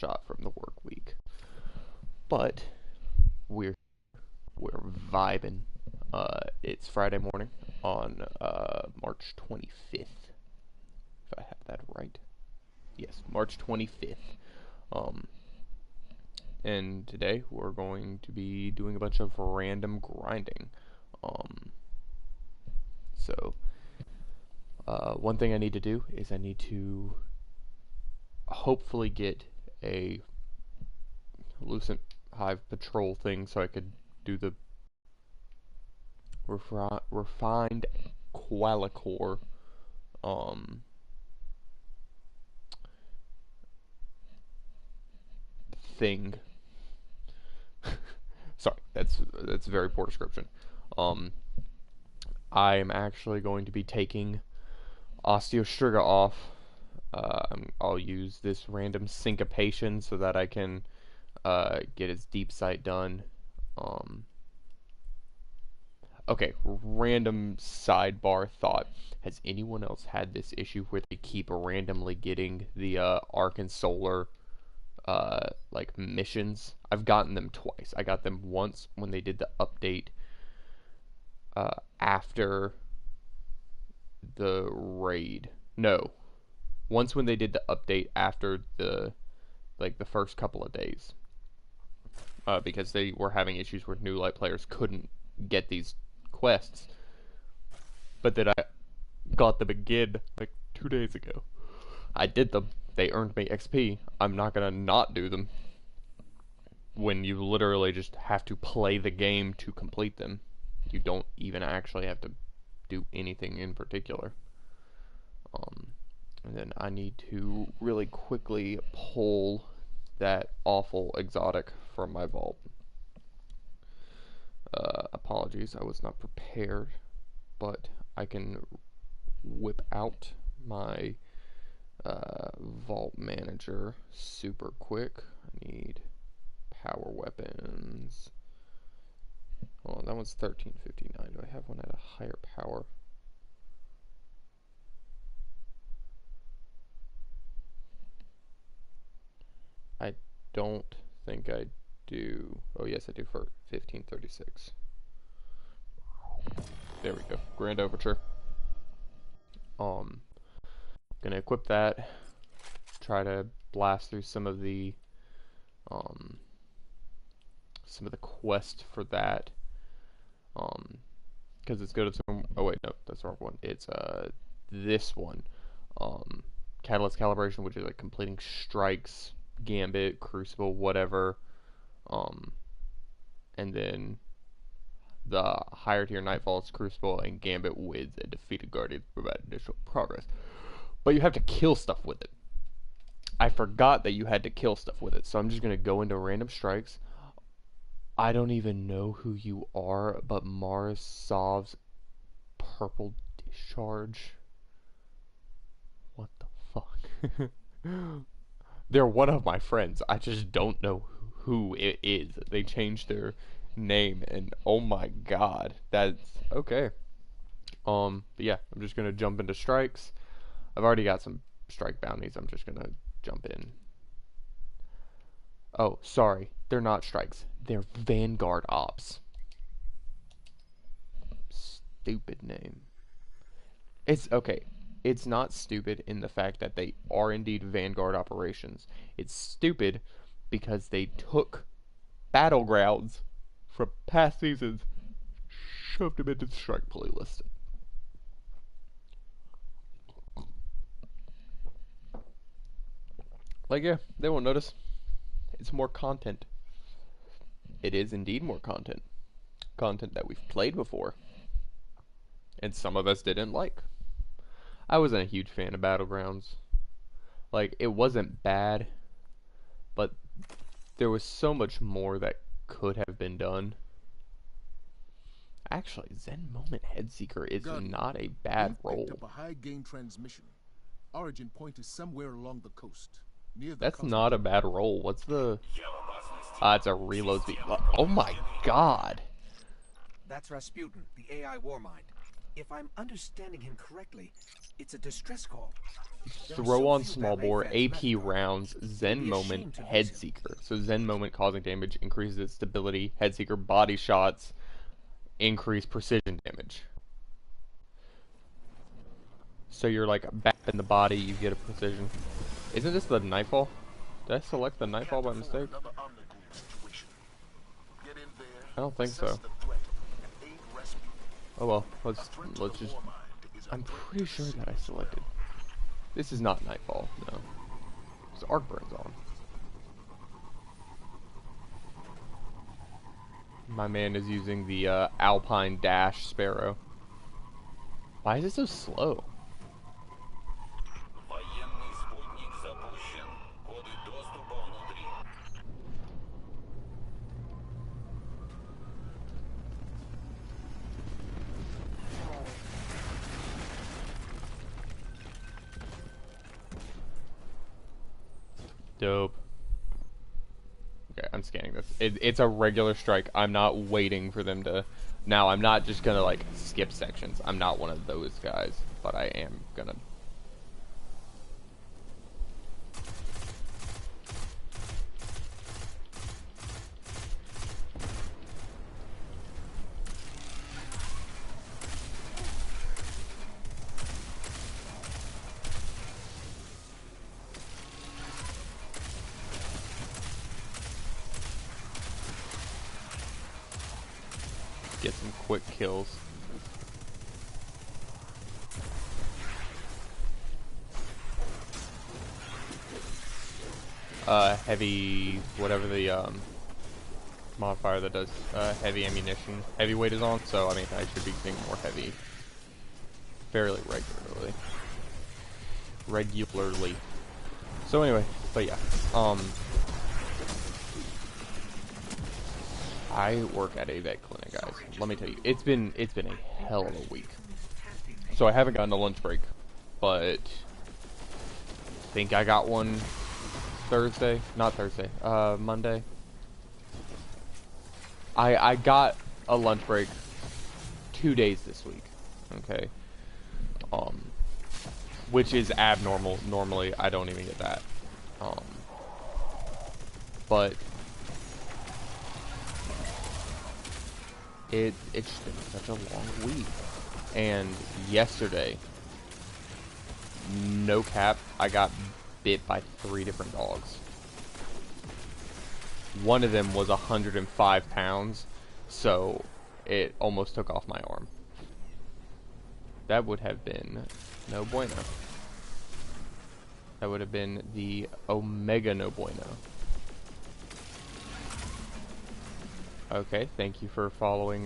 shot from the work week. But we're vibing. It's Friday morning on March 25th. If I have that right. Yes, March 25th. And today we're going to be doing a bunch of random grinding. So one thing I need to do is I need to hopefully get a Lucent Hive Patrol thing so I could do the refined qualicore thing. Sorry, that's a very poor description. I'm actually going to be taking Osteostriga off. I'll use this random syncopation so that I can get its deep sight done. Okay, random sidebar thought. Has anyone else had this issue where they keep randomly getting the Arc and Solar like missions? I've gotten them twice. I got them once when they did the update after the raid. No. Once when they did the update after the first couple of days. Because they were having issues where new light players couldn't get these quests. But then I got them again like 2 days ago. I did them. They earned me XP. I'm not gonna not do them when you literally just have to play the game to complete them. You don't even actually have to do anything in particular. And then I need to really quickly pull that awful exotic from my vault. Apologies, I was not prepared, but I can whip out my vault manager super quick. I need power weapons. Oh, that one's 1359. Do I have one at a higher power? I don't think I do. Oh yes, I do for 1536. There we go. Grand Overture. Gonna equip that. Try to blast through some of the quest for that. Because it's good at some. Oh wait, no, that's the wrong one. It's this one. Catalyst calibration, which is like completing strikes, Gambit, Crucible, whatever. And then the higher tier Nightfall's Crucible and Gambit with a defeated guardian to provide additional progress. But you have to kill stuff with it. I forgot that you had to kill stuff with it, so I'm just gonna go into random strikes. I don't even know who you are, but Mars Sov's Purple Discharge. What the fuck? They're one of my friends. I just don't know who it is. They changed their name, and oh my god, that's okay. But yeah, I'm just gonna jump into strikes. I've already got some strike bounties. I'm just gonna jump in. Oh, sorry, they're not strikes. They're Vanguard Ops. Stupid name. It's okay. It's not stupid in the fact that they are indeed Vanguard operations. It's stupid because they took Battlegrounds from past seasons, shoved them into the strike playlist. Like, yeah, they won't notice. It's more content. It is indeed more content. Content that we've played before. And some of us didn't like. I wasn't a huge fan of Battlegrounds. Like, it wasn't bad, but there was so much more that could have been done. Actually, Zen Moment Headseeker is not a bad role. Up a high gain transmission. Origin point is somewhere along the coast. That's not a bad roll. What's the... it's a reload speed. Oh my god. That's Rasputin, the AI Warmind. If I'm understanding him correctly, it's a distress call. There are Throw so on few small ballet bore, fans left, AP though. rounds, It'd Zen be a moment, shame to lose head him. seeker. So Zen moment causing damage increases its stability. Head seeker body shots increase precision damage. So you're like bapping the body, you get a precision. Isn't this the Nightfall? Did I select the Nightfall by mistake? I don't think so. Oh well, let's just. I'm pretty sure that I selected. This is not Nightfall, no. It's Arcburn's on. My man is using the Alpine Dash Sparrow. Why is it so slow? Dope. Okay, I'm scanning this. It's a regular strike. I'm not waiting for them to... Now, I'm not just gonna, like, skip sections. I'm not one of those guys. But I am gonna... get some quick kills. Heavy... Whatever the, modifier that does, heavy ammunition. Heavyweight is on, so, I mean, I should be using more heavy fairly regularly. So anyway, but yeah, I work at a vet clinic, guys. Let me tell you, it's been a hell of a week. So I haven't gotten a lunch break, but I think I got one Thursday, not Thursday, Monday. I got a lunch break 2 days this week, okay, which is abnormal. Normally, I don't even get that, but it's been such a long week. And yesterday, no cap, I got bit by 3 different dogs. One of them was 105 pounds, so it almost took off my arm. That would have been no bueno. That would have been the Omega no bueno. Okay, thank you for following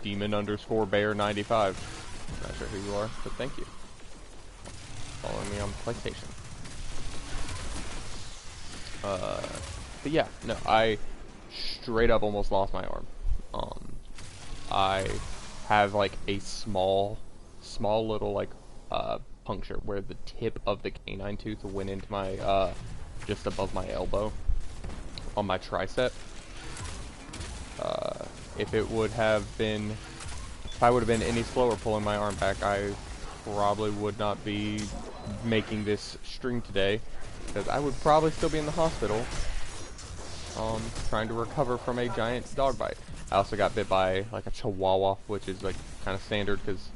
demon_bear95. Not sure who you are, but thank you. Following me on PlayStation. But yeah, no, I straight up almost lost my arm. I have like a small little like puncture where the tip of the canine tooth went into my just above my elbow on my tricep. If I would have been any slower pulling my arm back, I probably would not be making this stream today, because I would probably still be in the hospital, trying to recover from a giant dog bite. I also got bit by like a chihuahua, which is like kind of standard because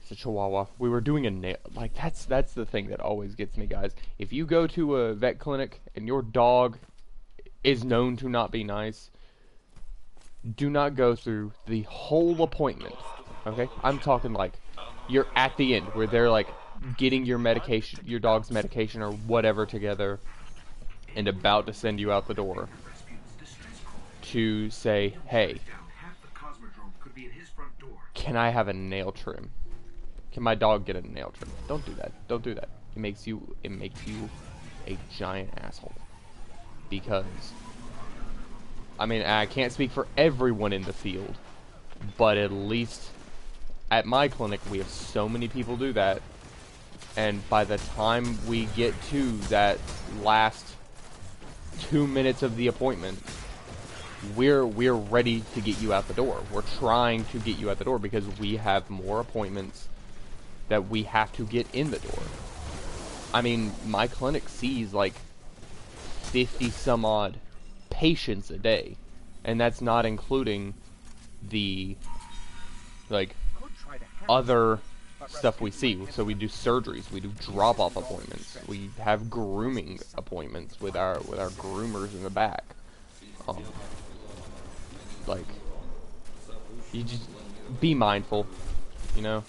it's a chihuahua. We were doing a nail, like that's the thing that always gets me, guys. If you go to a vet clinic and your dog is known to not be nice, do not go through the whole appointment, okay? I'm talking like you're at the end where they're like getting your medication, your dog's medication or whatever together, and about to send you out the door to say, hey, can I have a nail trim? Can my dog get a nail trim? Don't do that. Don't do that. It makes you a giant asshole. Because I mean, I can't speak for everyone in the field, but at least at my clinic, we have so many people do that, and by the time we get to that last 2 minutes of the appointment, we're ready to get you out the door. We're trying to get you out the door because we have more appointments that we have to get in the door. I mean, my clinic sees like 50 some odd patients a day, and that's not including the like other stuff we see. So we do surgeries, we do drop-off appointments, we have grooming appointments with our groomers in the back. Like, you just be mindful, you know.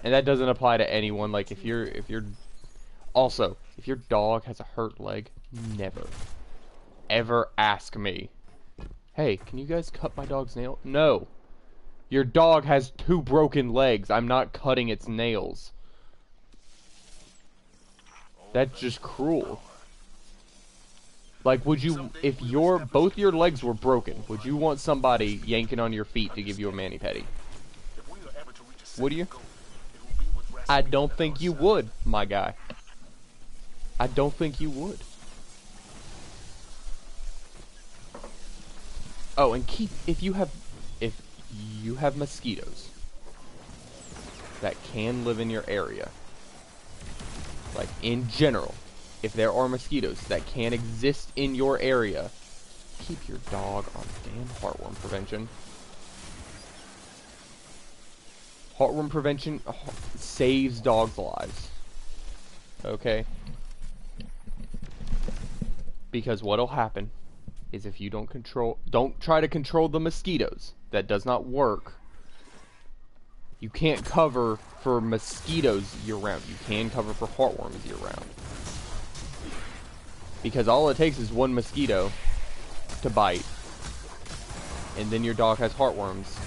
And that doesn't apply to anyone. Like, if your dog has a hurt leg, never ever ask me, hey, can you guys cut my dog's nail? No. Your dog has 2 broken legs. I'm not cutting its nails. That's just cruel. Like, would you, if both your legs were broken, would you want somebody yanking on your feet to give you a mani-pedi? Would you? I don't think you would, my guy. I don't think you would. Oh, and if you have mosquitoes that can live in your area, like in general, if there are mosquitoes that can exist in your area, keep your dog on damn heartworm prevention. Heartworm prevention saves dogs' lives. Okay? Because what'll happen is if you don't try to control the mosquitoes. That does not work. You can't cover for mosquitoes year-round. You can cover for heartworms year-round. Because all it takes is one mosquito to bite, and then your dog has heartworms,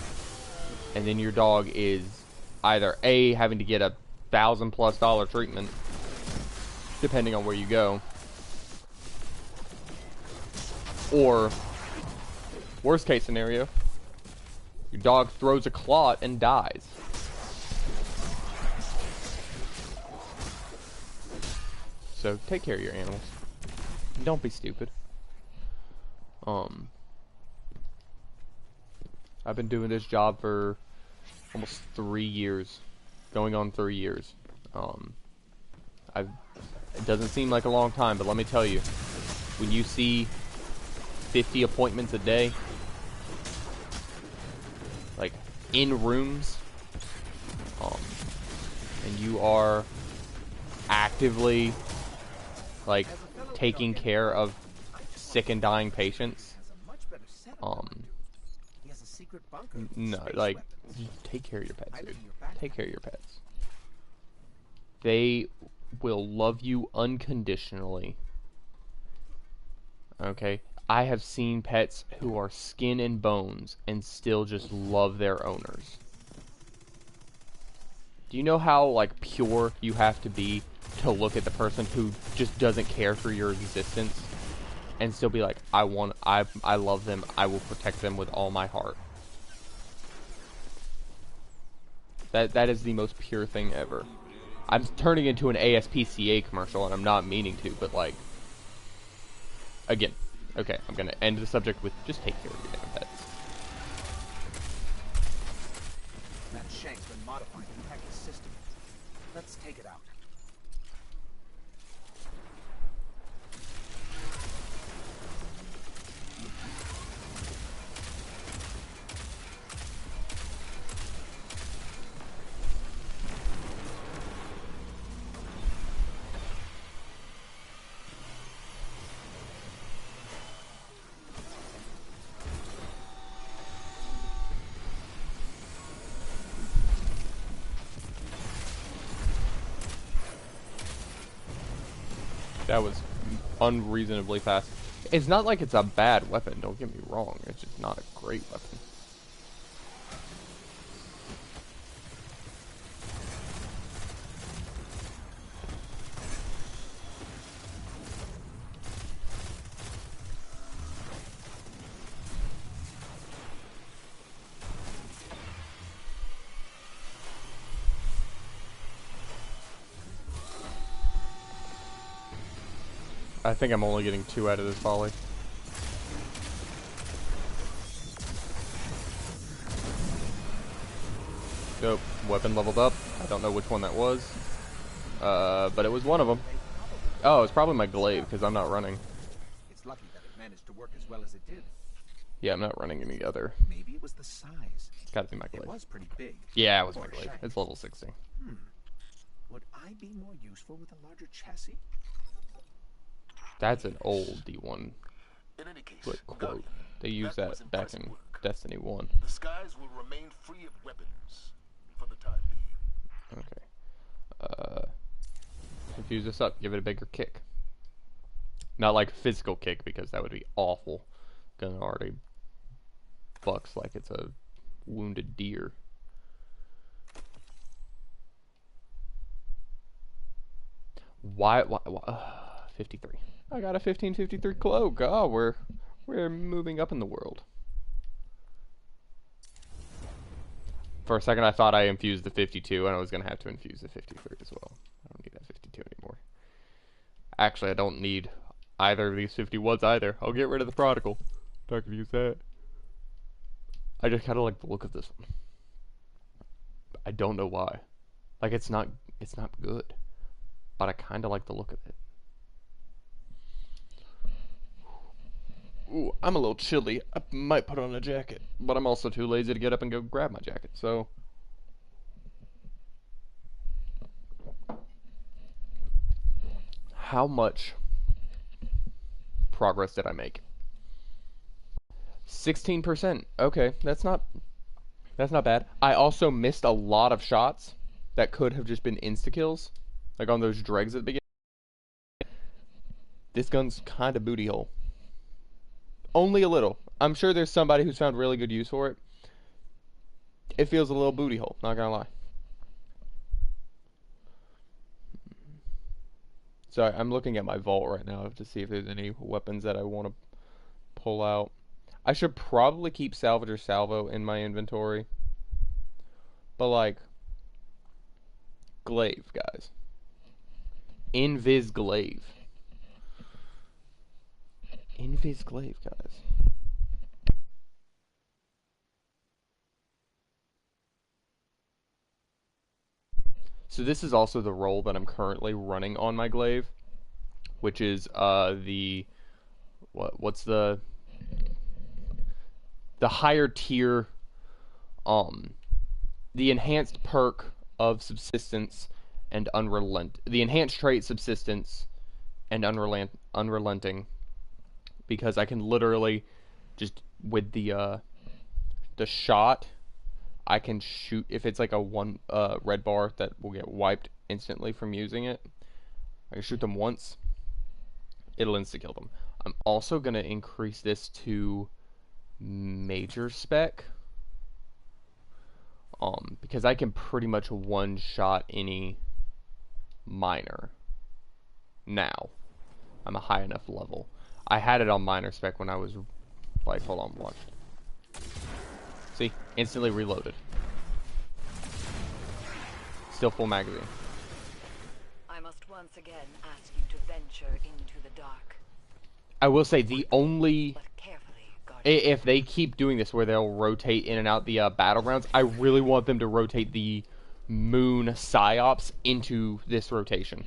and then your dog is either A, having to get a $1,000+ treatment, depending on where you go, or worst case scenario, your dog throws a clot and dies. So take care of your animals. Don't be stupid. I've been doing this job for almost 3 years, going on 3 years. It doesn't seem like a long time, but let me tell you, when you see 50 appointments a day, like in rooms, and you are actively like taking care of sick and dying patients, no, like, take care of your pets, dude. Take care of your pets. They will love you unconditionally. Okay? I have seen pets who are skin and bones and still just love their owners. Do you know how, like, pure you have to be to look at the person who just doesn't care for your existence and still be like, I love them, I will protect them with all my heart? That is the most pure thing ever. I'm turning into an ASPCA commercial, and I'm not meaning to, but like, again, okay, I'm gonna end the subject with just take care of your damn pets. That shank's been modifying the package system. Let's take it out. That was unreasonably fast. It's not like it's a bad weapon, don't get me wrong. It's just not a great weapon. I think I'm only getting 2 out of this volley. Dope. Weapon leveled up. I don't know which one that was. But it was one of them. Oh, it's probably my glaive, because I'm not running. It's lucky that it managed to work as well as it did. Yeah, I'm not running any other. Maybe it was the size. It's gotta be my glaive. It was pretty big. Yeah, it was my Or glaive. shiny. It's level 60. Would I be more useful with a larger chassis? That's an old D1 In any case, quote. Guardian, They used that was that back impressive in work. Destiny 1. The skies will remain free of weapons for the time being. Okay. Infuse this up. Give it a bigger kick. Not like physical kick, because that would be awful. Gun already bucks like it's a wounded deer. Why 53. I got a 1553 cloak. Oh, we're moving up in the world. For a second, I thought I infused the 52, and I was gonna have to infuse the 53 as well. I don't need that 52 anymore. Actually, I don't need either of these 51s either. I'll get rid of the prodigal. Not gonna use that. I just kind of like the look of this one. I don't know why. Like it's not good, but I kind of like the look of it. Ooh, I'm a little chilly. I might put on a jacket, but I'm also too lazy to get up and go grab my jacket, so. How much progress did I make? 16%. Okay, that's not bad. I also missed a lot of shots that could have just been insta-kills, like on those dregs at the beginning. This gun's kind of booty hole. Only a little. I'm sure there's somebody who's found really good use for it. It feels a little booty hole, not gonna lie. Sorry, I'm looking at my vault right now to see if there's any weapons that I want to pull out. I should probably keep salvage or salvo in my inventory. But like, glaive, guys. Invis glaive. Invis glaive, guys. So this is also the role that I'm currently running on my glaive, which is what's the higher tier, the enhanced perk of subsistence and the enhanced trait subsistence and unrelenting, because I can literally just with the shot, I can shoot if it's like a one red bar that will get wiped instantly from using it. I can shoot them once, it'll insta kill them. I'm also gonna increase this to major spec, because I can pretty much one shot any minor now. I'm a high enough level. I had it on minor spec when I was like, hold on, watch. See, instantly reloaded. Still full magazine. I must once again ask you to venture into the dark. I will say the only, But carefully, Guardian. if they keep doing this where they'll rotate in and out the battlegrounds, I really want them to rotate the moon psyops into this rotation.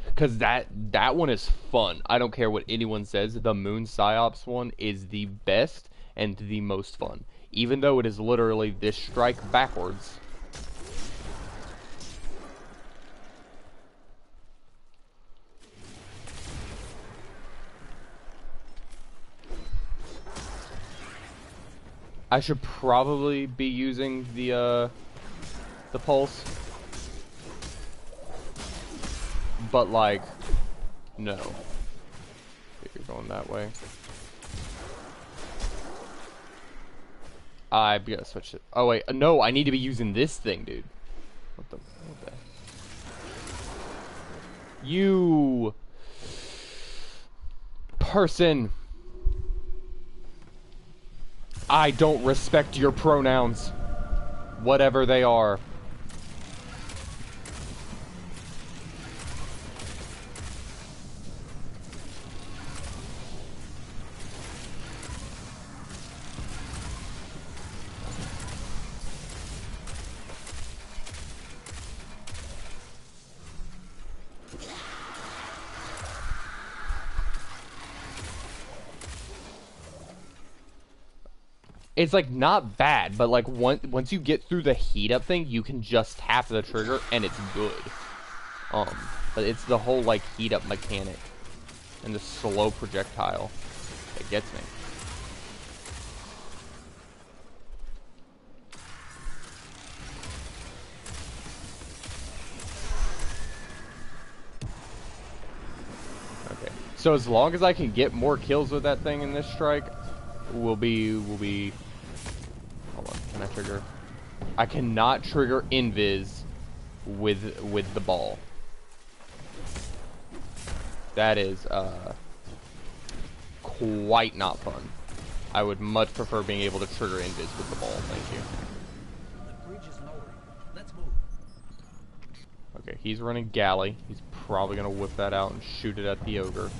Because that one is fun. I don't care what anyone says. The moon psyops one is the best and the most fun. Even though it is literally this strike backwards. I should probably be using the pulse. But like, no. If you're going that way. I gotta switch it. Oh wait, no, I need to be using this thing, dude. What the? You person. I don't respect your pronouns. Whatever they are. It's like not bad, but like once you get through the heat up thing, you can just tap the trigger and it's good. But it's the whole like heat up mechanic and the slow projectile that gets me. Okay, so as long as I can get more kills with that thing in this strike, we'll be. Hold on, can I trigger? I cannot trigger invis with the ball. That is quite not fun. I would much prefer being able to trigger invis with the ball. Thank you. The bridge is lowering. Let's move. Okay, he's running galley. He's probably gonna whip that out and shoot it at the ogre.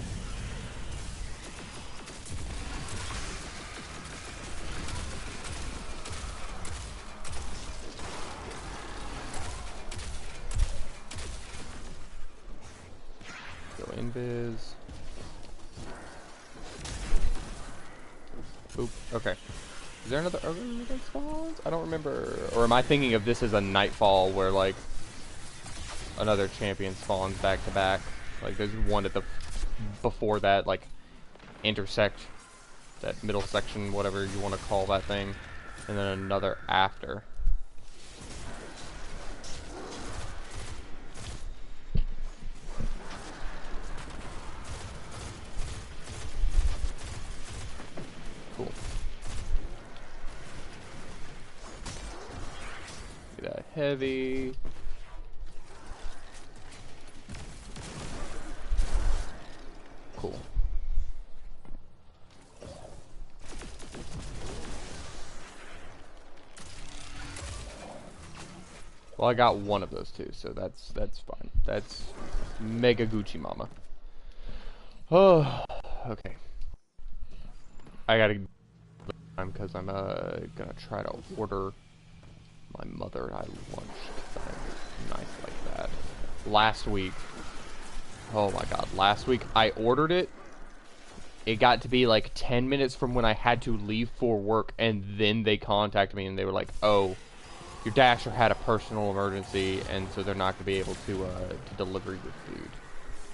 Invis. Boop. Okay. Is there another ogre that spawns? I don't remember. Or am I thinking of this as a nightfall where like another champion spawns back to back? Like there's one at the before that like intersect that middle section, whatever you want to call that thing, and then another after. Cool. Get that heavy. Cool. Well, I got one of those two, so that's fine. That's mega Gucci mama. Oh, okay. I gotta because I'm gonna try to order my mother and I lunch. I'm nice like that. Last week, oh my god, last week I ordered it. It got to be like 10 minutes from when I had to leave for work, and then they contacted me and they were like, "Oh, your dasher had a personal emergency, and so they're not gonna be able to deliver your food."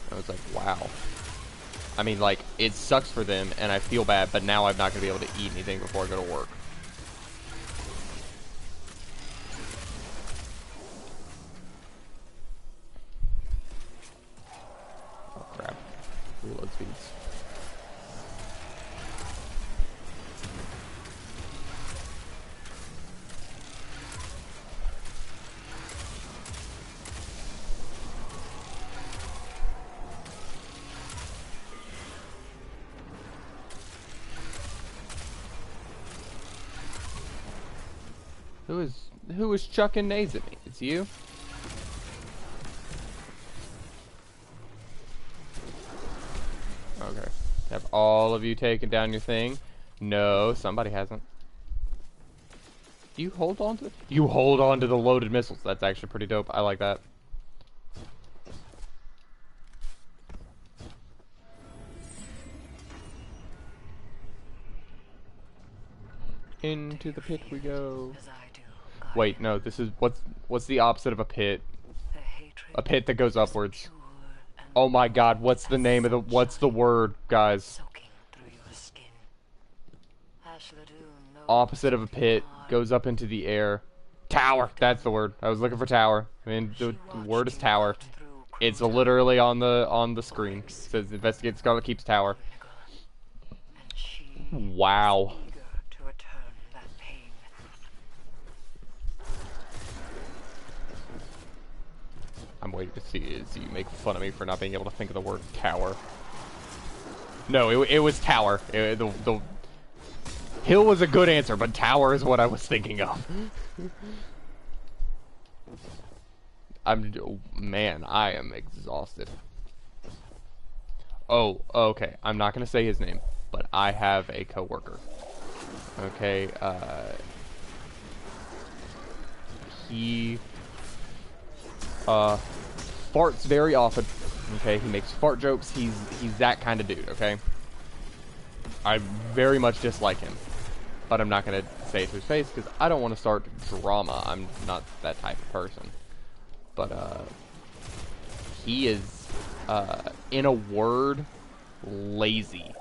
And I was like, "Wow." I mean, like, it sucks for them, and I feel bad, but now I'm not gonna be able to eat anything before I go to work. Oh crap! Reload speeds. Who is chucking nades at me? It's you? Okay. Have all of you taken down your thing? No, somebody hasn't. You hold on to the loaded missiles. That's actually pretty dope. I like that. Into the pit we go. Wait, no, this is what's the opposite of a pit? A pit that goes upwards. Oh my god, what's the name of what's the word, guys? Opposite of a pit, goes up into the air. Tower, that's the word. I was looking for tower. I mean, the word is tower. It's literally on the screen. It says investigate Scarlet Keep's tower. Wow. I'm waiting to see you make fun of me for not being able to think of the word tower. No, it was tower. The hill was a good answer, but tower is what I was thinking of. Man, I am exhausted. Oh, okay. I'm not gonna say his name, but I have a coworker. Okay, he farts very often. Okay, he makes fart jokes. He's that kind of dude. Okay, I very much dislike him. but I'm not gonna say it to his face because I don't want to start drama. I'm not that type of person. But he is, in a word, lazy.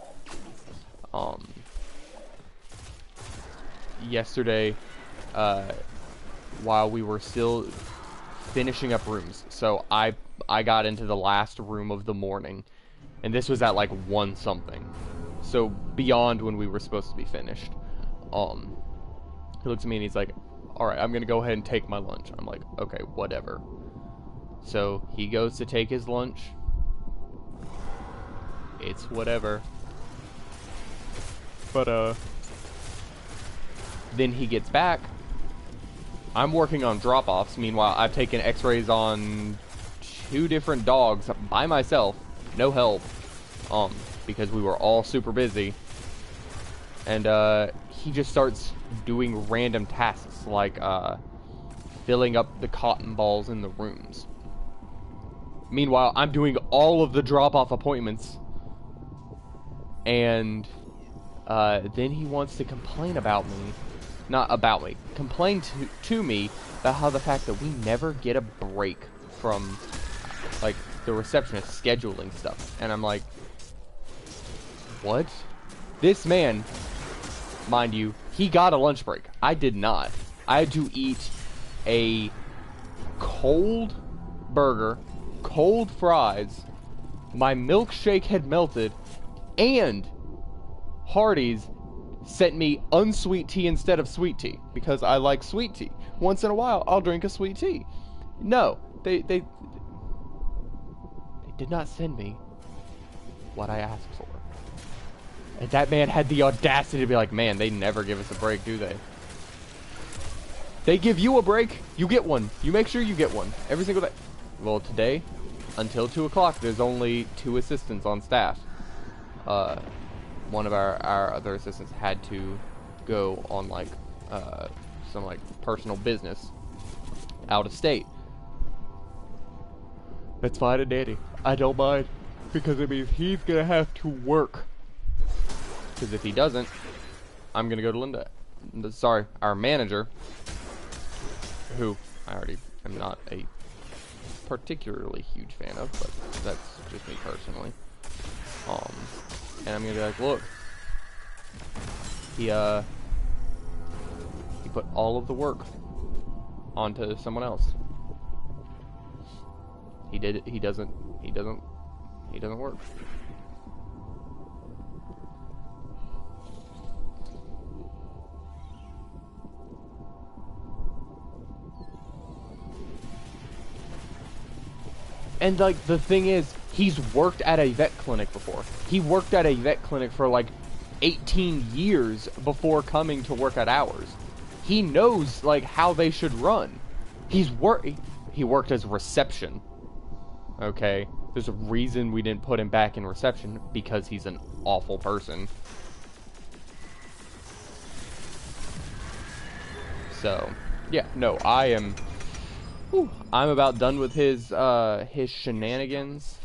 Yesterday, while we were still finishing up rooms, so I got into the last room of the morning, and this was at like 1 something, so beyond when we were supposed to be finished. He looks at me and he's like, "All right, I'm gonna go ahead and take my lunch." I'm like, "Okay, whatever." So he goes to take his lunch. It's whatever. But then he gets back. I'm working on drop-offs. Meanwhile, I've taken x-rays on 2 different dogs by myself. No help. Because we were all super busy. And he just starts doing random tasks like filling up the cotton balls in the rooms. Meanwhile, I'm doing all of the drop-off appointments. And then he wants to complain about me. Not about me. Complain to me about how the fact that we never get a break from, like, the receptionist scheduling stuff. And I'm like, what? This man, mind you, he got a lunch break. I did not. I had to eat a cold burger, cold fries, my milkshake had melted, and Hardee's sent me unsweet tea instead of sweet tea because I like sweet tea. Once in a while, I'll drink a sweet tea. No, they did not send me what I asked for. And that man had the audacity to be like, "Man, they never give us a break, do they? They give you a break, you get one. You make sure you get one every single day." Well, today, until 2 o'clock, there's only 2 assistants on staff. One of our other assistants had to go on like some like personal business out of state. That's fine and dandy. I don't mind because it means he's gonna have to work. Because if he doesn't, I'm gonna go to Linda. Sorry, our manager, who I already am not a particularly huge fan of, but that's just me personally. And I'm gonna be like, "Look, he put all of the work onto someone else. He did it. He doesn't work." And like the thing is, he's worked at a vet clinic before. He worked at a vet clinic for like 18 years before coming to work at ours. He knows like how they should run. He worked as reception. Okay, there's a reason we didn't put him back in reception because he's an awful person. So, yeah, no, I'm about done with his shenanigans.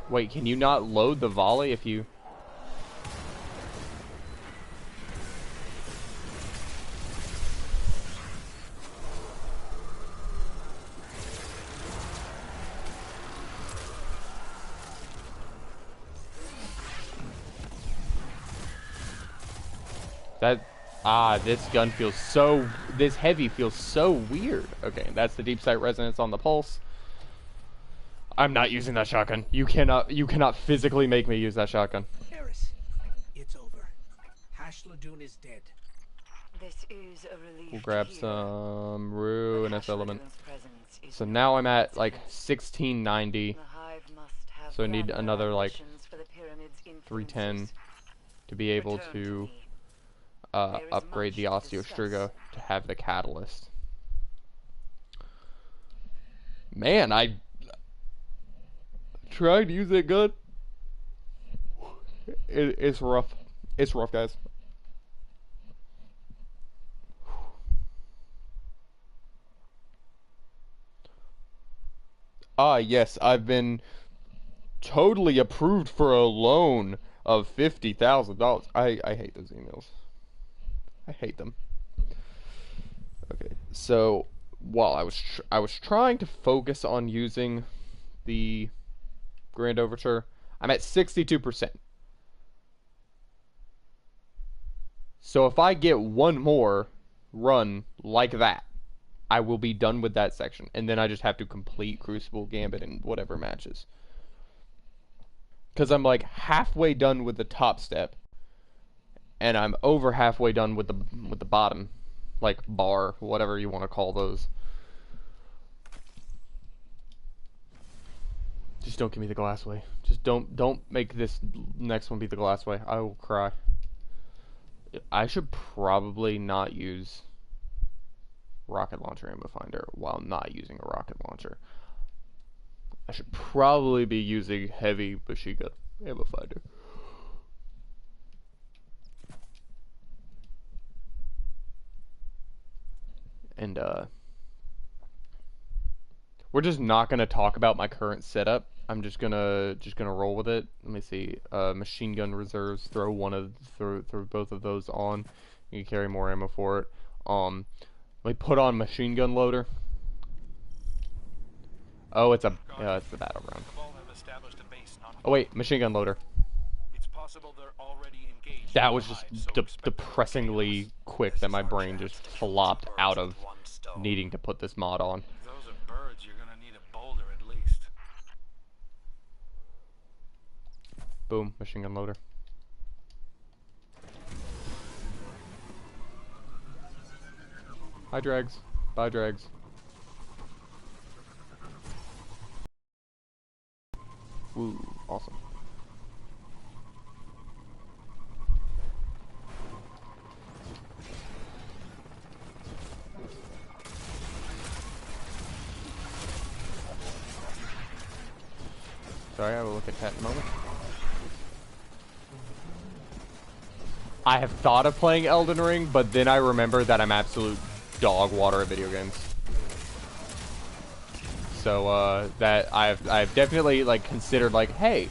Wait, can you not load the volley if you... this gun feels so... This heavy feels so weird. Okay, that's the deep sight resonance on the pulse. I'm not using that shotgun. You cannot physically make me use that shotgun. Harris, it's over. Hash Ladoon is dead. This is a relief. We'll grab to hear. some ruinous element. Ladoon's presence is So now I'm at like 1690. The hive must have So I need grander another like ambitions for the pyramid's 310 influences. to be able Return to me. There is upgrade the much to Osteostriga discuss. to have the catalyst. Man, I tried to use that gun. It's rough. It's rough, guys. Ah, yes, I've been totally approved for a loan of $50,000. I hate those emails. I hate them. Okay, so while I was trying to focus on using the Grand Overture, I'm at 62%. So if I get one more run like that, I will be done with that section, and then I just have to complete Crucible, Gambit, and whatever matches. Because I'm like halfway done with the top step, and I'm over halfway done with the bottom, like bar, whatever you want to call those. Just don't give me the glass way. Just don't make this next one be the glass way. I will cry. I should probably not use rocket launcher ammo finder while not using a rocket launcher. I should probably be using heavy machine gun ammo finder. And we're just not gonna talk about my current setup. I'm just gonna roll with it. Let me see. Machine gun reserves. Throw both of those on. You can carry more ammo for it. Let me put on machine gun loader. Oh, it's the battleground. Oh wait, machine gun loader. It's possible they're already engaged. That was just depressingly quick that my brain just flopped out of needing to put this mod on. Those are birds. You're gonna need a boulder at least. Boom, machine gun loader. Hi, Drags. Bye, Drags. Woo, awesome. Sorry, I will look at that in a moment. I have thought of playing Elden Ring, but then I remember that I'm absolute dog water at video games. So that I've definitely like considered like, hey,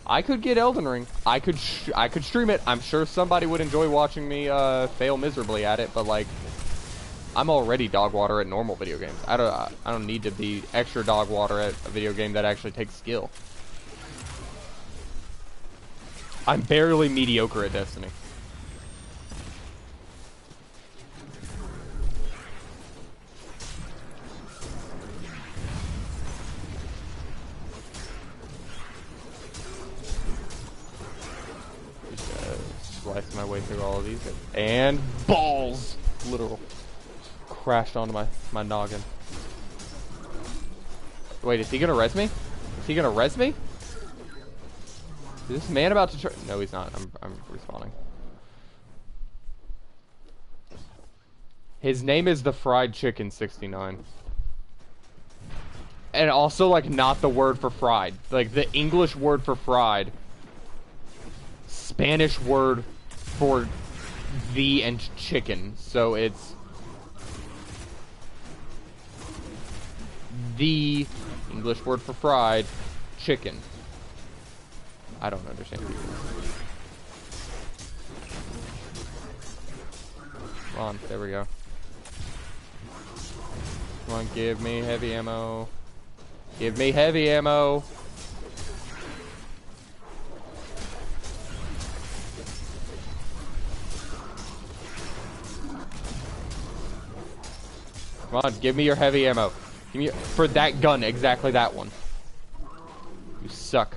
I could get Elden Ring. I could stream it. I'm sure somebody would enjoy watching me fail miserably at it, but like I'm already dog water at normal video games. I don't need to be extra dog water at a video game that actually takes skill. I'm barely mediocre at Destiny. Just slice my way through all of these. And balls! Literal. Crashed onto my noggin. Wait, is he gonna res me? Is he gonna res me? Is this man about to try? No, he's not. I'm respawning. His name is the Fried Chicken 69. And also, like, not the word for fried. Like, the English word for fried. Spanish word for the and chicken. So it's the English word for fried chicken. I don't understand people. Come on, there we go. Come on, give me heavy ammo. Give me heavy ammo. Come on, give me your heavy ammo. Give me for that gun, exactly that one. You suck.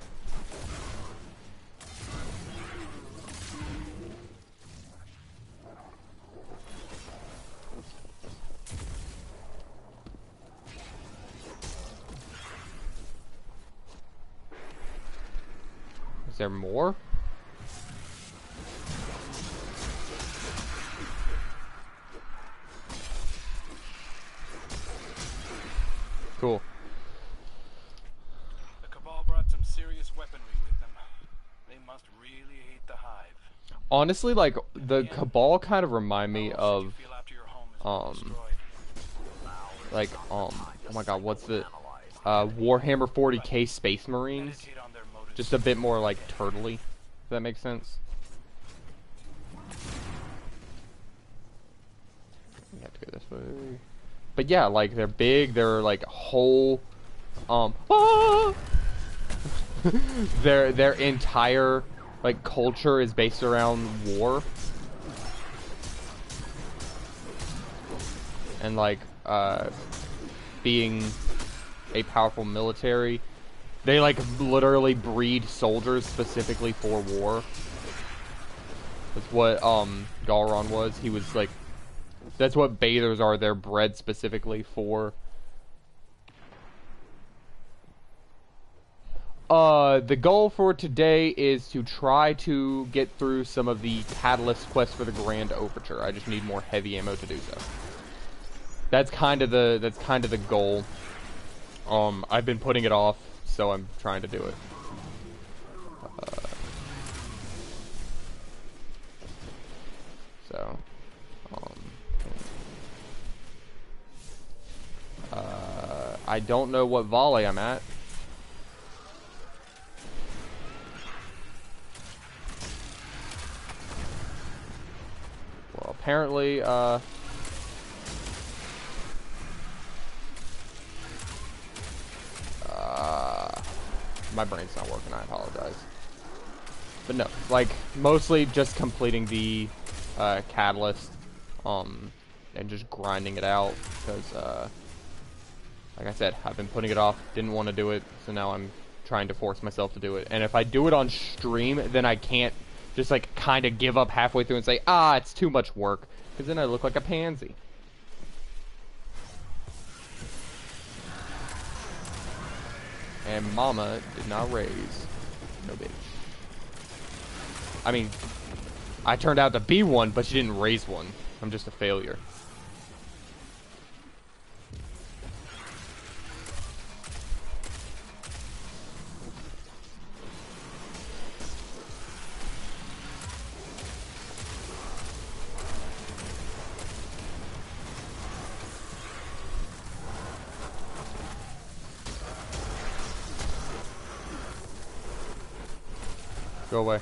Is there more? this weaponry with them. They must really hate the hive. Honestly, like, the Yeah. Cabal kind of remind me How should of, you feel after your home has been destroyed? like, oh my god, what's the, Warhammer 40k Space Marines? Meditate on their motives. Just a bit more, like, turtly, if that makes sense. We have to go this way. But yeah, like, they're big, they're, like, whole, their entire, like, culture is based around war. And, like, being a powerful military. They, like, literally breed soldiers specifically for war. That's what, Galron was. He was, like, that's what bathers are. They're bred specifically for... the goal for today is to try to get through some of the catalyst quests for the Grand Overture. I just need more heavy ammo to do so. That's kind of the goal. I've been putting it off, so I'm trying to do it. I don't know what volley I'm at. Well, apparently, my brain's not working, I apologize. But no, like, mostly just completing the, catalyst, and just grinding it out, because, like I said, I've been putting it off, didn't want to do it, so now I'm trying to force myself to do it. And if I do it on stream, then I can't just, like, kind of give up halfway through and say, ah, it's too much work, because then I look like a pansy. And mama did not raise no bitch. I mean, I turned out to be one, but she didn't raise one. I'm just a failure. Go away.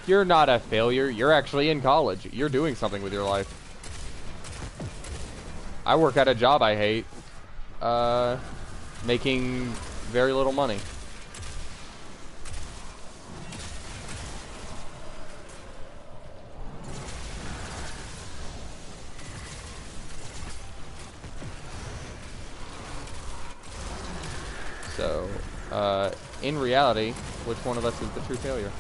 You're not a failure. You're actually in college. You're doing something with your life. I work at a job I hate. Making very little money. So, in reality, which one of us is the true failure?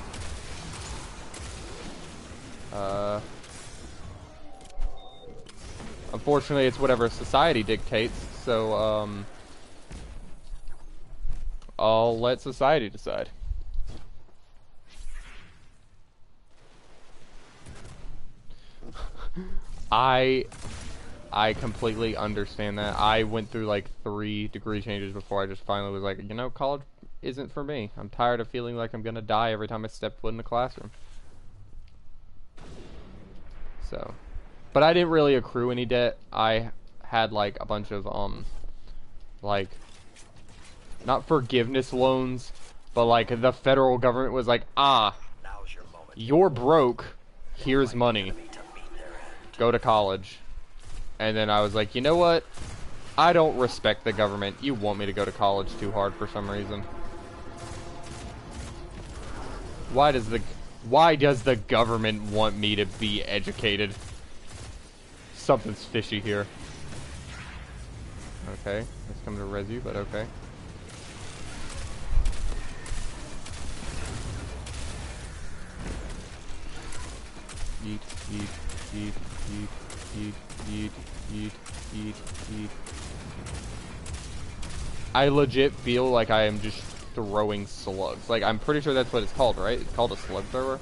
Unfortunately, it's whatever society dictates, so, I'll let society decide. I completely understand that. I went through like 3 degree changes before I just finally was like, you know, college isn't for me. I'm tired of feeling like I'm gonna die every time I step foot in the classroom. So, but I didn't really accrue any debt. I had like a bunch of like, not forgiveness loans, but like the federal government was like, ah, you're broke, here's money, go to college. And then I was like, you know what? I don't respect the government. You want me to go to college too hard for some reason. Why does the government want me to be educated? Something's fishy here. Okay, it's coming to res you, but okay. Eat, eat, eat, eat, eat, eat, eat, eat, eat. I legit feel like I am just throwing slugs. Like, I'm pretty sure that's what it's called, right? It's called a slug thrower.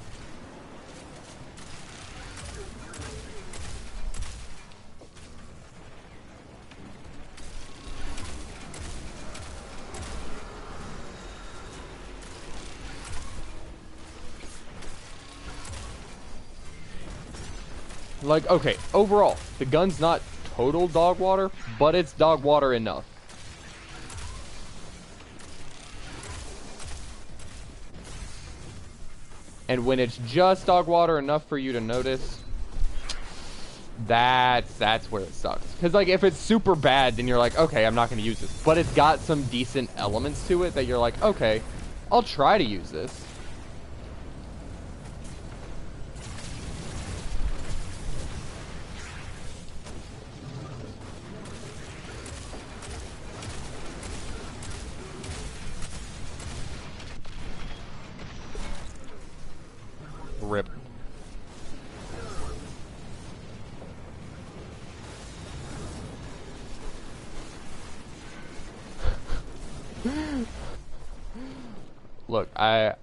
Like, okay, overall, the gun's not total dog water, but it's dog water enough. And when it's just dog water enough for you to notice, that's where it sucks. Because, like, if it's super bad, then you're like, okay, I'm not going to use this. But it's got some decent elements to it that you're like, okay, I'll try to use this. Rip. Look, I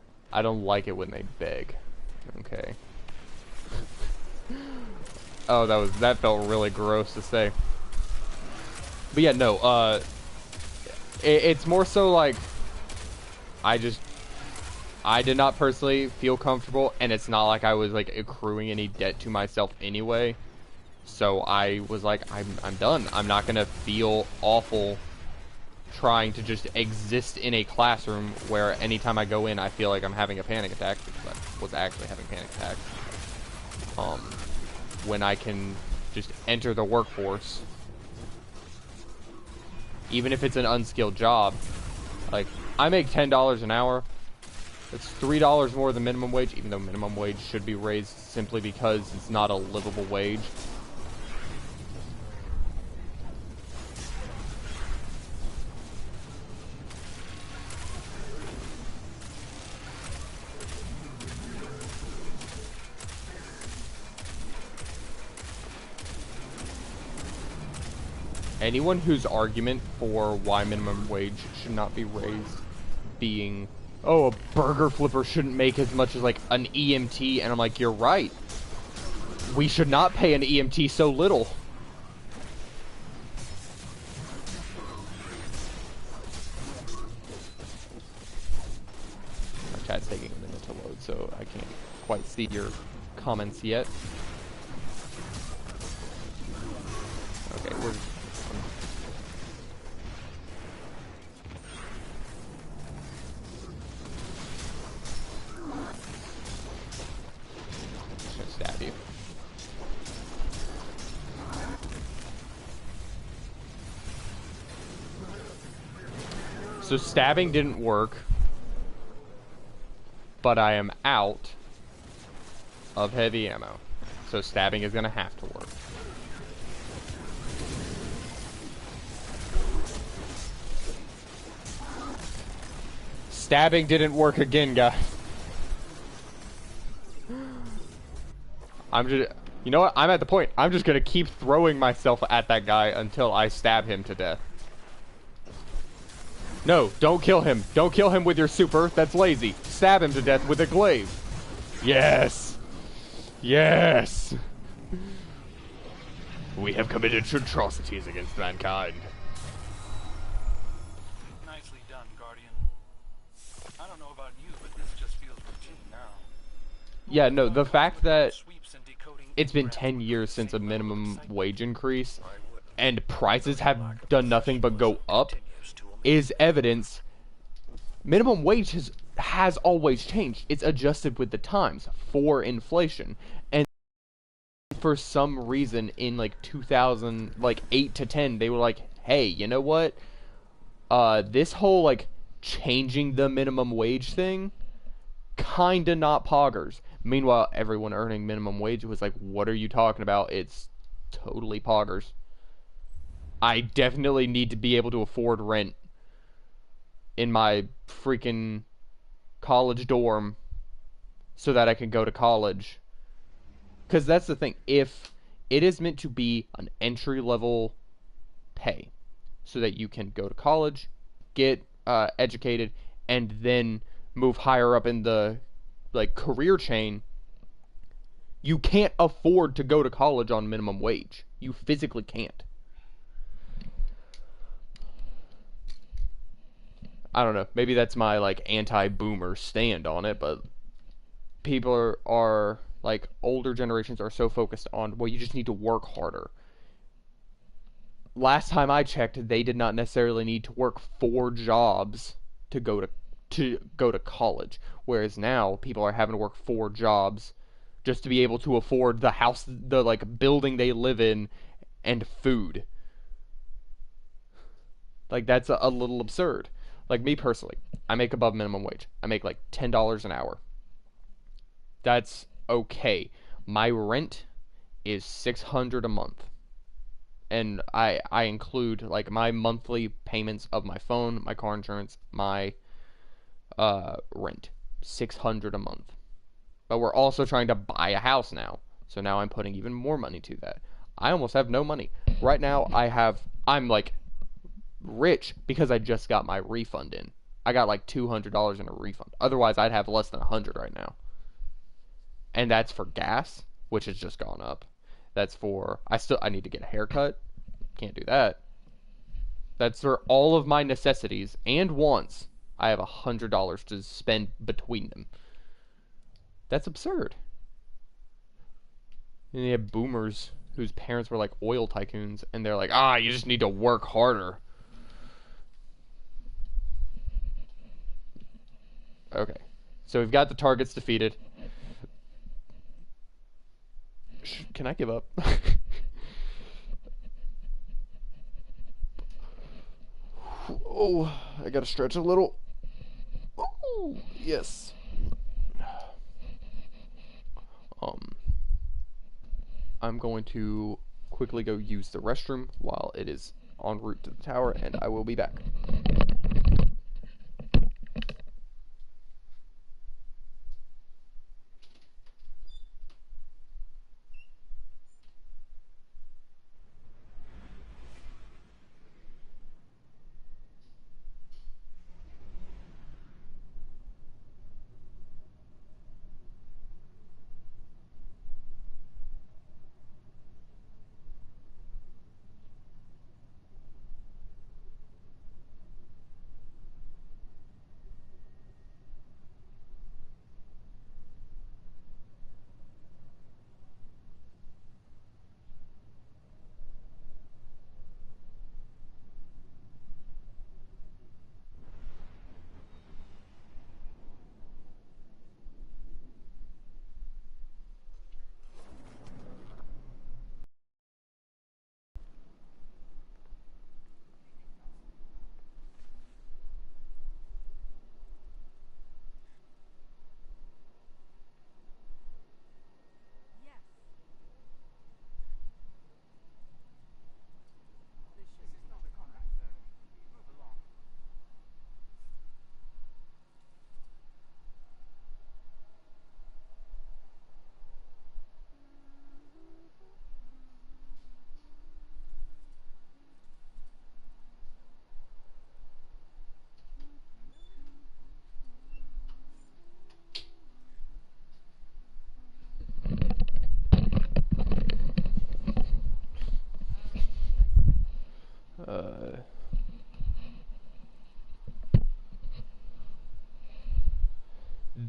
don't like it when they beg. Okay. Oh, that felt really gross to say. But yeah, no, it's more so like I did not personally feel comfortable, and it's not like I was like accruing any debt to myself anyway. So I was like, I'm done. I'm not gonna feel awful trying to just exist in a classroom where anytime I go in, I feel like I'm having a panic attack, because I was actually having panic attacks. When I can just enter the workforce, even if it's an unskilled job. Like, I make $10 an hour. It's $3 more than minimum wage, even though minimum wage should be raised simply because it's not a livable wage. Anyone whose argument for why minimum wage should not be raised being, oh, a burger flipper shouldn't make as much as like an EMT, and I'm like, you're right. We should not pay an EMT so little. My chat's taking a minute to load, so I can't quite see your comments yet. Okay, we're... stab you. So stabbing didn't work, but I am out of heavy ammo. So stabbing is gonna have to work. Stabbing didn't work again, guys. I'm just, you know what? I'm at the point. I'm just gonna keep throwing myself at that guy until I stab him to death. No, don't kill him. Don't kill him with your super. That's lazy. Stab him to death with a glaive. Yes. Yes. We have committed atrocities against mankind. Nicely done, Guardian. I don't know about you, but this just feels routine now. Yeah, no, the fact that it's been 10 years since a minimum wage increase and prices have done nothing but go up is evidence. Minimum wage has always changed. It's adjusted with the times for inflation. And for some reason in like 2000, like 8 to 10, they were like, hey, you know what? This whole like changing the minimum wage thing, kinda not poggers. Meanwhile, everyone earning minimum wage was like, what are you talking about? It's totally poggers. I definitely need to be able to afford rent in my freaking college dorm so that I can go to college. Because that's the thing. If it is meant to be an entry-level pay so that you can go to college, get educated, and then move higher up in the like career chain, you can't afford to go to college on minimum wage. You physically can't. I don't know. Maybe that's my like anti-boomer stand on it, but people are Like, older generations are so focused on, well, you just need to work harder. Last time I checked, they did not necessarily need to work 4 jobs to go to college. Whereas now, people are having to work 4 jobs just to be able to afford the house, the like building they live in, and food. Like, that's a little absurd. Like, me personally, I make above minimum wage. I make like $10 an hour. That's okay. My rent is 600 a month. And I include like my monthly payments of my phone, my car insurance, my rent. 600 a month. But we're also trying to buy a house now. So now I'm putting even more money to that. I almost have no money. Right now I'm like rich because I just got my refund in. I got like $200 in a refund. Otherwise, I'd have less than 100 right now. And that's for gas, which has just gone up. That's for I need to get a haircut. Can't do that. That's for all of my necessities and wants. I have $100 to spend between them. That's absurd. And you have boomers whose parents were like oil tycoons, and they're like, you just need to work harder. Okay. So we've got the targets defeated. Can I give up? Oh, I gotta stretch a little. Oh, yes. I'm going to quickly go use the restroom while it is en route to the tower, and I will be back.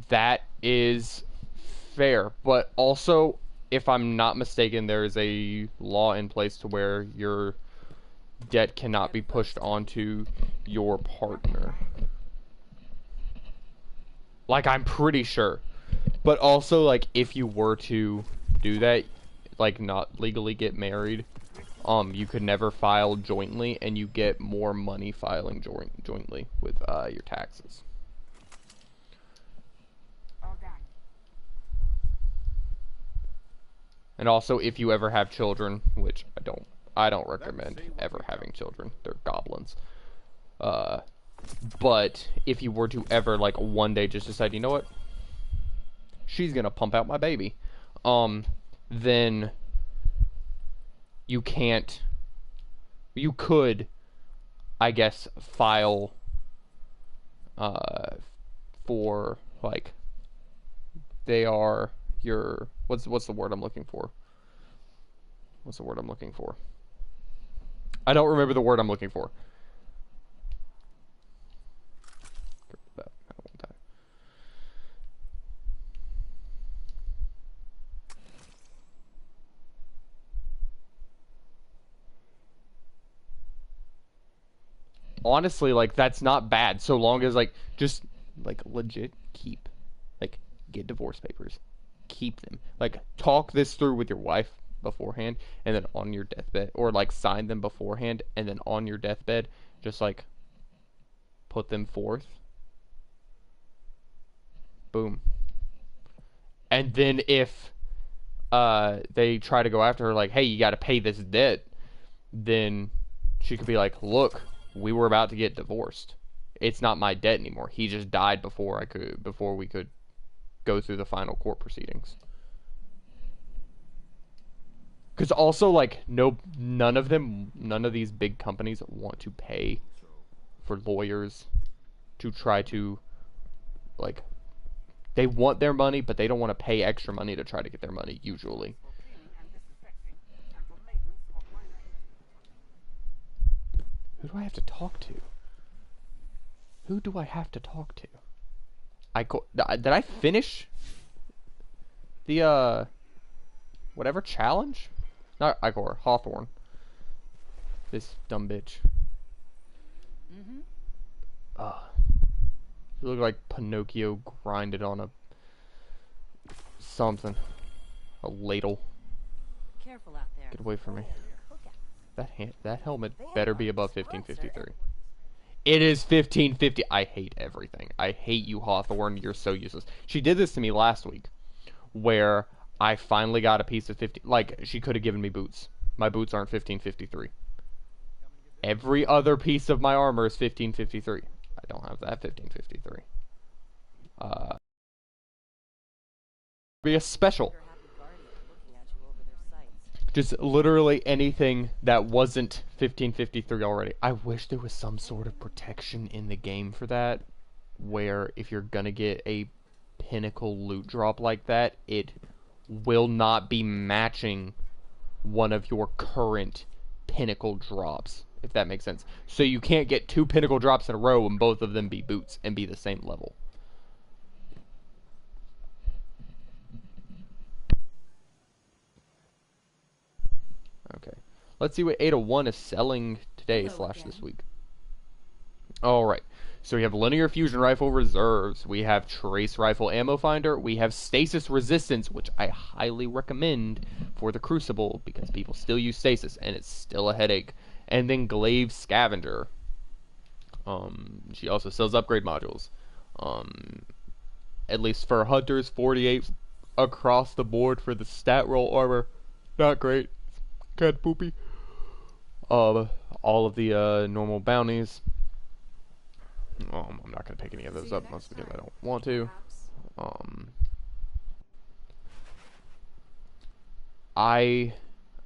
That is fair, but also, if I'm not mistaken, there is a law in place to where your debt cannot be pushed onto your partner. Like, I'm pretty sure. But also, like, if you were to do that, like, not legally get married, you could never file jointly, and you get more money filing jointly with your taxes. And also, if you ever have children, which I don't recommend ever having children. They're goblins. But if you were to ever, like, one day just decide, you know what? She's gonna pump out my baby. Then you could, I guess, file, for, like, they are your, what's the word I'm looking for? What's the word I'm looking for? I don't remember the word I'm looking for. honestly, like, that's not bad, so long as, like, just, like, legit keep, like, get divorce papers, keep them, like, talk this through with your wife beforehand, and then on your deathbed, or, like, sign them beforehand, and then on your deathbed, just, like, put them forth, boom, and then if, they try to go after her, like, hey, you gotta pay this debt, then she could be like, look, we were about to get divorced. It's not my debt anymore. He just died before we could go through the final court proceedings. Because also, like, none of these big companies want to pay for lawyers to try to, like, they want their money, but they don't want to pay extra money to try to get their money, usually. Who do I have to talk to? Who do I have to talk to? Did I finish the, whatever challenge? Not Icor, Hawthorne. This dumb bitch. You look like Pinocchio grinded on a something. A ladle. Careful out there. Get away from me. That helmet better be above 1553. It is 1550. I hate everything. I hate you, Hawthorne. You're so useless. She did this to me last week, where I finally got a piece of 50. Like, she could have given me boots. My boots aren't 1553. Every other piece of my armor is 1553. I don't have that 1553. Be a special. Just literally anything that wasn't 1553 already. I wish there was some sort of protection in the game for that, where if you're gonna get a pinnacle loot drop like that, it will not be matching one of your current pinnacle drops, if that makes sense. So you can't get 2 pinnacle drops in a row and both of them be boots and be the same level. Okay. Let's see what 801 is selling today / this week. Alright. So we have linear fusion rifle reserves. We have trace rifle ammo finder. We have stasis resistance, which I highly recommend for the Crucible because people still use stasis and it's still a headache. And then glaive scavenger. She also sells upgrade modules. At least for hunters, 48 across the board for the stat roll armor. Not great. Kind of poopy. All of the normal bounties. I'm not going to pick any of those up, mostly because I don't want to.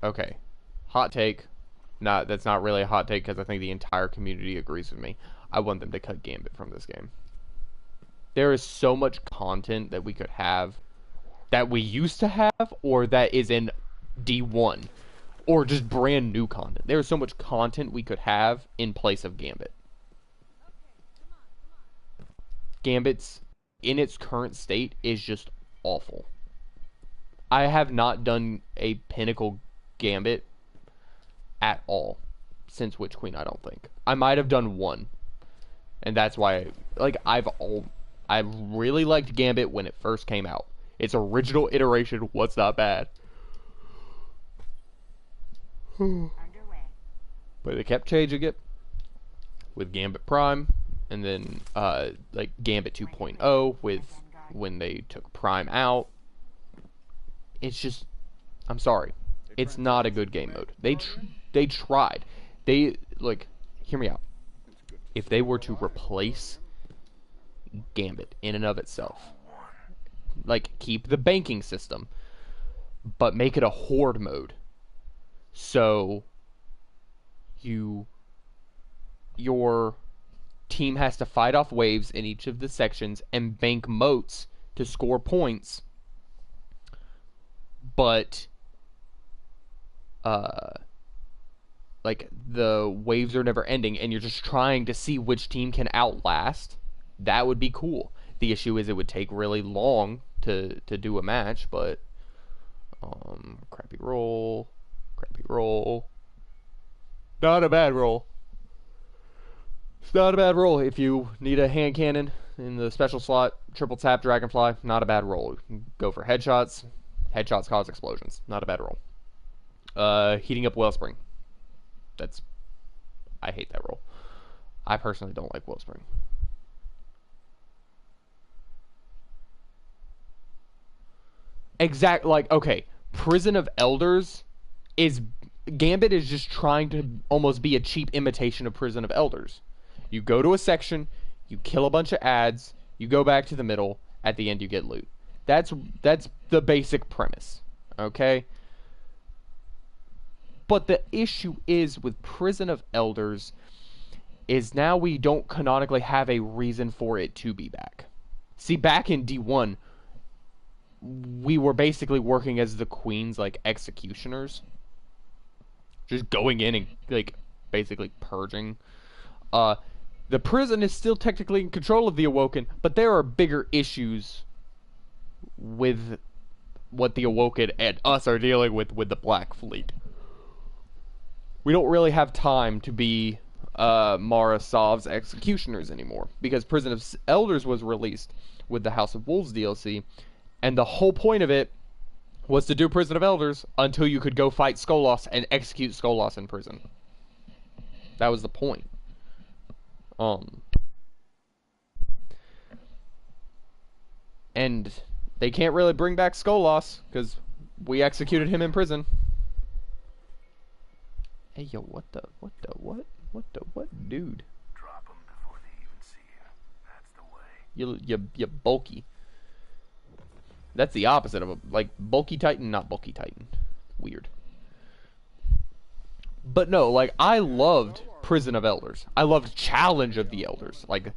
Okay. Hot take. That's not really a hot take because I think the entire community agrees with me. I want them to cut Gambit from this game. There is so much content that we could have, that we used to have, or that is in D1, or just brand new content. There is so much content we could have in place of Gambit. Gambit's, in its current state, is just awful. I have not done a pinnacle Gambit at all since Witch Queen, I don't think. I might have done one. And that's why, like, I really liked Gambit when it first came out. Its original iteration was not bad. But they kept changing it with Gambit Prime, and then like Gambit 2.0 with when they took Prime out. It's just, I'm sorry, it's not a good game mode. They tried. They, like, hear me out. If they were to replace Gambit in and of itself, like, keep the banking system, but make it a horde mode. So your team has to fight off waves in each of the sections and bank moats to score points, but like, the waves are never ending and you're just trying to see which team can outlast. That would be cool. The issue is it would take really long to do a match, but crappy roll. Not a bad roll. not a bad roll. If you need a hand cannon in the special slot, triple tap Dragonfly, not a bad roll. You can go for headshots. Headshots cause explosions. Not a bad roll. Heating up Wellspring. I hate that roll. I personally don't like Wellspring. Okay, Prison of Elders is... Gambit is just trying to almost be a cheap imitation of Prison of Elders. You go to a section, you kill a bunch of ads, you go back to the middle, at the end you get loot. That's the basic premise, okay? But the issue is with Prison of Elders is now we don't canonically have a reason for it to be back. See, back in D1, we were basically working as the Queen's, like, executioners. Just going in and, like, basically purging. The prison is still technically in control of the Awoken, but there are bigger issues with what the Awoken and us are dealing with the Black Fleet. We don't really have time to be Mara Sov's executioners anymore, because Prison of Elders was released with the House of Wolves DLC, and the whole point of it was to do Prison of Elders until you could go fight Skolas and execute Skolas in prison. That was the point. And they can't really bring back Skolas because we executed him in prison. Hey, yo, what, dude? Drop them before they even see you. That's the way. You bulky. That's the opposite of a, like, bulky Titan, not bulky Titan. Weird. But no, like, I loved Prison of Elders. I loved Challenge of the Elders. Like,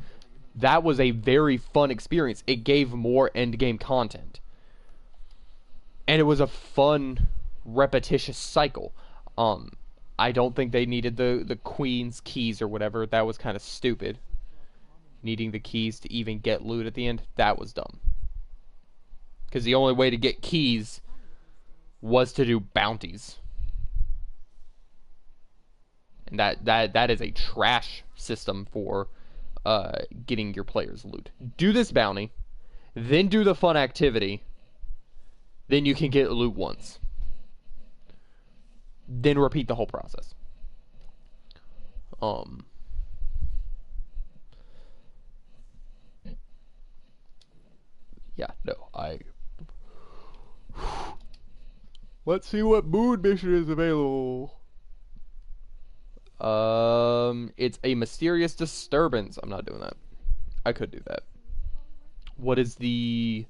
that was a very fun experience. It gave more endgame content. And it was a fun, repetitious cycle. I don't think they needed the Queen's keys or whatever. That was kind of stupid. Needing the keys to even get loot at the end, that was dumb. Because the only way to get keys was to do bounties. And that is a trash system for getting your players loot. Do this bounty, then do the fun activity, then you can get loot once. Then repeat the whole process. Yeah, no, let's see what mood mission is available. It's a mysterious disturbance. I'm not doing that. I could do that. What is the,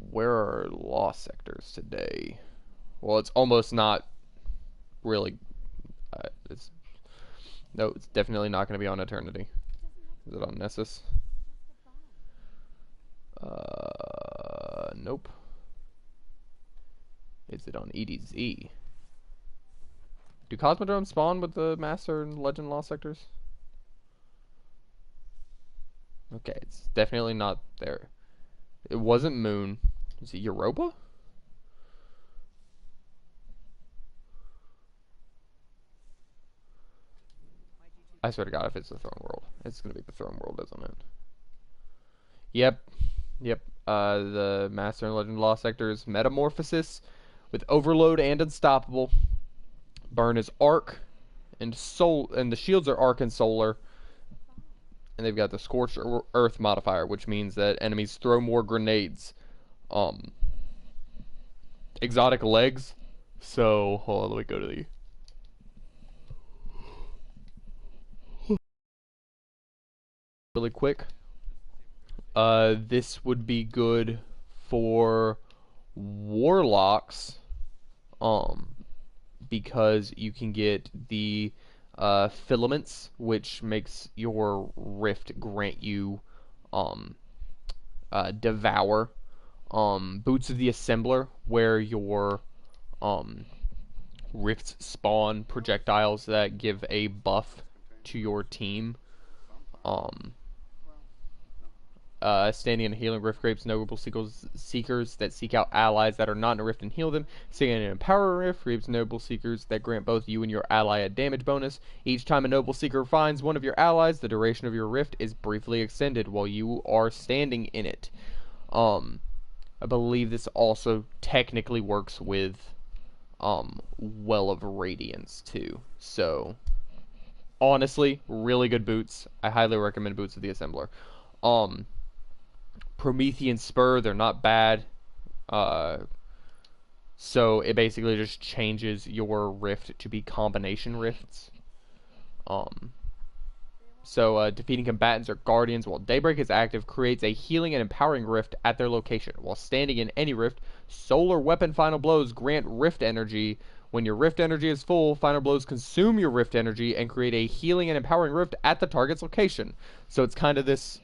where are lost sectors today? Well, it's almost not really, it's definitely not going to be on Eternity. Is it on Nessus? Nope. Is it on EDZ? Do Cosmodromes spawn with the Master and Legend Lost sectors? Okay, it's definitely not there. It wasn't Moon. Is it Europa? I swear to God, if it's the Throne World, it's gonna be the Throne World, isn't it? Yep. The Master and Legend Lost sectors, Metamorphosis with Overload and Unstoppable. Burn is Arc and Soul, and the shields are Arc and Solar. And they've got the Scorched Earth modifier, which means that enemies throw more grenades. Exotic legs. So, hold on, let me go to the... really quick. This would be good for Warlocks, because you can get the filaments, which makes your rift grant you devour. Boots of the Assembler, where your rifts spawn projectiles that give a buff to your team. Standing in a healing rift creates noble seekers that seek out allies that are not in a rift and heal them. Standing in a power rift creates noble seekers that grant both you and your ally a damage bonus. Each time a noble seeker finds one of your allies, the duration of your rift is briefly extended while you are standing in it. I believe this also technically works with Well of Radiance too. So honestly, really good boots. I highly recommend Boots of the Assembler. Promethean Spur, they're not bad. So it basically just changes your rift to be combination rifts. Defeating combatants or guardians while Daybreak is active creates a healing and empowering rift at their location. While standing in any rift, solar weapon final blows grant rift energy. When your rift energy is full, final blows consume your rift energy and create a healing and empowering rift at the target's location. So it's kind of this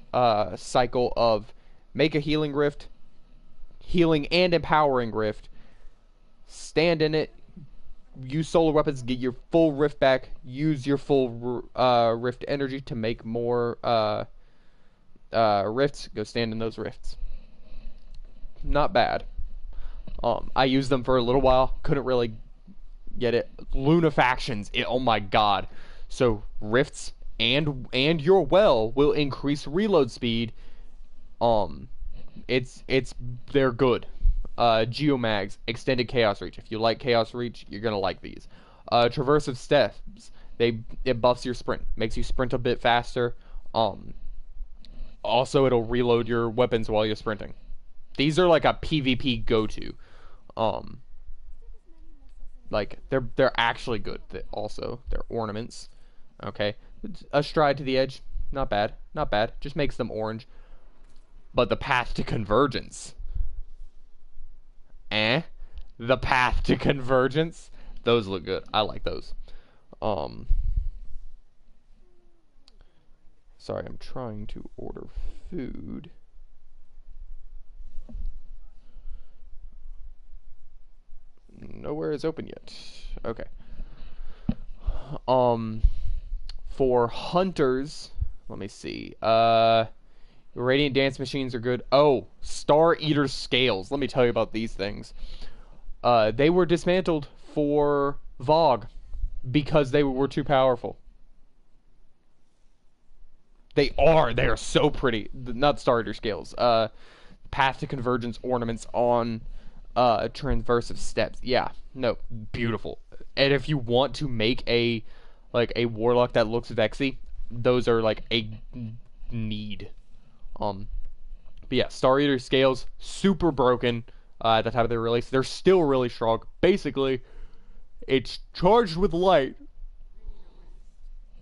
cycle of make a healing rift, healing and empowering rift, stand in it, use solar weapons to get your full rift back, use your full rift energy to make more rifts, go stand in those rifts. Not bad. I used them for a little while, couldn't really get it. Lunafactions, oh my god. So rifts and your well will increase reload speed. They're good. Geomags, Extended Chaos Reach. If you like Chaos Reach, you're gonna like these. Traversive Steps, it buffs your sprint, makes you sprint a bit faster. Also it'll reload your weapons while you're sprinting. These are like a PvP go-to. Like they're actually good. Also, they're ornaments. Okay, a Stride to the Edge, not bad, not bad. Just makes them orange. But the Path to Convergence. The Path to Convergence. Those look good. I like those. Sorry, I'm trying to order food. Nowhere is open yet. Okay. For hunters, let me see. Radiant Dance Machines are good. Oh, Star Eater Scales. Let me tell you about these things. They were dismantled for Vogue because they were too powerful. They are so pretty. Not Star Eater Scales. Path to Convergence ornaments on Transversive Steps. Yeah, no, beautiful. And if you want to make a warlock that looks Vexy, those are like a need. But yeah, Star Eater Scales, super broken at the time of their release. They're still really strong. Basically, it's charged with light,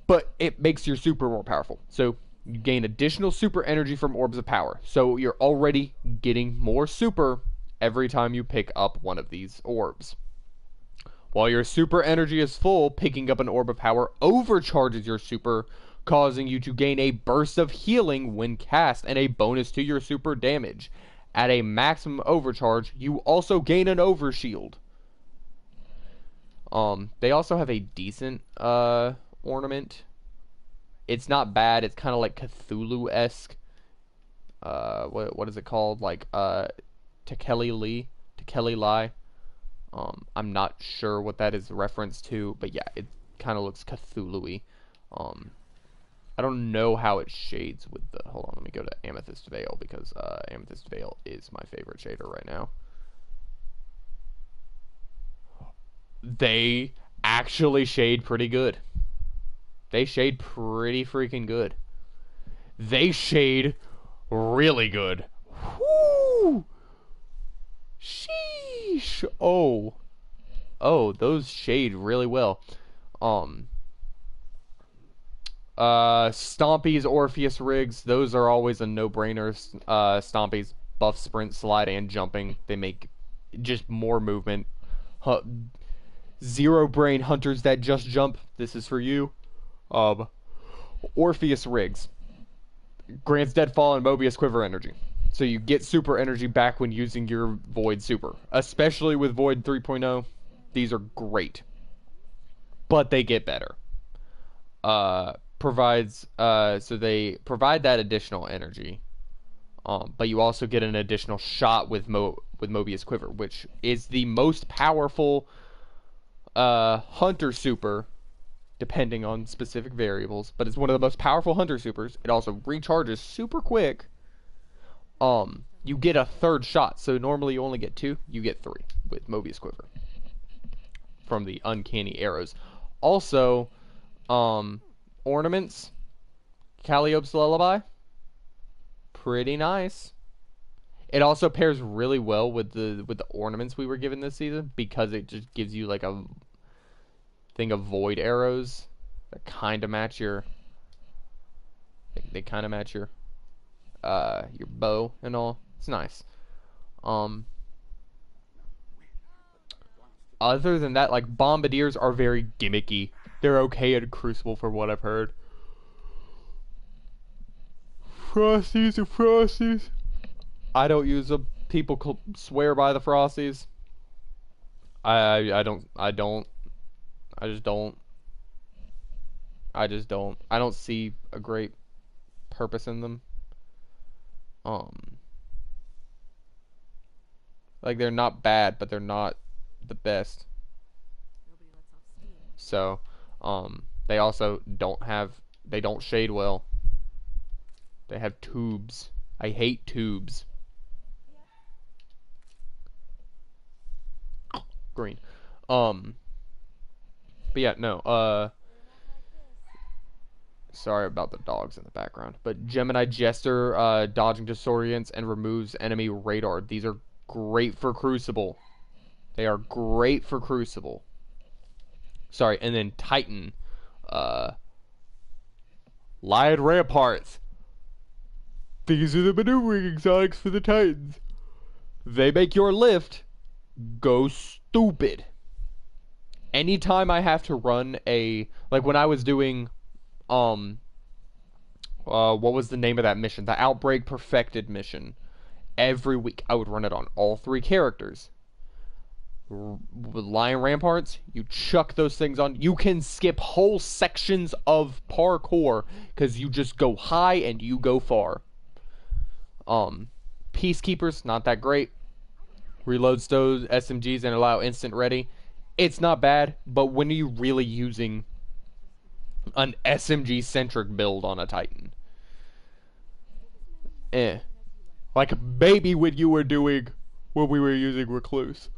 but it makes your super more powerful. So you gain additional super energy from Orbs of Power. So you're already getting more super every time you pick up one of these orbs. While your super energy is full, picking up an Orb of Power overcharges your super, causing you to gain a burst of healing when cast and a bonus to your super damage. At a maximum overcharge, you also gain an overshield. They also have a decent ornament. It's not bad. It's kind of like Cthulhu-esque. What is it called? Like Tekeli Lai. I'm not sure what that is a reference to, but yeah, it kind of looks Cthulhu-y. I don't know how it shades with the... Hold on, let me go to Amethyst Veil, because Amethyst Veil is my favorite shader right now. They actually shade pretty good. They shade pretty freaking good. They shade really good. Whoo! Sheesh! Oh, those shade really well. Stompy's Orpheus rigs, those are always a no-brainer. Stompy's buff sprint, slide, and jumping. They make just more movement. Zero brain hunters that just jump, this is for you. Orpheus rigs grants Deadfall and Mobius Quiver energy. So you get super energy back when using your Void super. Especially with Void 3.0. These are great. But they get better. So they provide that additional energy. But you also get an additional shot with Mobius Quiver, which is the most powerful Hunter Super, depending on specific variables. But it's one of the most powerful Hunter Supers. It also recharges super quick. You get a third shot, so normally you only get 2. You get 3 with Mobius Quiver from the Uncanny Arrows. Also, ornaments, Calliope's Lullaby, pretty nice. It also pairs really well with the ornaments we were given this season, because it just gives you like a thing of void arrows that kind of match your. They kind of match your bow and all. It's nice. Other than that, like, bombardiers are very gimmicky. They're okay at Crucible for what I've heard. Frosties are Frosties. I don't use them. People swear by the Frosties. I just don't. I don't see a great purpose in them. Like, they're not bad, but they're not the best. So, they also they don't shade well. They have tubes. I hate tubes. Green. But yeah, no, sorry about the dogs in the background. But Gemini Jester, dodging disorients and removes enemy radar. These are great for Crucible. They are great for Crucible. Sorry, and then Titan, Lion Ramparts. These are the maneuvering exotics for the Titans. They make your lift go stupid. Anytime I have to run like when I was doing, what was the name of that mission? The Outbreak Perfected mission. Every week I would run it on all 3 characters. With Lion Ramparts, you chuck those things on. You can skip whole sections of parkour because you just go high and you go far. Peacekeepers, not that great. Reload stows, SMGs, and allow instant ready. It's not bad, but when are you really using an SMG-centric build on a Titan? Like maybe when we were using Recluse.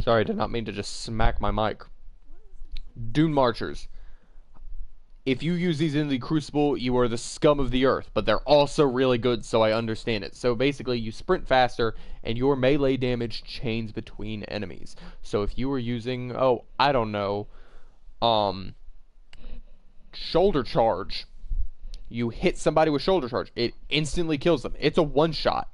Sorry, I did not mean to just smack my mic. Dune Marchers. If you use these in the Crucible, you are the scum of the earth, but they're also really good, so I understand it. So basically, you sprint faster, and your melee damage chains between enemies. So if you were using, I don't know, shoulder charge, you hit somebody with shoulder charge, it instantly kills them. It's a one-shot.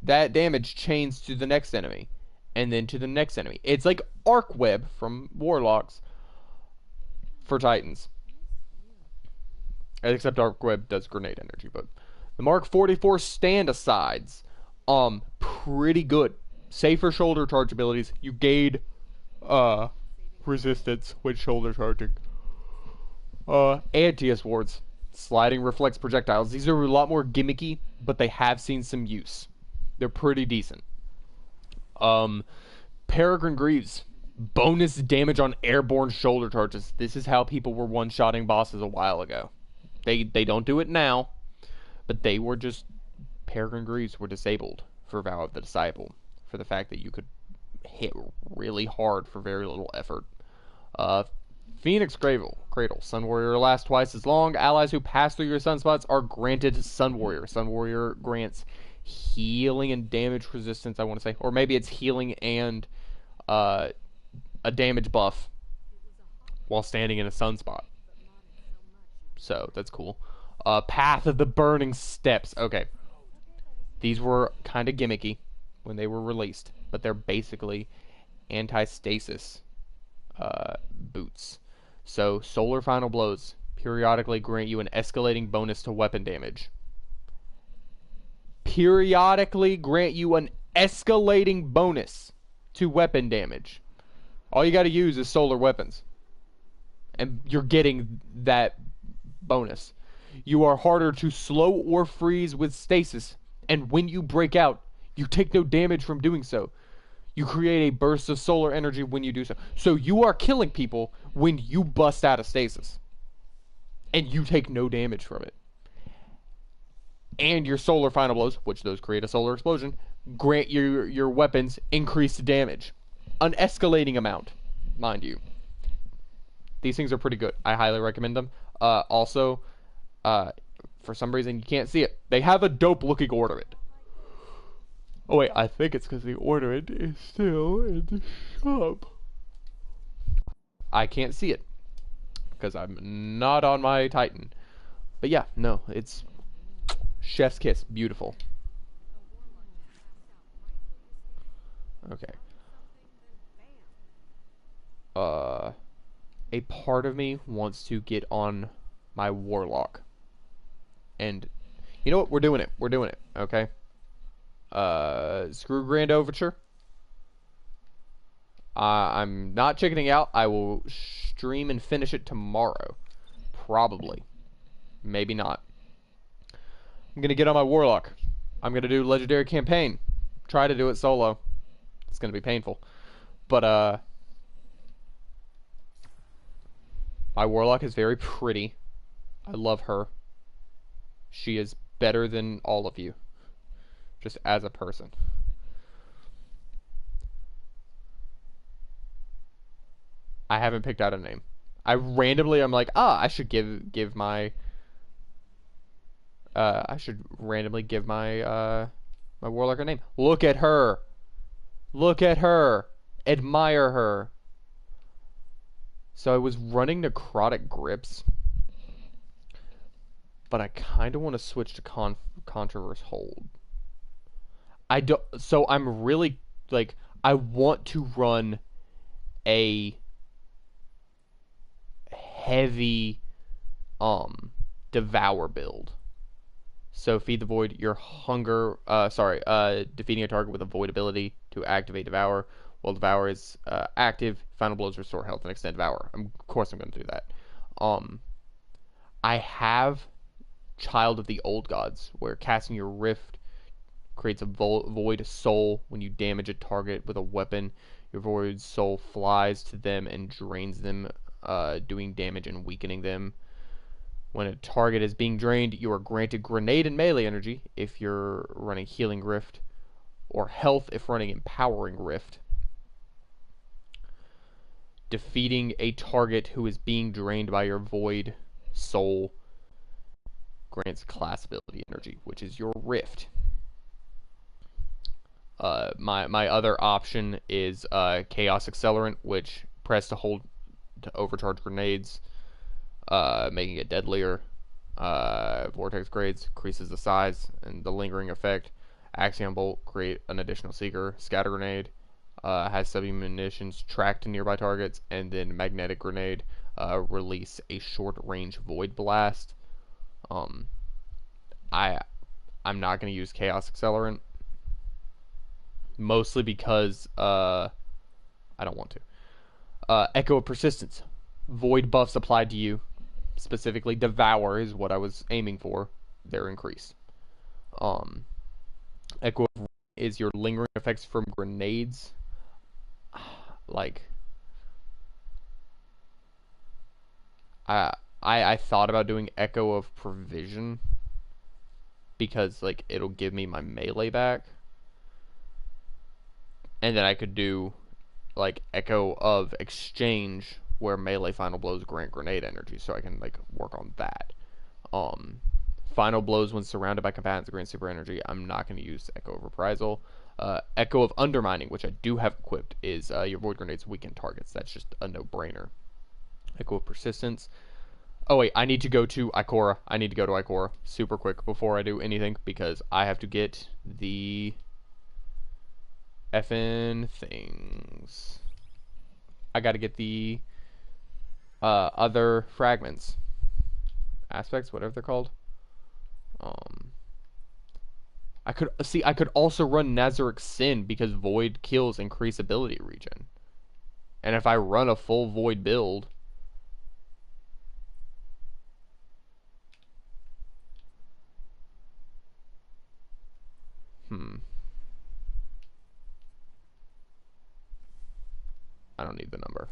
That damage chains to the next enemy, and then to the next enemy. It's like Arc Web from Warlocks for Titans. Except Arc Web does grenade energy, but the Mark 44 stand-asides, pretty good. Safer shoulder charge abilities. You gain resistance when shoulder charging. Anti-S wards. Sliding reflex projectiles. These are a lot more gimmicky, but they have seen some use. They're pretty decent. Peregrine Greaves. Bonus damage on airborne shoulder charges. This is how people were one-shotting bosses a while ago. They don't do it now, but they were just... Peregrine Greaves were disabled for Vow of the Disciple, for the fact that you could hit really hard for very little effort. Phoenix Cradle. Sun Warrior lasts twice as long. Allies who pass through your sunspots are granted Sun Warrior. Sun Warrior grants healing and damage resistance, I want to say. Or maybe it's healing and a damage buff while standing in a sunspot. So, that's cool. Path of the Burning Steps. Okay. These were kind of gimmicky when they were released, but they're basically anti-stasis boots. So, Solar Final Blows periodically grant you an escalating bonus to weapon damage. Periodically grant you an escalating bonus to weapon damage. All you gotta use is solar weapons. and you're getting that bonus. You are harder to slow or freeze with stasis, and when you break out, you take no damage from doing so. You create a burst of solar energy when you do so. So you are killing people when you bust out of stasis, and you take no damage from it. And your solar final blows, which those create a solar explosion, grant your weapons increased damage. An escalating amount, mind you. These things are pretty good. I highly recommend them. Also, for some reason you can't see it. They have a dope looking ornament. Oh wait, I think it's because the ornament is still in the shop. I can't see it because I'm not on my Titan. But yeah, no, it's chef's kiss. Beautiful. Okay. A part of me wants to get on my warlock. And you know what? We're doing it. We're doing it. Okay. Screw Grand Overture. I'm not chickening out. I will stream and finish it tomorrow. Probably. Maybe not. I'm gonna get on my warlock. I'm gonna do legendary campaign. Try to do it solo. It's gonna be painful. But my warlock is very pretty. I love her. She is better than all of you. Just as a person. I haven't picked out a name. I'm like, I should give my I should randomly give my my warlock a name. Look at her. Look at her. Admire her. So I was running necrotic grips, but I kind of want to switch to Controverse Hold. So I'm really, like, I want to run a heavy, Devour build. So Feed the Void, your hunger, defeating a target with a Void ability to activate Devour. While Devour is active, Final Blows restore health and extend Devour. Of course I'm going to do that. I have Child of the Old Gods, where casting your Rift creates a Void Soul. When you damage a target with a weapon, your Void Soul flies to them and drains them, doing damage and weakening them. When a target is being drained, you are granted grenade and melee energy if you're running Healing Rift, or health if running Empowering Rift. Defeating a target who is being drained by your Void Soul grants class ability energy, which is your Rift. My other option is Chaos Accelerant, which press to hold to overcharge grenades, making it deadlier. Vortex Grades increases the size and the lingering effect. Axion Bolt, create an additional Seeker. Scatter Grenade has sub-munitions tracked to nearby targets, and then Magnetic Grenade, release a short-range Void Blast. I'm not going to use Chaos Accelerant, mostly because I don't want to. Echo of Persistence, Void buffs applied to you. Specifically, Devour is what I was aiming for. They're increased. Echo of is your lingering effects from grenades. Like, I thought about doing Echo of Provision because, like, it'll give me my melee back, and then I could do, like, Echo of Exchange, where melee final blows grant grenade energy, so I can, like, work on that. Final blows when surrounded by combatants grant super energy. I'm not going to use Echo of Reprisal. Echo of Undermining, which I do have equipped, is your Void Grenades weaken targets. That's just a no-brainer. Echo of Persistence. Oh wait, I need to go to Ikora. Super quick before I do anything, because I have to get the effing things. I gotta get the other fragments. Aspects, whatever they're called. I could also run Nazarick Sin, because Void kills increase ability regen. And if I run a full Void build, I don't need the number.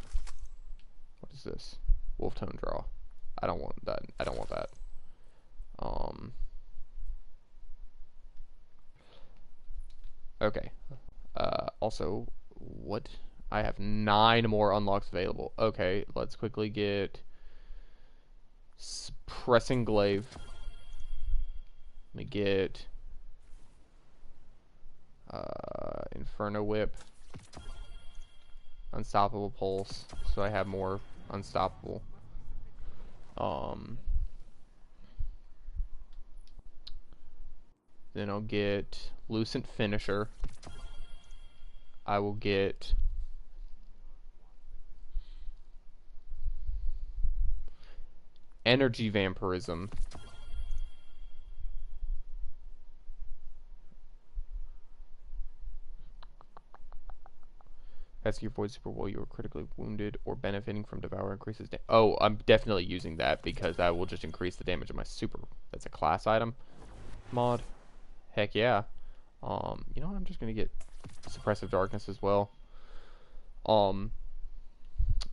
What is this? Wolf tone draw. I don't want that. I don't want that. Okay. Also, what? I have 9 more unlocks available. Okay, let's quickly get Suppressing Glaive. Let me get Inferno Whip. Unstoppable Pulse, so I have more unstoppable. Then I'll get Lucent Finisher. I will get Energy Vampirism. Ask your void super while you are critically wounded or benefiting from Devour increases oh, I'm definitely using that because that will just increase the damage of my super. That's a class item mod. Heck yeah. You know what? I'm just gonna get Suppressive Darkness as well. And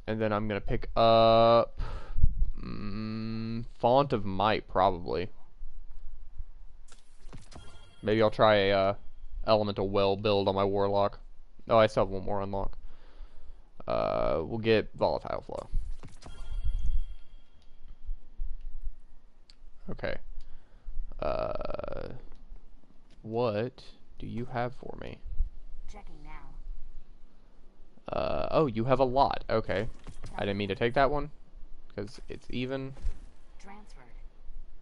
then I'm gonna pick up Font of Might probably. Maybe I'll try a Elemental Well build on my Warlock. Oh, I still have one more unlock. We'll get Volatile Flow. Okay. What do you have for me? Checking now. Oh, you have a lot. Okay. I didn't mean to take that one, because it's even. Transferred.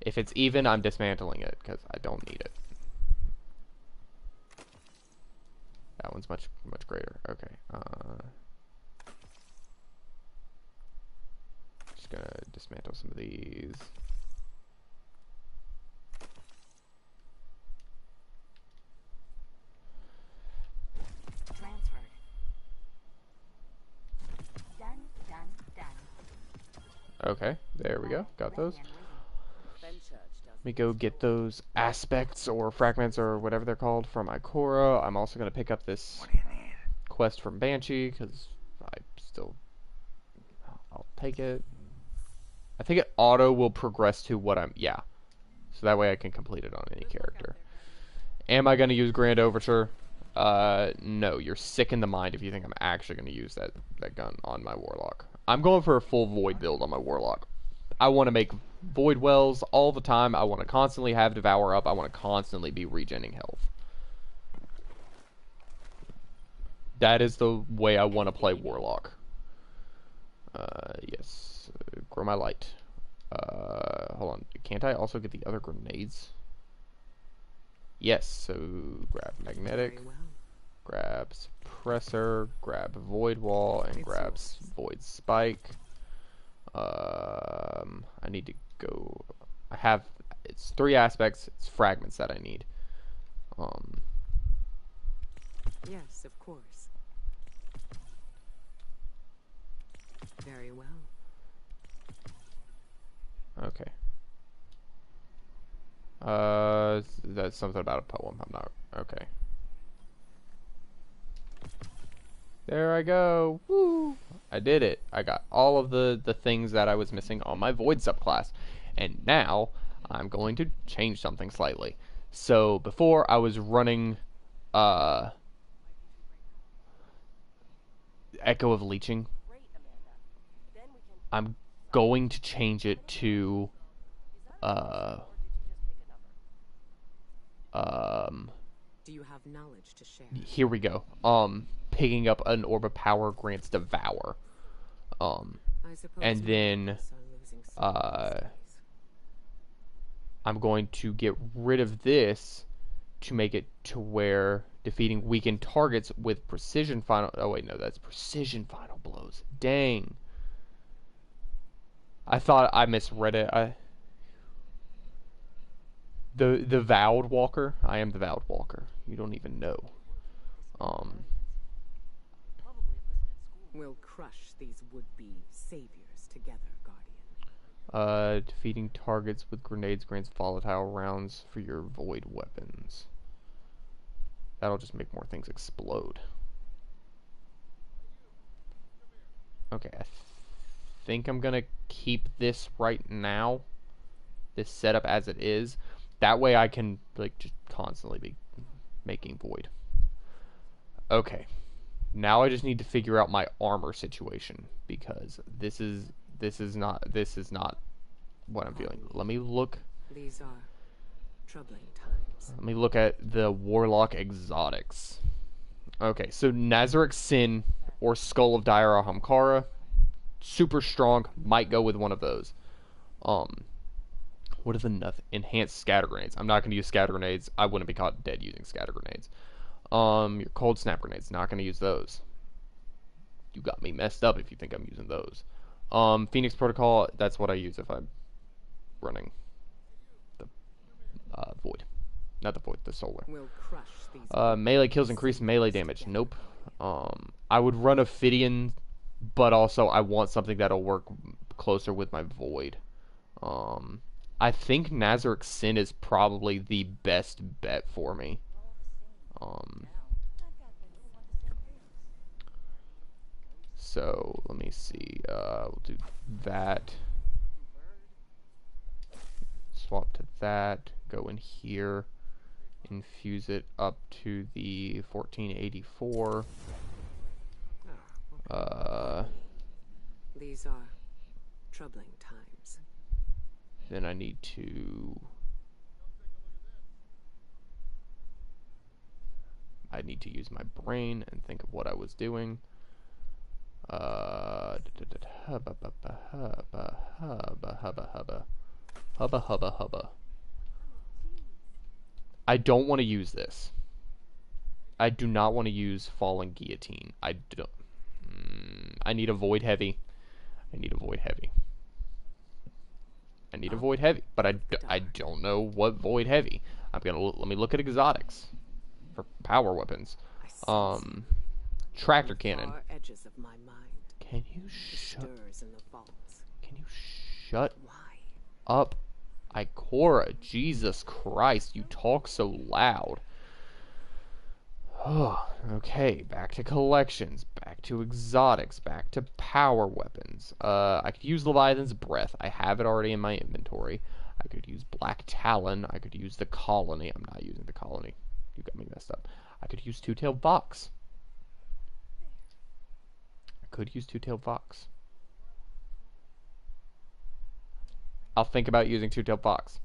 If it's even, I'm dismantling it, because I don't need it. That one's much greater. Okay. Just gonna dismantle some of these. Transferred. Done. Okay, there we go. Got those. Ready and waiting. Let me go get those aspects or fragments or whatever they're called from Ikora. I'm also gonna pick up this quest from Banshee because I'll take it. I think it auto will progress to what I'm, yeah. So that way I can complete it on any character. Am I going to use Grand Overture? No, you're sick in the mind if you think I'm actually going to use that gun on my Warlock. I'm going for a full Void build on my Warlock. I want to make Void Wells all the time. I want to constantly have Devour up. I want to constantly be regenning health. That is the way I want to play Warlock. Yes. Grow my light. Hold on. Can't I also get the other grenades? Yes. So grab magnetic, grab suppressor, grab void wall, and grab void spike. I need to go. I have. It's 3 aspects. It's fragments that I need. Yes, of course. Very well. Okay. That's something about a poem. I'm not. Okay. There I go. Woo! I did it. I got all of the things that I was missing on my Void subclass. And now I'm going to change something slightly. So before I was running Echo of Leeching. I'm going to change it to Do you have knowledge to share? here we go. Picking up an Orb of Power grants Devour. And then I'm going to get rid of this to make it to where defeating weakened targets with precision final. Oh wait, no, that's precision final blows. Dang. I thought I misread it. The Vowed Walker. I am the Vowed Walker. You don't even know. We'll crush these would-be saviors together, Guardian. Defeating targets with grenades grants volatile rounds for your void weapons. That'll just make more things explode. Okay, I think I'm gonna keep this right now. This setup as it is. That way I can, like, just constantly be making void. Okay. Now I just need to figure out my armor situation, because this is not what I'm feeling. Let me look. These are troubling times. Let me look at the Warlock exotics. Okay, so Nazareth Sin or Skull of Daira Hamkara, super strong, might go with one of those. What are the enhanced scatter grenades? I'm not going to use scatter grenades. I wouldn't be caught dead using scatter grenades. Your cold snap grenades, not going to use those. You got me messed up if you think I'm using those. Phoenix Protocol, that's what I use if I'm running the Void. Not the Void, the Solar. We'll crush these Melee kills increase melee damage. Nope. I would run Ophidian, but also I want something that'll work closer with my Void. I think Nazareth Sin is probably the best bet for me. So let me see. We'll do that. Swap to that. Go in here. Infuse it up to the 1484. These are troubling times. Then I need to... use my brain and think of what I was doing. Hubba hubba. I don't want to use this. I do not want to use Fallen Guillotine. I don't. I need a Void Heavy. I need a Void Heavy. I need a Void Heavy, but I don't know what Void Heavy. Let me look at exotics for power weapons. Tractor cannon. Edges of my mind. Can you shut? In the vaults. Can you shut Why? up, Ikora? Jesus Christ, you talk so loud. Oh, okay, back to collections, back to exotics, back to power weapons. I could use Leviathan's Breath. I have it already in my inventory. I could use Black Talon. I could use the Colony. I'm not using the Colony. You got me messed up. I could use Two-Tailed Fox. I'll think about using Two-Tailed Fox.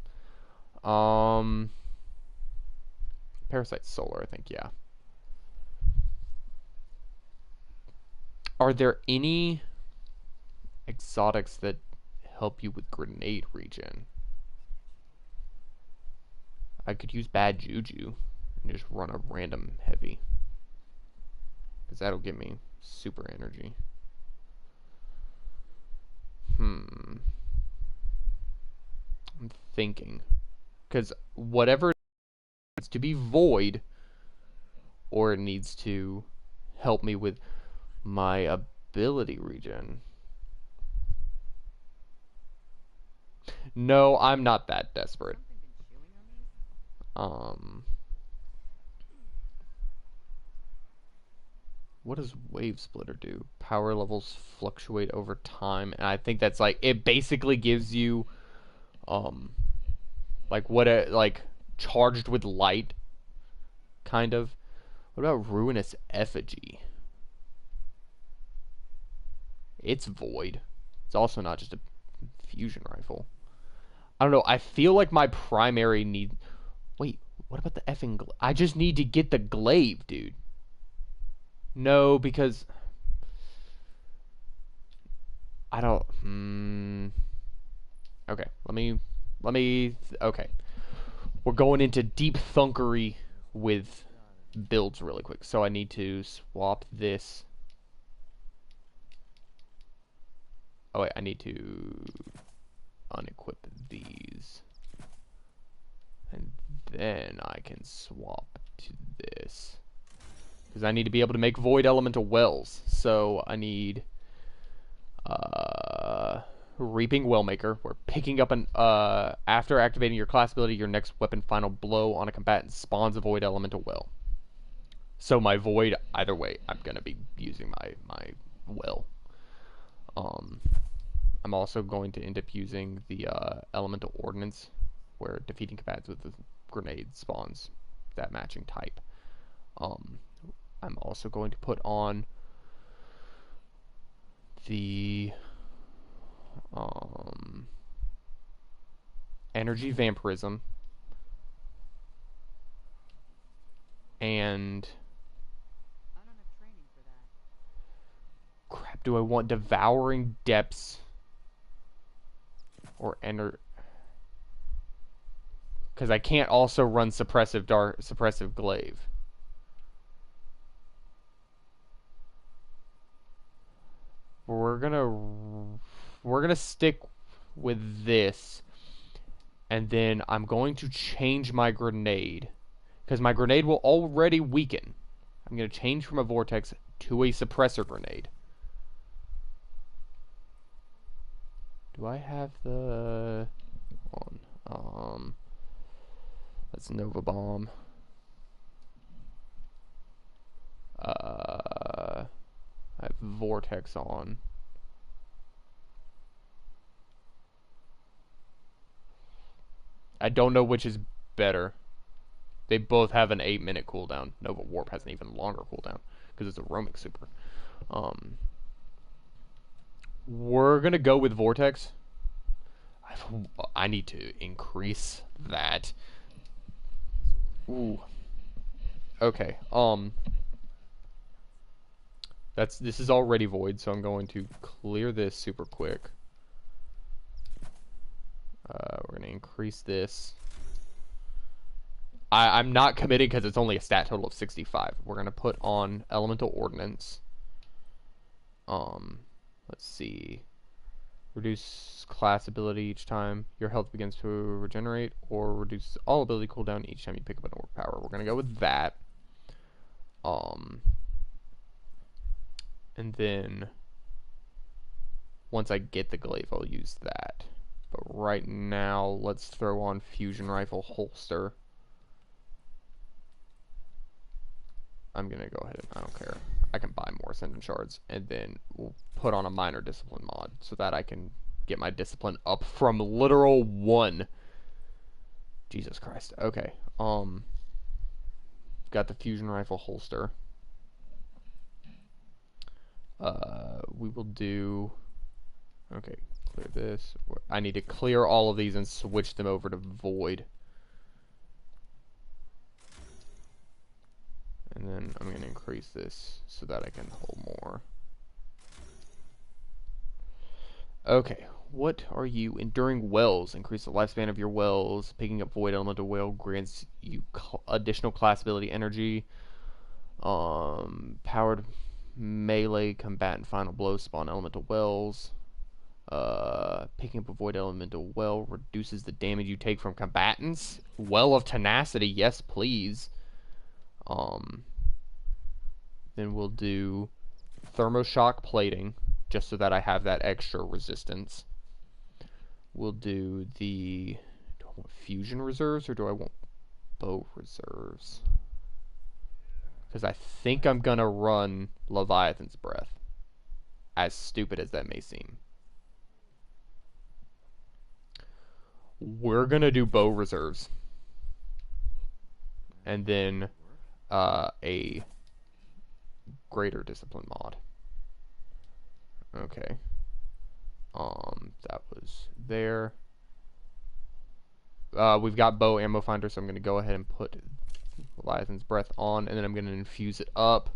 Parasite Solar, I think, yeah. Are there any exotics that help you with grenade regen? I could use Bad Juju and just run a random heavy, because that'll give me super energy. I'm thinking, because whatever needs to be void, or it needs to help me with my ability regen. No, I'm not that desperate. What does Wave Splitter do? Power levels fluctuate over time, and I think that's like, it basically gives you like like charged with light, kind of. What about Ruinous Effigy? It's void. It's also not just a fusion rifle. I don't know. I feel like my primary need... Wait, what about the effing... I just need to get the glaive, dude. No, because... I don't... Okay, let me... Okay. We're going into deep thunkery with builds really quick. So I need to swap this... Oh wait, I need to unequip these. And then I can swap to this. Because I need to be able to make void elemental wells. So I need Reaping Wellmaker. We're picking up an after activating your class ability, your next weapon final blow on a combatant spawns a void elemental well. So my void, either way, I'm gonna be using my will. I'm also going to end up using the elemental ordnance, where defeating combatants with the grenade spawns that matching type. I'm also going to put on the energy vampirism and crap, do I want devouring depths or because I can't also run suppressive glaive. We're gonna stick with this, and then I'm going to change my grenade because my grenade will already weaken. I'm gonna change from a vortex to a suppressor grenade. Do I have the on? That's Nova Bomb. I have Vortex on. I don't know which is better. They both have an 8-minute cooldown. Nova Warp has an even longer cooldown because it's a roaming super. We're gonna go with Vortex. I need to increase that. Ooh. Okay. This is already void, so I'm going to clear this super quick. We're gonna increase this. I'm not committing because it's only a stat total of 65. We're gonna put on Elemental Ordnance. Let's see. Reduce class ability each time your health begins to regenerate, or reduce all ability cooldown each time you pick up an orb power. We're gonna go with that. And then once I get the glaive, I'll use that. But right now, let's throw on fusion rifle holster. I'm gonna go ahead and I don't care. I can buy more Ascendant Shards, and then we'll put on a minor discipline mod so that I can get my discipline up from literal 1. Jesus Christ. Okay. Got the fusion rifle holster. We will do. Okay, clear this. I need to clear all of these and switch them over to void. And then I'm going to increase this so that I can hold more. Okay, what are you? Enduring Wells. Increase the lifespan of your wells. Picking up Void Elemental Well grants you additional class ability energy. Powered melee combatant final blow spawn elemental wells. Picking up a Void Elemental Well reduces the damage you take from combatants. Well of Tenacity, yes please. Then we'll do Thermoshock Plating, just so that I have that extra resistance. We'll do the... Do I want Fusion Reserves, or do I want Bow Reserves? Because I think I'm gonna run Leviathan's Breath. As stupid as that may seem. We're gonna do Bow Reserves. And then a greater discipline mod. Okay. That was there. We've got bow ammo finder, so I'm going to go ahead and put Leviathan's Breath on, and then I'm going to infuse it up.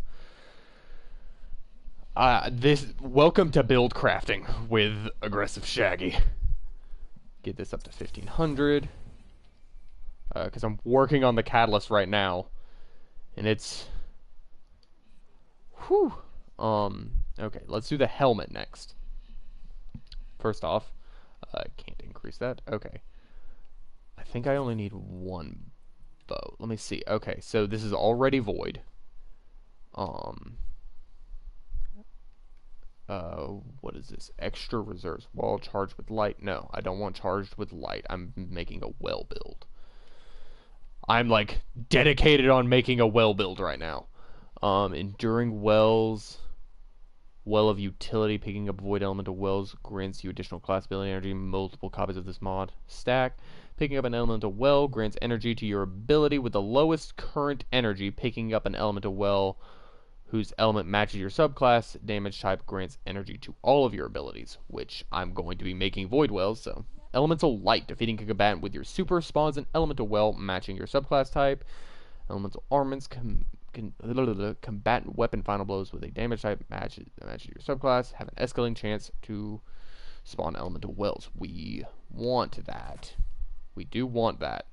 Welcome to build crafting with Aggressive Shaggy. Get this up to 1500. Because I'm working on the catalyst right now, and it's... Whew. Okay, let's do the helmet next. First off, I can't increase that. Okay. I think I only need one bow. Let me see. Okay, so this is already void. What is this? Extra reserves. Wall charged with light. No, I don't want charged with light. I'm making a well build. I'm like dedicated on making a well build right now. Enduring wells. Well of Utility, picking up void elemental wells grants you additional class ability energy. Multiple copies of this mod stack. Picking up an elemental well grants energy to your ability with the lowest current energy. Picking up an elemental well whose element matches your subclass damage type grants energy to all of your abilities, which I'm going to be making void wells, so. Elemental Light, defeating a combatant with your super spawns an elemental well matching your subclass type. Elemental Armaments, combatant weapon final blows with a damage type matches your subclass have an escalating chance to spawn elemental wells. We want that. We do want that.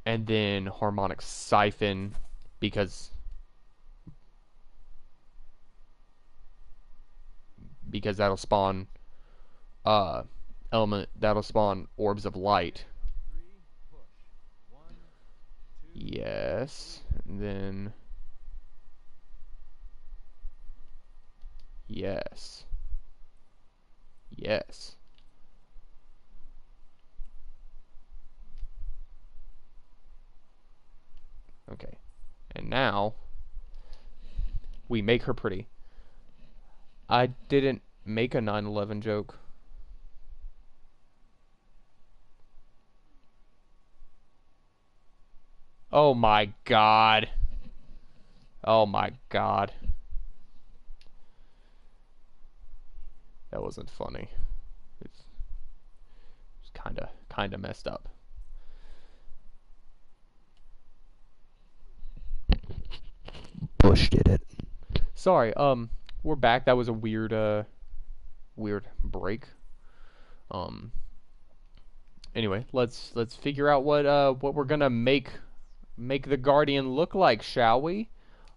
And then Harmonic Siphon, because that'll spawn that'll spawn orbs of light. Yes. And then yes. Yes. Okay. And now we make her pretty. I didn't make a 9/11 joke. Oh my god. Oh my god. That wasn't funny. It's kinda messed up. Bush did it. Sorry, we're back. That was a weird break. Anyway, let's figure out what we're gonna make the Guardian look like, shall we?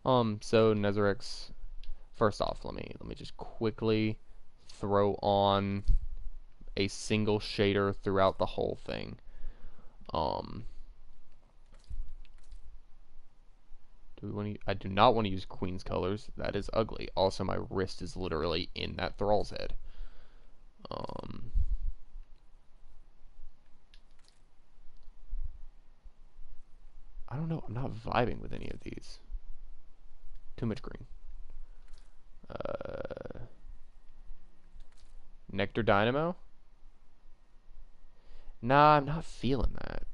So Nezarix, first off, let me just quickly throw on a single shader throughout the whole thing. I do not want to use Queen's colors. That is ugly. Also, my wrist is literally in that thrall's head. I don't know. I'm not vibing with any of these. Too much green. Nectar Dynamo? Nah, I'm not feeling that.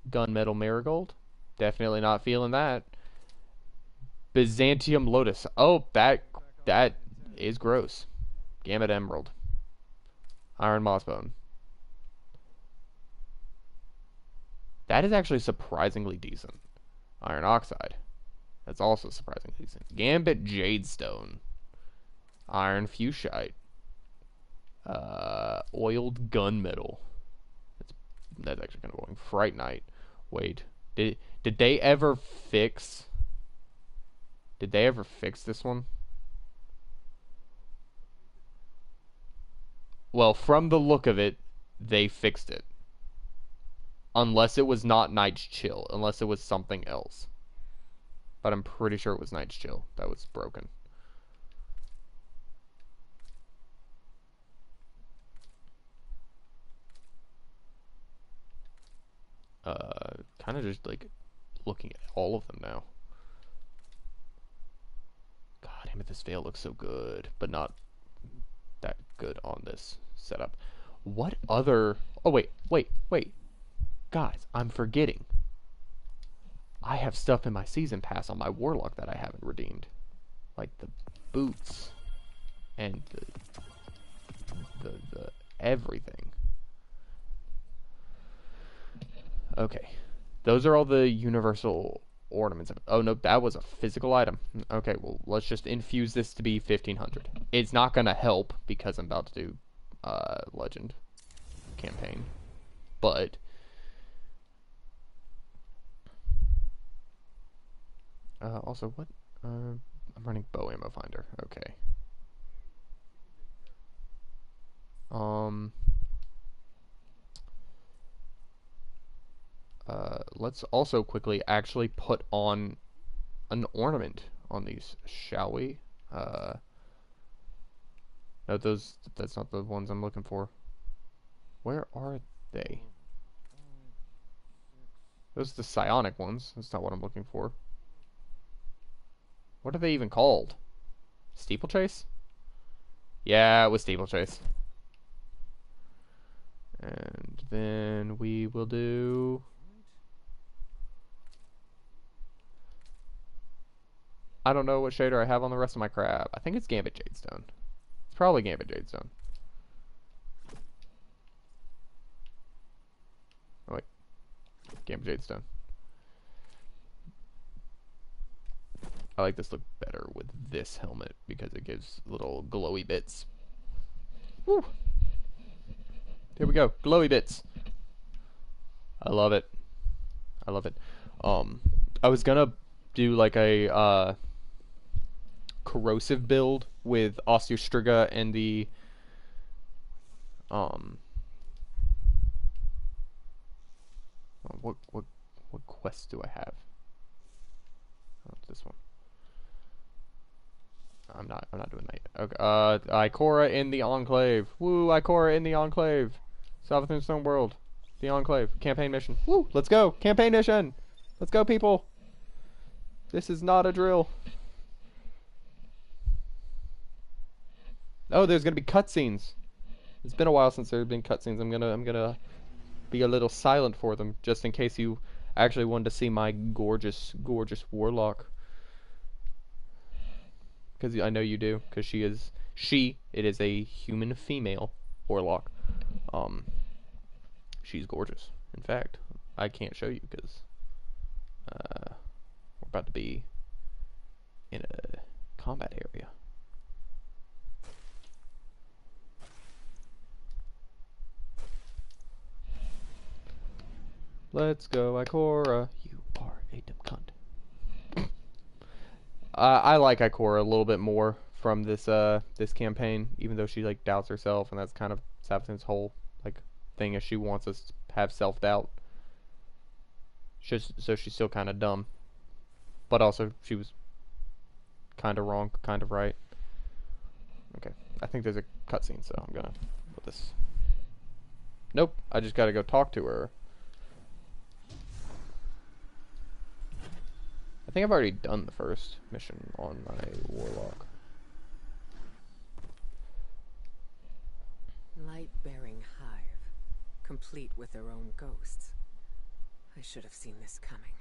Gunmetal Marigold? Definitely not feeling that. Byzantium Lotus. Oh, that is gross. Gamut Emerald. Iron Mossbone. That is actually surprisingly decent. Iron Oxide. That's also surprisingly decent. Gambit Jadestone. Iron Fuchsite. Oiled Gunmetal. That's actually kind of boring. Fright Knight. Wait. Did they ever fix... Did they ever fix this one? Well, from the look of it, they fixed it. Unless it was not Night's Chill. Unless it was something else. But I'm pretty sure it was Night's Chill that was broken. Kind of just like looking at all of them now. God, Amethyst Veil looks so good, but not that good on this setup. What other... Oh, wait. Guys, I'm forgetting. I have stuff in my Season Pass on my Warlock that I haven't redeemed. Like the boots. And the everything. Okay. Those are all the universal ornaments. Oh, no, that was a physical item. Okay, well, let's just infuse this to be 1500. It's not going to help because I'm about to do Legend campaign. But... also, what? I'm running bow ammo finder. Okay. Let's also quickly actually put on an ornament on these, shall we? No, that's not the ones I'm looking for. Where are they? Those are the psionic ones. That's not what I'm looking for. What are they even called? Steeplechase? Yeah, it was Steeplechase. And then we will do... I don't know what shader I have on the rest of my crab. I think it's Gambit Jadestone. It's probably Gambit Jadestone. Oh wait. Gambit Jadestone. I like this look better with this helmet because it gives little glowy bits. Woo! Here we go. Glowy bits. I love it. I love it. I was gonna do like a corrosive build with Osteostriga and the what quest do I have? Oh, this one. I'm not doing that yet. Okay, Ikora in the Enclave. Woo, Ikora in the Enclave. Savathun Stone World. The Enclave. Campaign mission. Woo, let's go. Campaign mission. Let's go, people. This is not a drill. Oh, there's gonna be cutscenes. It's been a while since there have been cutscenes. I'm gonna be a little silent for them, just in case you actually wanted to see my gorgeous warlock. Because I know you do. Because it is a human female warlock. She's gorgeous. In fact, I can't show you because we're about to be in a combat area. Let's go, Ikora. You are a dumb cunt. I like Ikora a little bit more from this campaign, even though she like doubts herself, and that's kind of Savathun's whole like thing, is she wants us to have self-doubt. So she's still kind of dumb, but also she was kind of wrong, kind of right. Okay, I think there's a cutscene, so I'm gonna put this. Nope, I just gotta go talk to her. I think I've already done the first mission on my warlock. Light-bearing hive, complete with their own ghosts. I should have seen this coming.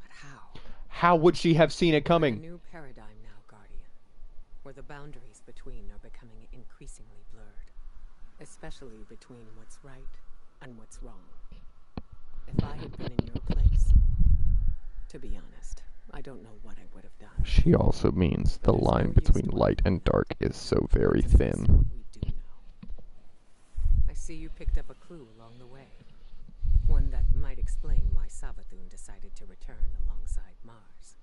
But how? How would she have seen it We're in coming? a new paradigm now, Guardian, where the boundaries between are becoming increasingly blurred, especially between what's right and what's wrong. If I had been in your place, to be honest, I don't know what I would have done. She also means the line between light and dark is so very thin. We do know. I see you picked up a clue along the way. One that might explain why Savathun decided to return alongside Mars.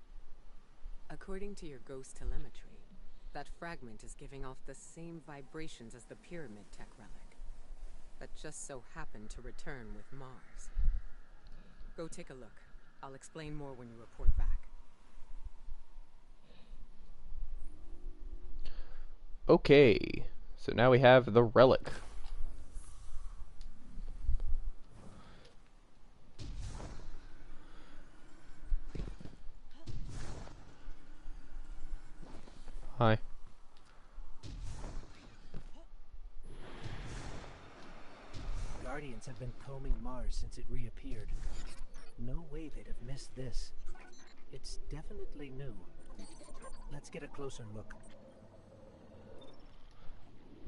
According to your ghost telemetry, that fragment is giving off the same vibrations as the pyramid tech relic that just so happened to return with Mars. Go take a look. I'll explain more when you report back. Okay, so now we have the relic. Hi. Guardians have been combing Mars since it reappeared. No way they'd have missed this. It's definitely new. Let's get a closer look.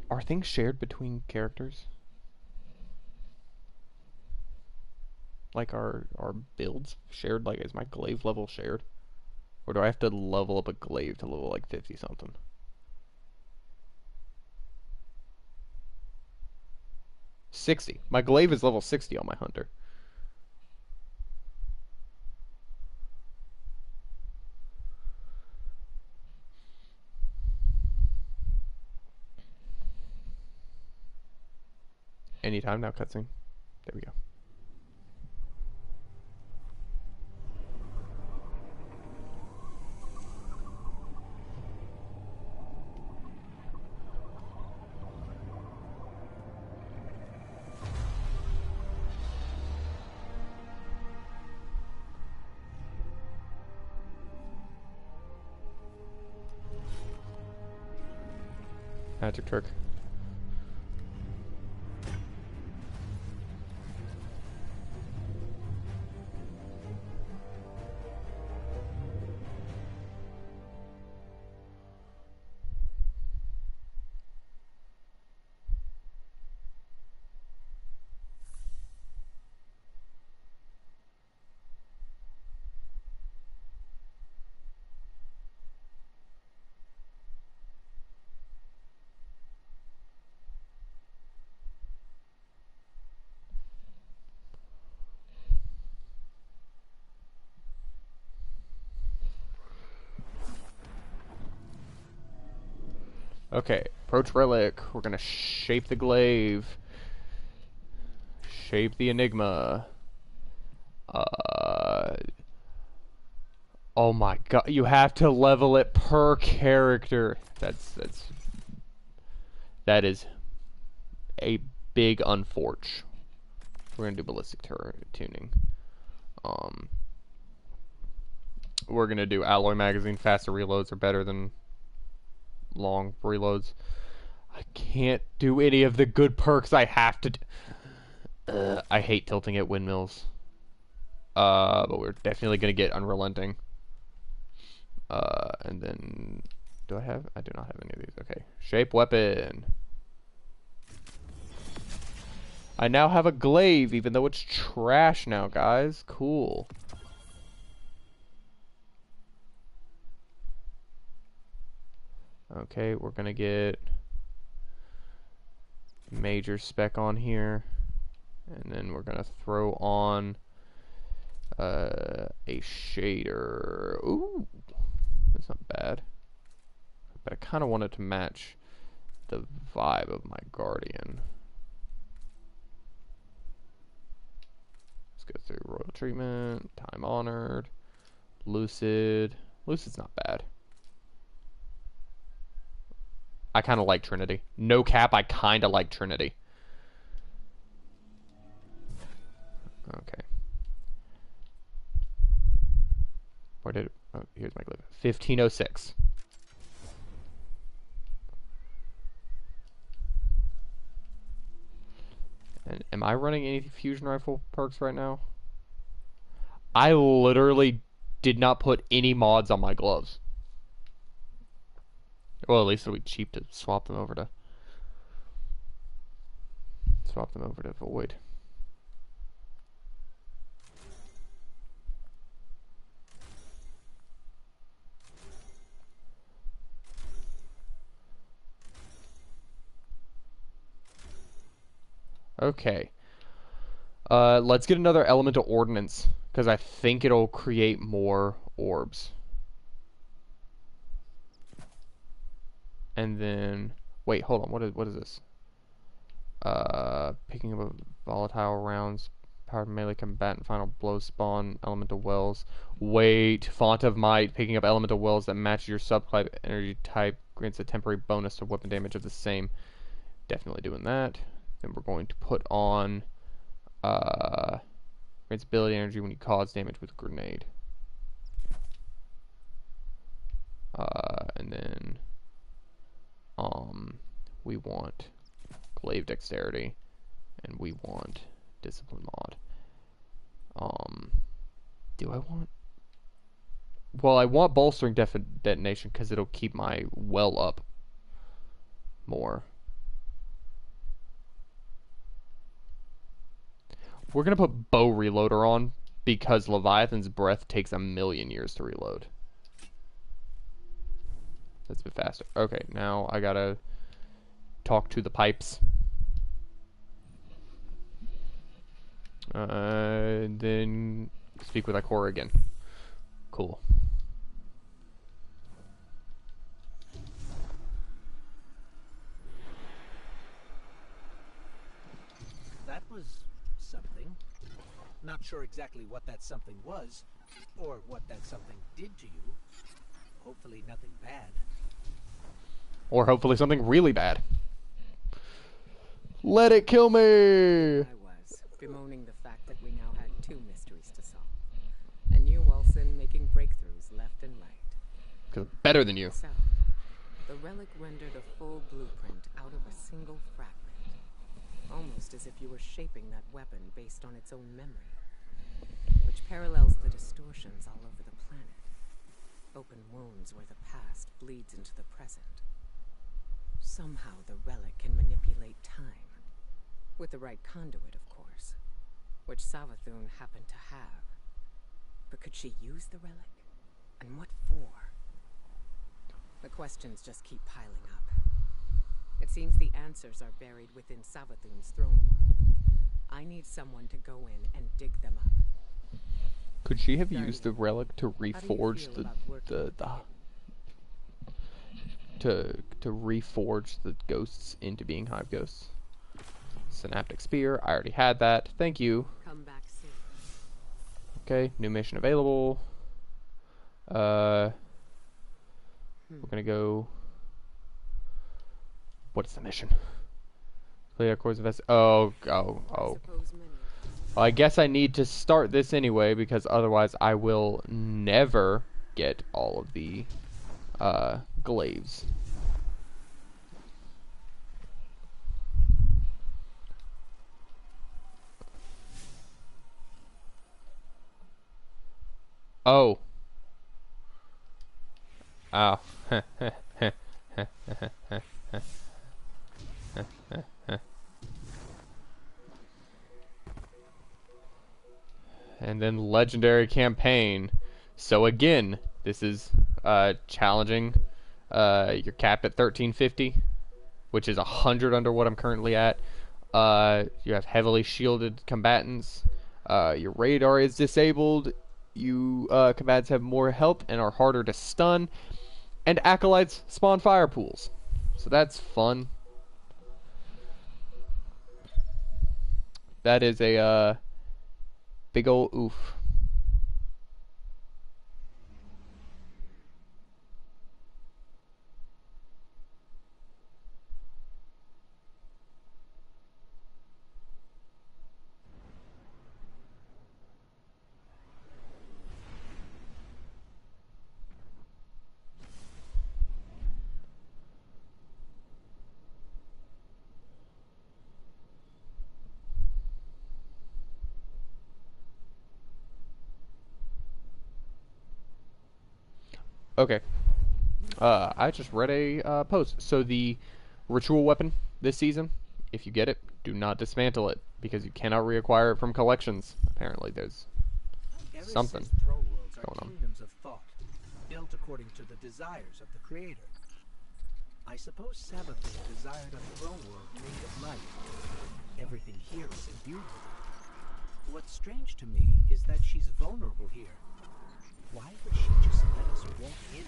Are things shared between characters? Like, are builds shared? Like, is my glaive level shared? Or do I have to level up a glaive to level like 50 something? $60. My glaive is level 60 on my hunter. Anytime now, cutscene. There we go. Magic trick. Okay, approach relic. We're gonna shape the glaive. Shape the enigma. Oh my god, you have to level it per character. That is a big unforge. We're gonna do ballistic tuning. We're gonna do alloy magazine. Faster reloads are better than long reloads. I can't do any of the good perks I have to do. I hate tilting at windmills. But we're definitely gonna get unrelenting. And then I do not have any of these. Okay. Shape weapon. I now have a glaive, even though it's trash now, guys. Cool. Okay, we're gonna get major spec on here. And then we're gonna throw on a shader. Ooh. That's not bad. But I kind of want it to match the vibe of my Guardian. Let's go through Royal Treatment, Time Honored, Lucid. Lucid's not bad. I kind of like Trinity. No cap, I kind of like Trinity. Okay. Where did it? Oh, here's my glaive. 1506. And am I running any fusion rifle perks right now? I literally did not put any mods on my gloves. Well, at least it'll be cheap to swap them over to Void. Okay. Let's get another elemental ordnance, because I think it'll create more orbs. And then, wait, hold on. What is this? Picking up volatile rounds, powered melee combatant, final blow spawn, elemental wells. Wait, font of might, picking up elemental wells that match your subclass energy type grants a temporary bonus to weapon damage of the same. Definitely doing that. Then we're going to put on grants ability energy when you cause damage with a grenade. And then we want glaive dexterity, and we want discipline mod. Do I want? Well, I want bolstering detonation because it'll keep my well up more. We're gonna put bow reloader on because Leviathan's breath takes 1,000,000 years to reload. That's a bit faster. Okay, now I gotta talk to the pipes. And then speak with Ikora again. Cool. That was something. Not sure exactly what that something was, or what that something did to you. Hopefully nothing bad. Or hopefully something really bad. Let it kill me! I was, bemoaning the fact that we now had 2 mysteries to solve. And you, Wilson, making breakthroughs left and right. Because I'm better than you. So, The relic rendered a full blueprint out of a single fragment. Almost as if you were shaping that weapon based on its own memory, which parallels the distortions all over the planet. Open wounds where the past bleeds into the present. Somehow the relic can manipulate time. With the right conduit, of course. Which Savathun happened to have. But could she use the relic? And what for? The questions just keep piling up. It seems the answers are buried within Savathun's throne room. I need someone to go in and dig them up. Could she have used the relic to reforge to reforge the ghosts into being hive ghosts? Synaptic spear. I already had that. Thank you. Come back soon. Okay, new mission available. We're gonna go. What's the mission? Play our course of Oh. Well, I guess I need to start this anyway because otherwise I will never get all of the glaives. Oh. Oh. And then legendary campaign. So again, this is challenging. You're capped at 1350, which is 100 under what I'm currently at. You have heavily shielded combatants. Your radar is disabled. You combatants have more health and are harder to stun. And acolytes spawn fire pools. So that's fun. That is a big ol' oof. Okay. I just read a post. So the ritual weapon this season, if you get it, do not dismantle it because you cannot reacquire it from collections. Apparently, there's something Throne worlds are going on. kingdoms of thought, built according to the desires of the Creator. I suppose Savathun desired a throne world made of light. Everything here is imbued with it. What's strange to me is that she's vulnerable here. Why would she just let us walk in?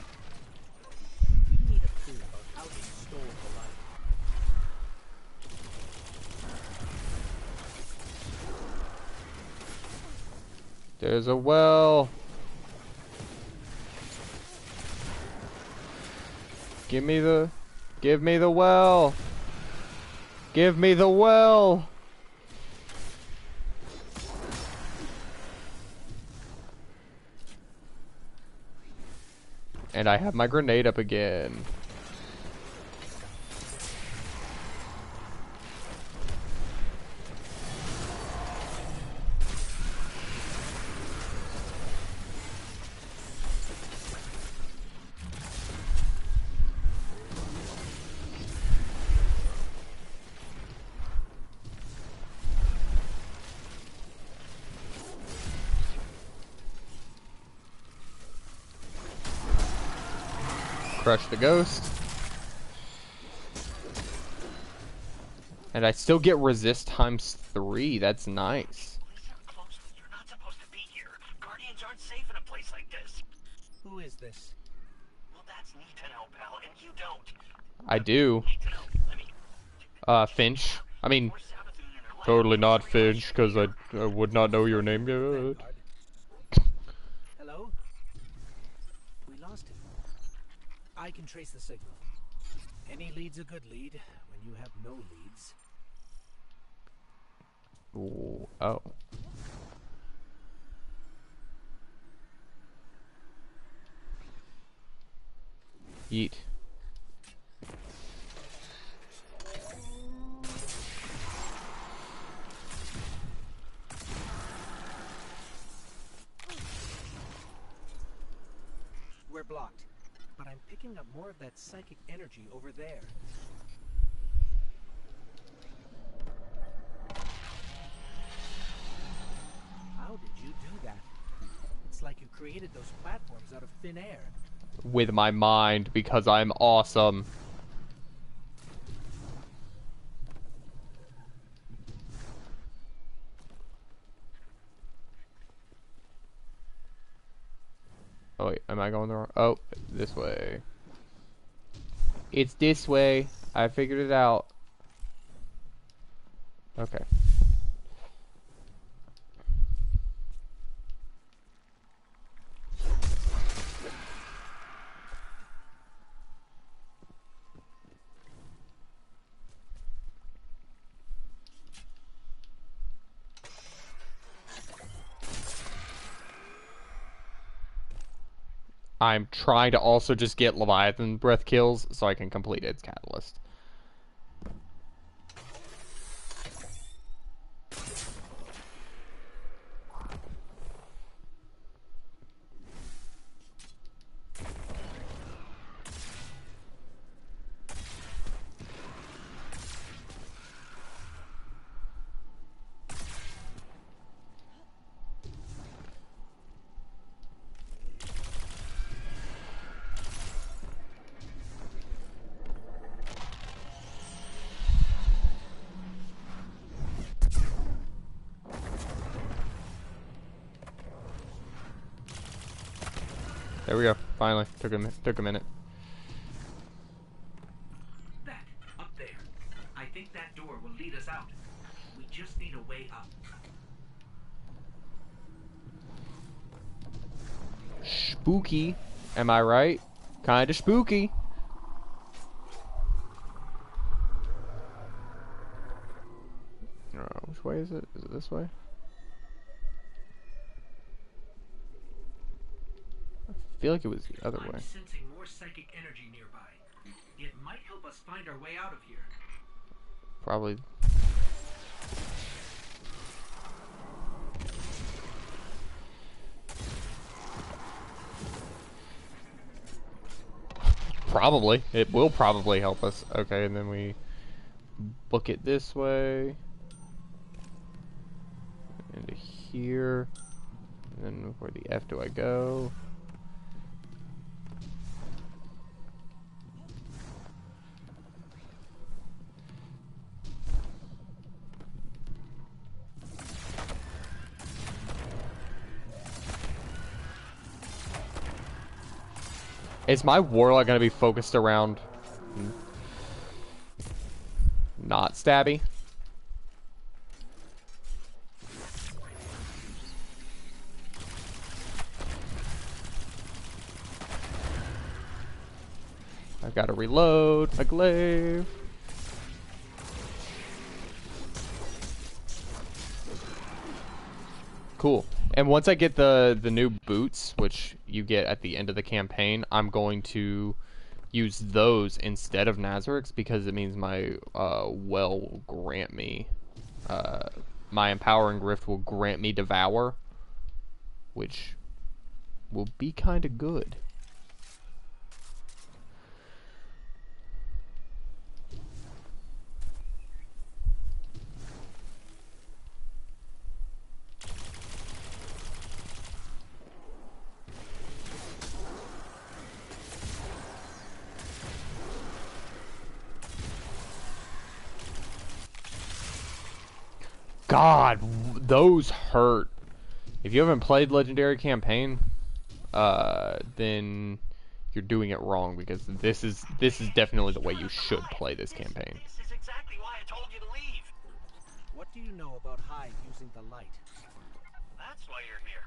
We need a clue about how she stole the light. There's a well. Give me the well. Give me the well. And I have my grenade up again. Crush the ghost. And I still get resist times 3. That's nice. Listen closely. You're not supposed to be here. Guardians aren't safe in a place like this. Who is this? Well, that's neat to know, pal, and you don't. I do. Need to know. I mean, Finch. I mean, or Savathun and her lab. totally not Finch, because I would not know your name yet. Hello? We lost him. I can trace the signal. Any lead's a good lead when you have no leads. Ooh, oh. Yeet. blocked, but I'm picking up more of that psychic energy over there. How did you do that? It's like you created those platforms out of thin air. With my mind, because I'm awesome. Oh wait, am I going the wrong? Oh, this way. It's this way. I figured it out. Okay. I'm trying to also just get Leviathan breath kills so I can complete its catalyst. There we go. Finally, took a minute. That, up there. I think that door will lead us out. We just need a way up. Spooky. Am I right? Kinda spooky. Which way is it? Is it this way? I feel like it was the other way. I'm sensing more psychic energy nearby. It might help us find our way out of here. Probably. Probably. It will probably help us. Okay, and then we book it this way. Into here. And then where the F do I go? Is my warlock gonna be focused around not stabby? I've got to reload my glaive. Cool. And once I get the new boots, which you get at the end of the campaign, I'm going to use those instead of Nazarix because it means my well will grant me my empowering rift will grant me devour, which will be kind of good. God, those hurt. If you haven't played Legendary Campaign, then you're doing it wrong because this is definitely the way you should play this campaign. This is exactly why I told you to leave. What do you know about Hyde using the light? That's why you're here.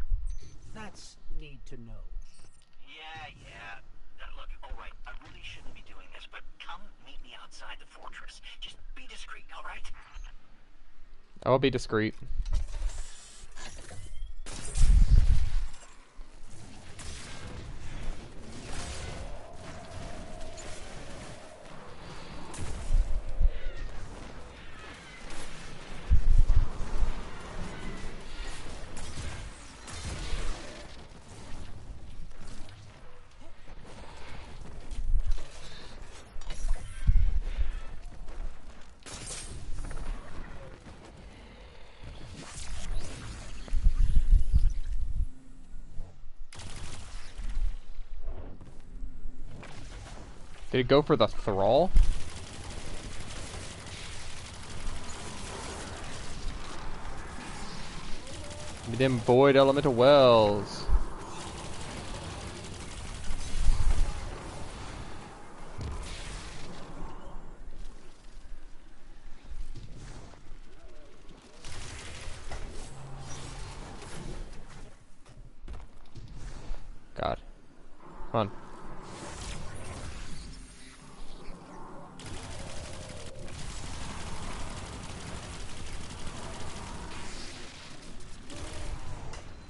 That's need to know. Yeah. Look, alright, I really shouldn't be doing this, but come meet me outside the fortress. Just be discreet, alright? I'll be discreet. Did it go for the thrall? Give me them void elemental wells. God. Come on.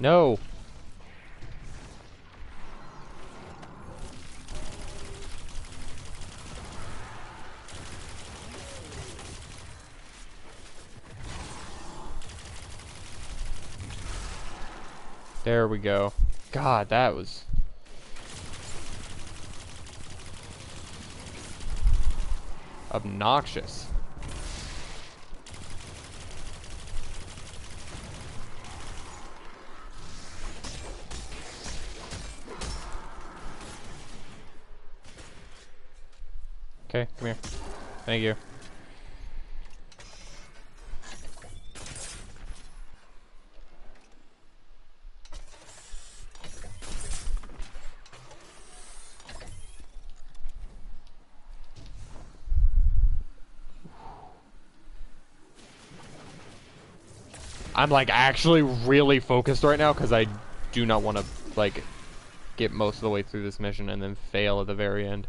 No. There we go. God, that was... obnoxious. Okay, come here. Thank you. I'm like actually really focused right now because I do not want to like get most of the way through this mission and then fail at the very end.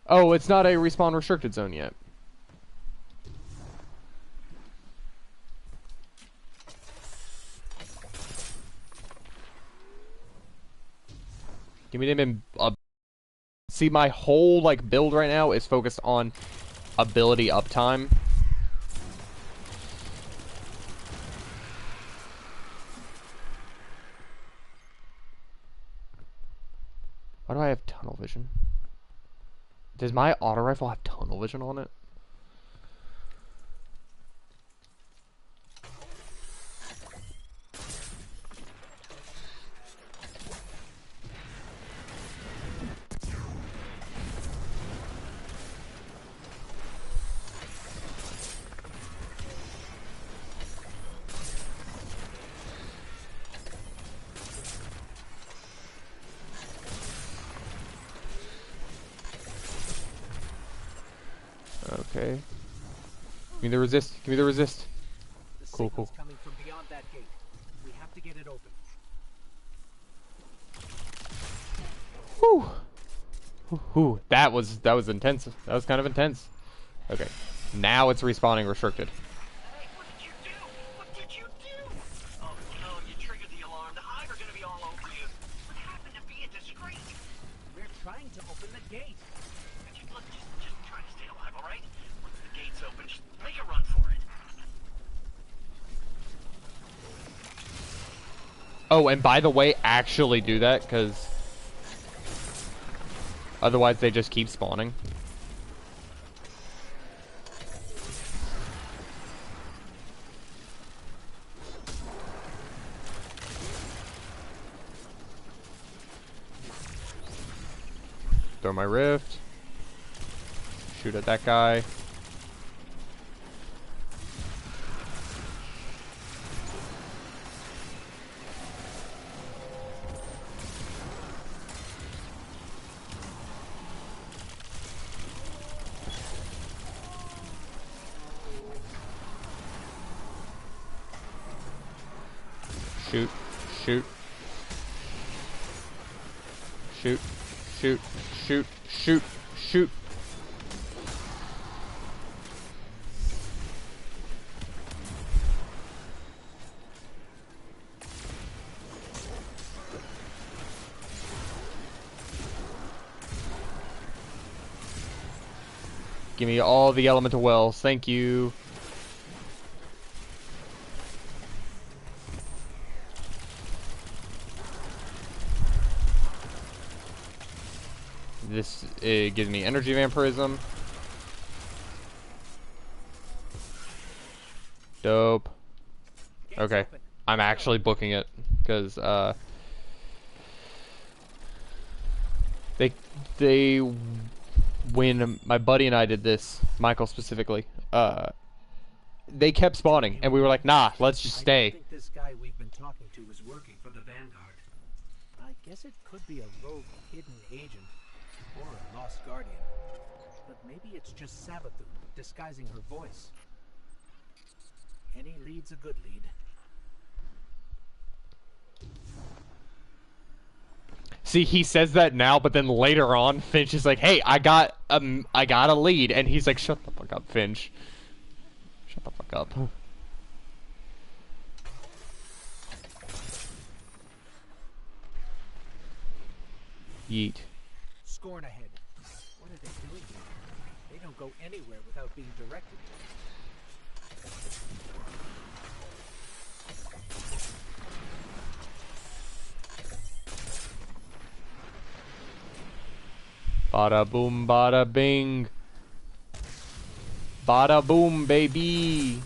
Oh, it's not a respawn restricted zone yet. Give me them in. See, my whole like build right now is focused on ability uptime. Why do I have tunnel vision? Does my auto rifle have tunnel vision on it? Okay. Give me the resist. Give me the resist. The Cool, signal's cool. coming from beyond that gate. We have to get it open. Whew. Whew. That was intense. That was kind of intense. Okay. Now it's respawning restricted. Hey, what did you do? What did you do? Oh no, you triggered the alarm. The Hive are gonna be all over you. What happened to be a discreet? We're trying to open the gate. Look, just try to stay alive, alright? Once the gate's open, just make a run for it. Oh, and by the way, actually do that, because otherwise they just keep spawning. Throw my rift. Shoot at that guy. Shoot, shoot. Shoot, shoot, shoot, shoot, shoot. Give me all the elemental wells, thank you. This gives me energy vampirism. Dope. Okay, I'm actually booking it because They, they, when my buddy and I did this, Michael specifically, they kept spawning, and we were like, nah, let's just I stay. don't think this guy we've been talking to is working for the Vanguard. I guess it could be a rogue hidden agent or a lost guardian. But maybe it's just Savathun disguising her voice. Any lead's a good lead. See, he says that now, but then later on, Finch is like, hey, I got a lead, and he's like, shut the fuck up, Finch. Shut the fuck up. Yeet. Scorn ahead. What are they doing here? They don't go anywhere without being directed. Bada boom, bada bing. Bada boom, baby.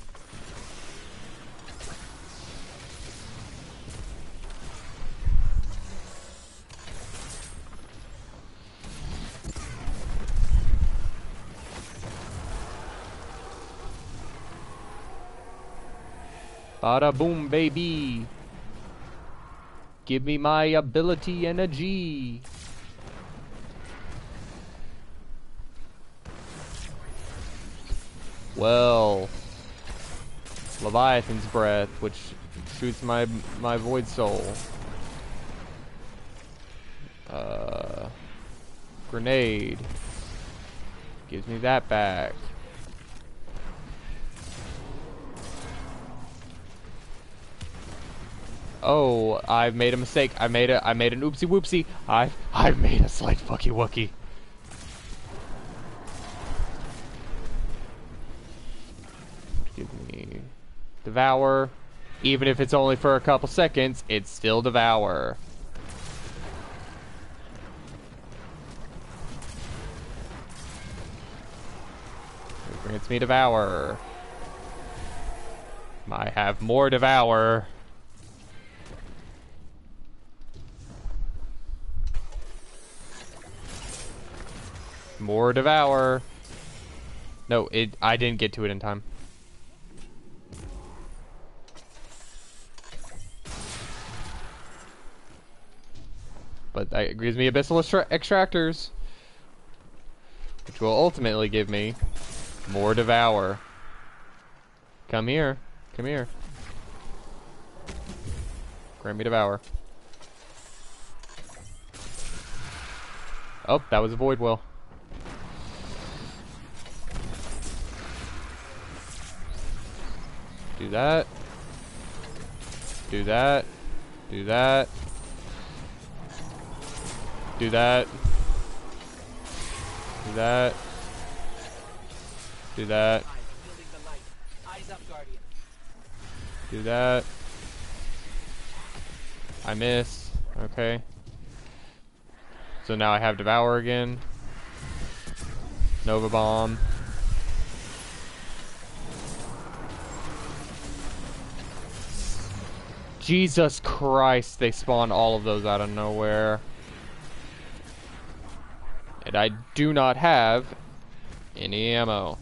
Bada boom, baby. Give me my ability and a G. Well, Leviathan's breath, which shoots my void soul. Grenade gives me that back. Oh, I've made a mistake. I made an oopsie whoopsie. I've made a slight fucky wucky. Give me Devour. Even if it's only for a couple seconds, it's still Devour. It grants me Devour. I have more Devour. More Devour. No, I didn't get to it in time. But that gives me Abyssal Extractors, which will ultimately give me more Devour. Come here. Come here. Grant me Devour. Oh, that was a Void Will. Do that. Do that. Do that. Do that. Do that. Do that. Eyes up, Guardian. Do that. I miss. Okay. So now I have Devour again. Nova Bomb. Jesus Christ, they spawn all of those out of nowhere. And I do not have any ammo.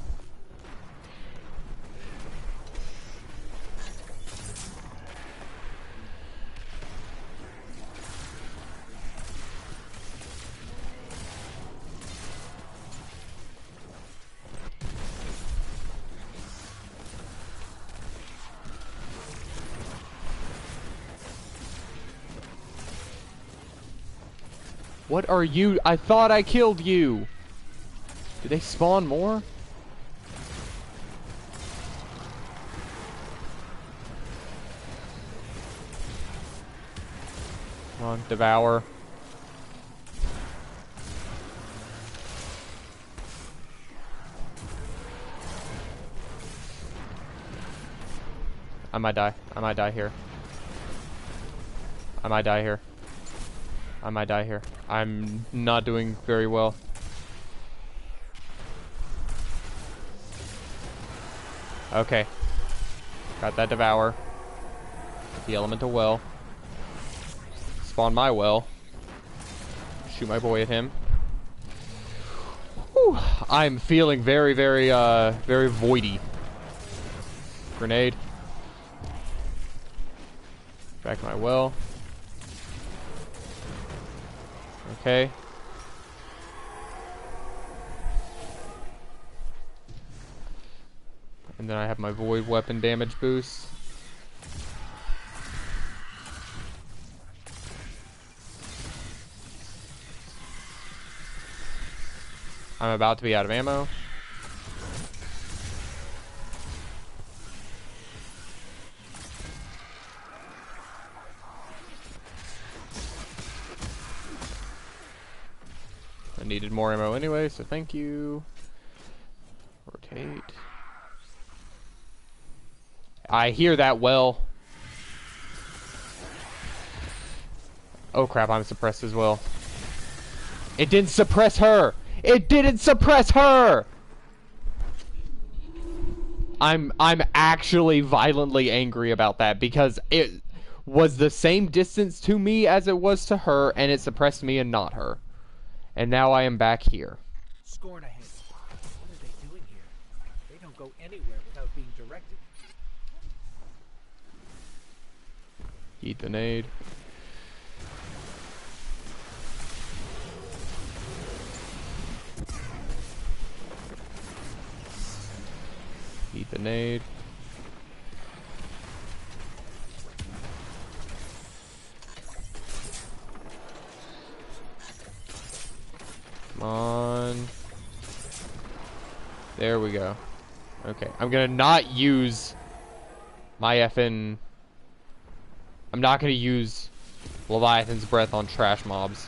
What are you? I thought I killed you. Did they spawn more? Come on, Devour. I might die. I might die here. I might die here. I might die here. I'm not doing very well. Okay. Got that Devour. The Elemental Well. Spawn my well. Shoot my boy at him. Whew. I'm feeling very, very, very voidy. Grenade. Back to my well. Okay. And then I have my void weapon damage boost. I'm about to be out of ammo. I needed more ammo anyway, so thank you. Rotate. I hear that well. Oh crap, I'm suppressed as well. It didn't suppress her! It didn't suppress her! I'm actually violently angry about that because it was the same distance to me as it was to her, and it suppressed me and not her. And now I am back here. Scorn ahead. What are they doing here? They don't go anywhere without being directed. Eat the nade. Eat the nade. Come on. There we go. Okay, I'm gonna not use my effing... I'm not gonna use Leviathan's Breath on trash mobs.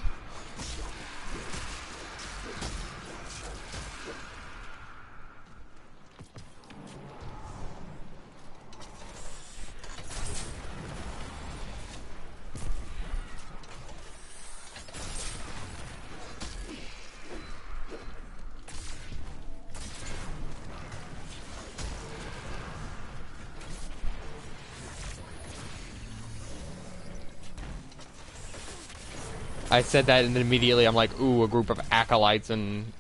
I said that and then immediately I'm like, ooh, a group of acolytes and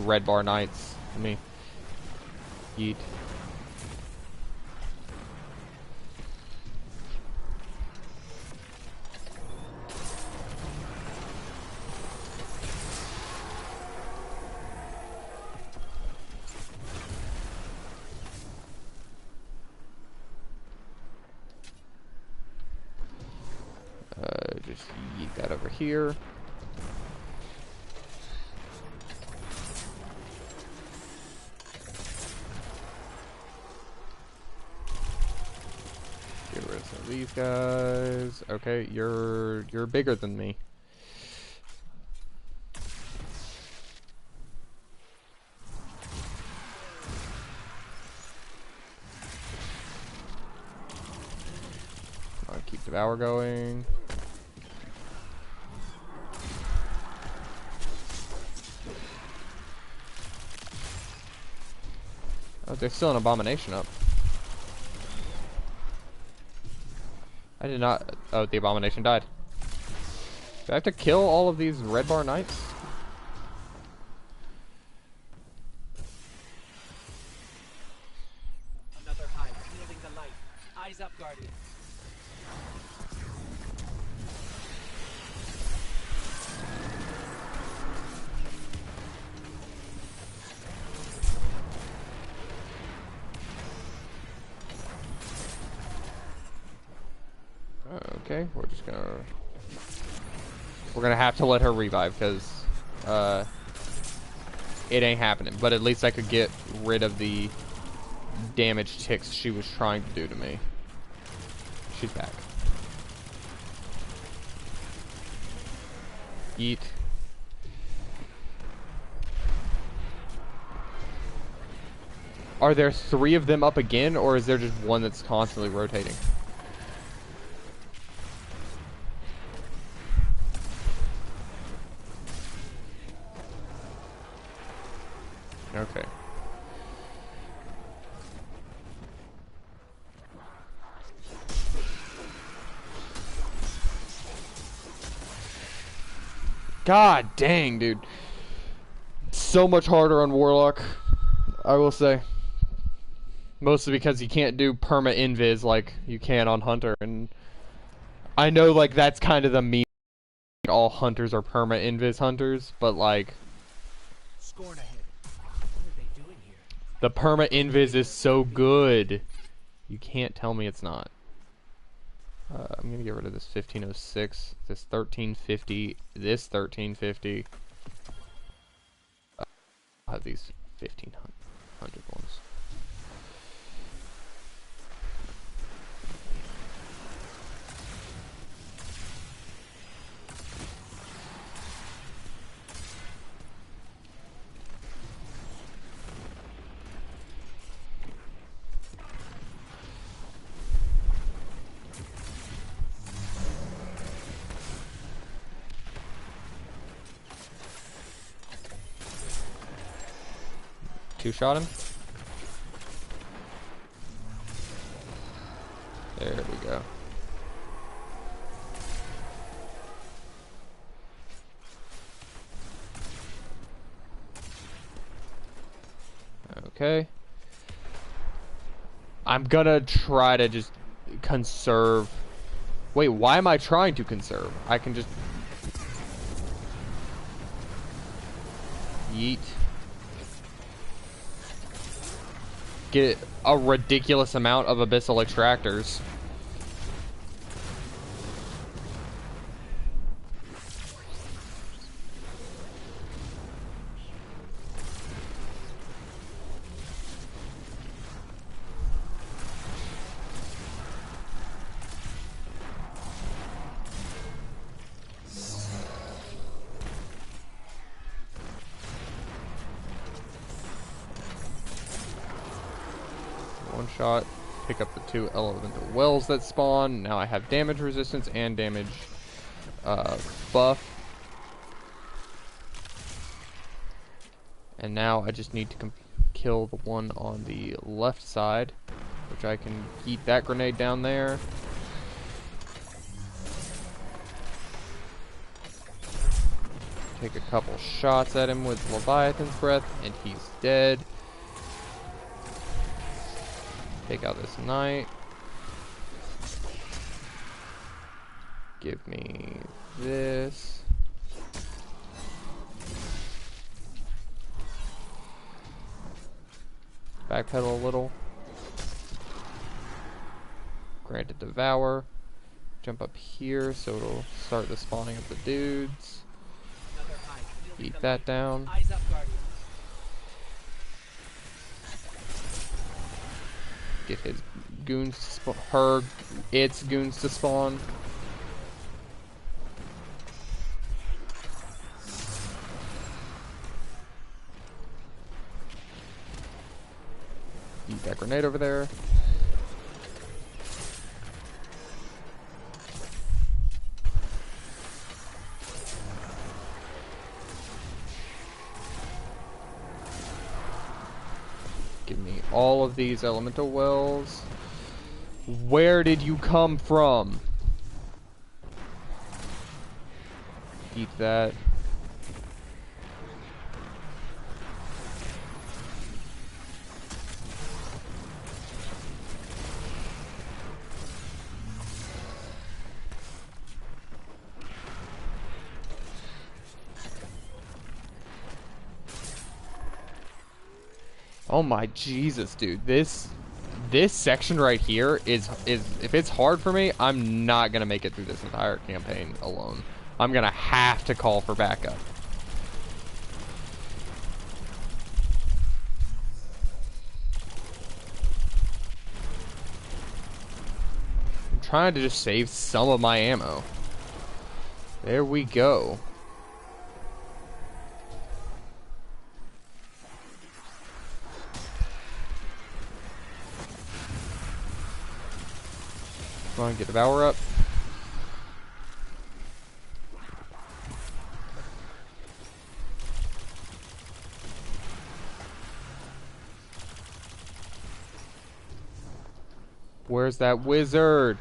red bar knights. Let me eat. Just yeet that over here. Get rid of some of these guys. Okay, you're bigger than me. Come on, keep Devour going. Oh, there's still an abomination up. I did not... Oh, the abomination died. Do I have to kill all of these red bar knights? Another hive, wielding the light. Eyes up, Guardian. Okay, we're just gonna... We're gonna have to let her revive, because... it ain't happening. But at least I could get rid of the damage ticks she was trying to do to me. She's back. Eat. Are there 3 of them up again, or is there just one that's constantly rotating? Okay. God dang, dude. So much harder on Warlock, I will say. Mostly because you can't do perma invis like you can on Hunter, and I know like that's kind of the meme. All hunters are perma invis hunters, but like Scorn ahead. What are they doing here? the perma invis is so good. You can't tell me it's not. I'm gonna get rid of this 1506, this 1350, this 1350. I'll have these 1500 ones. Two-shot him. There we go. Okay. I'm gonna try to just conserve. Wait, why am I trying to conserve? I can just yeet. Get a ridiculous amount of abyssal extractors. One shot, pick up the two elemental wells that spawn. Now I have damage resistance and damage buff. And now I just need to kill the one on the left side, which I can yeet that grenade down there. Take a couple shots at him with Leviathan's Breath, and he's dead. Take out this knight. Give me this. Backpedal a little. Granted Devour. Jump up here so it'll start the spawning of the dudes. Eat that down. Eyes up, Guardian. Get his goons to spawn. Its goons to spawn. Eat that grenade over there. Give me all of these elemental wells. Where did you come from? Eat that. Oh my Jesus, dude. This section right here is if it's hard for me, I'm not gonna make it through this entire campaign alone. I'm gonna have to call for backup. I'm trying to just save some of my ammo. There we go. Come on, get Devour up. Where's that wizard?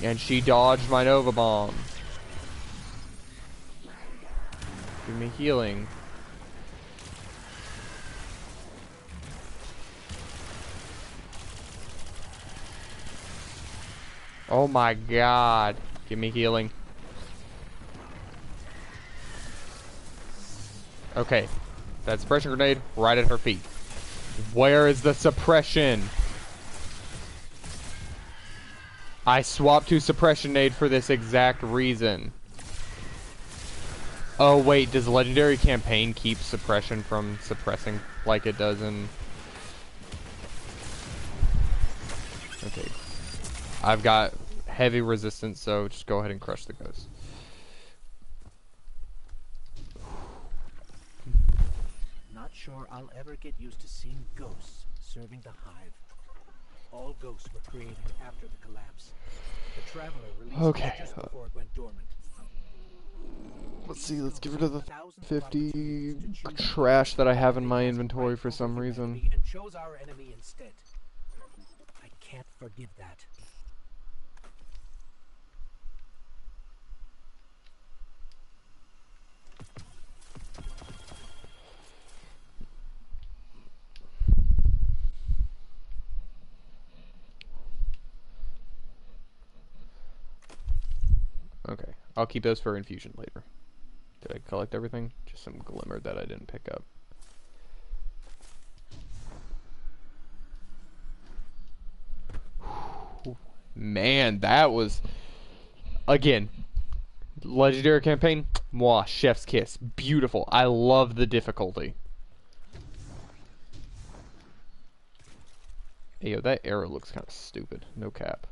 And she dodged my Nova Bomb. Give me healing. Oh my god. Give me healing. Okay. That suppression grenade right at her feet. Where is the suppression? I swapped to suppression nade for this exact reason. Oh wait, does Legendary Campaign keep suppression from suppressing like it does in... Okay. I've got heavy resistance, so just go ahead and crush the ghost. Not sure I'll ever get used to seeing ghosts serving the hive. All ghosts were created after the collapse. The Traveler released it just before it went dormant. Let's see, let's get rid of the 50 trash that I have in my inventory for some reason. And chose our enemy instead. I can't forgive that. Okay, I'll keep those for infusion later. Did I collect everything? Just some glimmer that I didn't pick up. Man, that was... Again, Legendary Campaign, mwah, chef's kiss. Beautiful. I love the difficulty. Hey, yo, that arrow looks kind of stupid. No cap.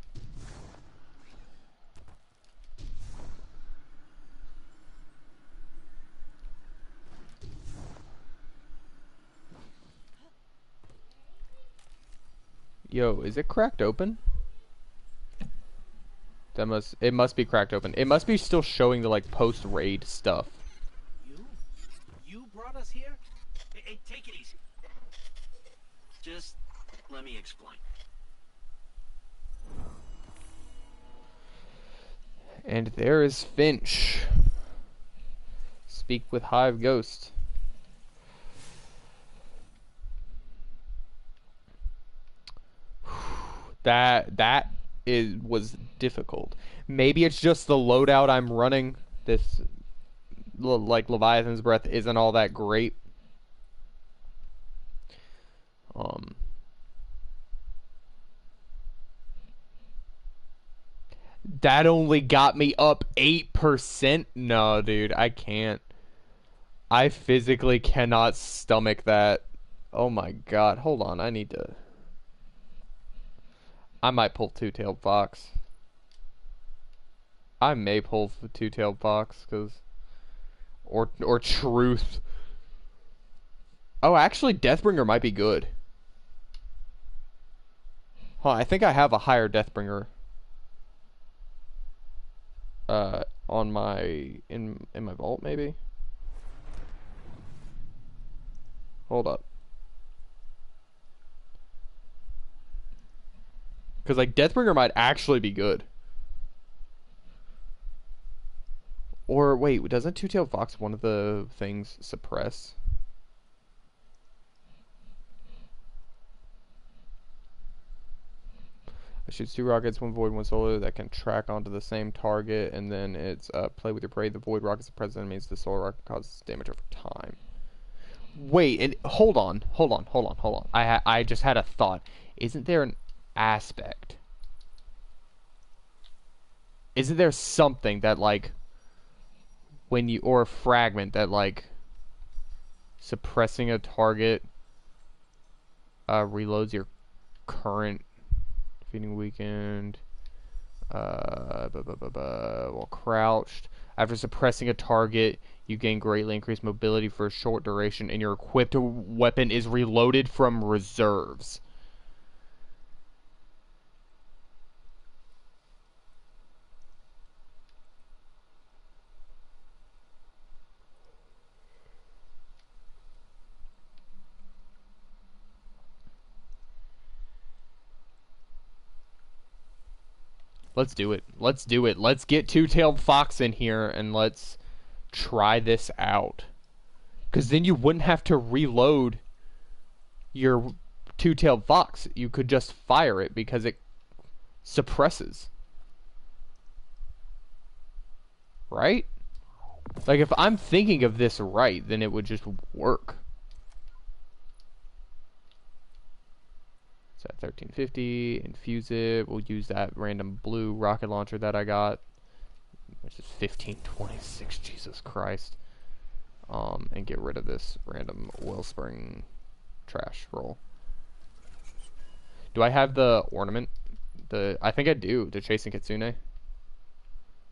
Yo, is it cracked open? It must be cracked open. It must be still showing the like post-raid stuff. You brought us here? Hey, take it easy. Just let me explain. And there is Finch. Speak with Hive Ghost. That was difficult. Maybe it's just the loadout I'm running. This like Leviathan's Breath isn't all that great. That only got me up 8%? No, dude, I can't. I physically cannot stomach that. Oh my god, hold on, I need to... I might pull Two-Tailed Fox. I may pull the Two-Tailed Fox, cause... Or Truth. Oh, actually, Deathbringer might be good. Huh, I think I have a higher Deathbringer. On my... In my vault, maybe? Hold up. Because, like, Deathbringer might actually be good. Or, wait, doesn't Two-Tailed Fox one of the things suppress? It shoots 2 rockets, 1 void, 1 solar that can track onto the same target, and then it's play with your prey. The void rocket suppresses enemies. The solar rocket causes damage over time. Wait, and hold on. I just had a thought. Isn't there an aspect? Isn't there something that, like, when you, or a fragment that, like, suppressing a target reloads your current defeating weakened while crouched. After suppressing a target, you gain greatly increased mobility for a short duration, and your equipped weapon is reloaded from reserves. Let's do it. Let's do it. Let's get Two-Tailed Fox in here and let's try this out. Because then you wouldn't have to reload your Two-Tailed Fox. You could just fire it because it suppresses. Right? Like, if I'm thinking of this right, then it would just work. So at 1350, infuse it. We'll use that random blue rocket launcher that I got, which is 1526. Jesus Christ. And get rid of this random wellspring trash roll. Do I have the ornament? I think I do. The Chasing Kitsune.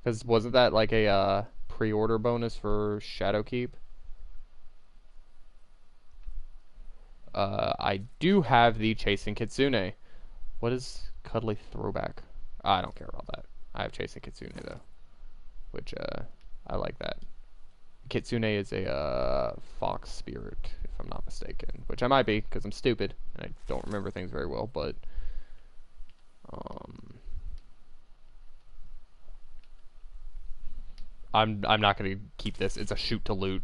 Because wasn't that like a pre-order bonus for Shadowkeep? I do have the Chasing Kitsune. What is Cuddly Throwback? I don't care about that. I have Chasing Kitsune though, which I like that. Kitsune is a fox spirit, if I'm not mistaken, which I might be because I'm stupid and I don't remember things very well. But I'm not gonna keep this. It's a shoot to loot.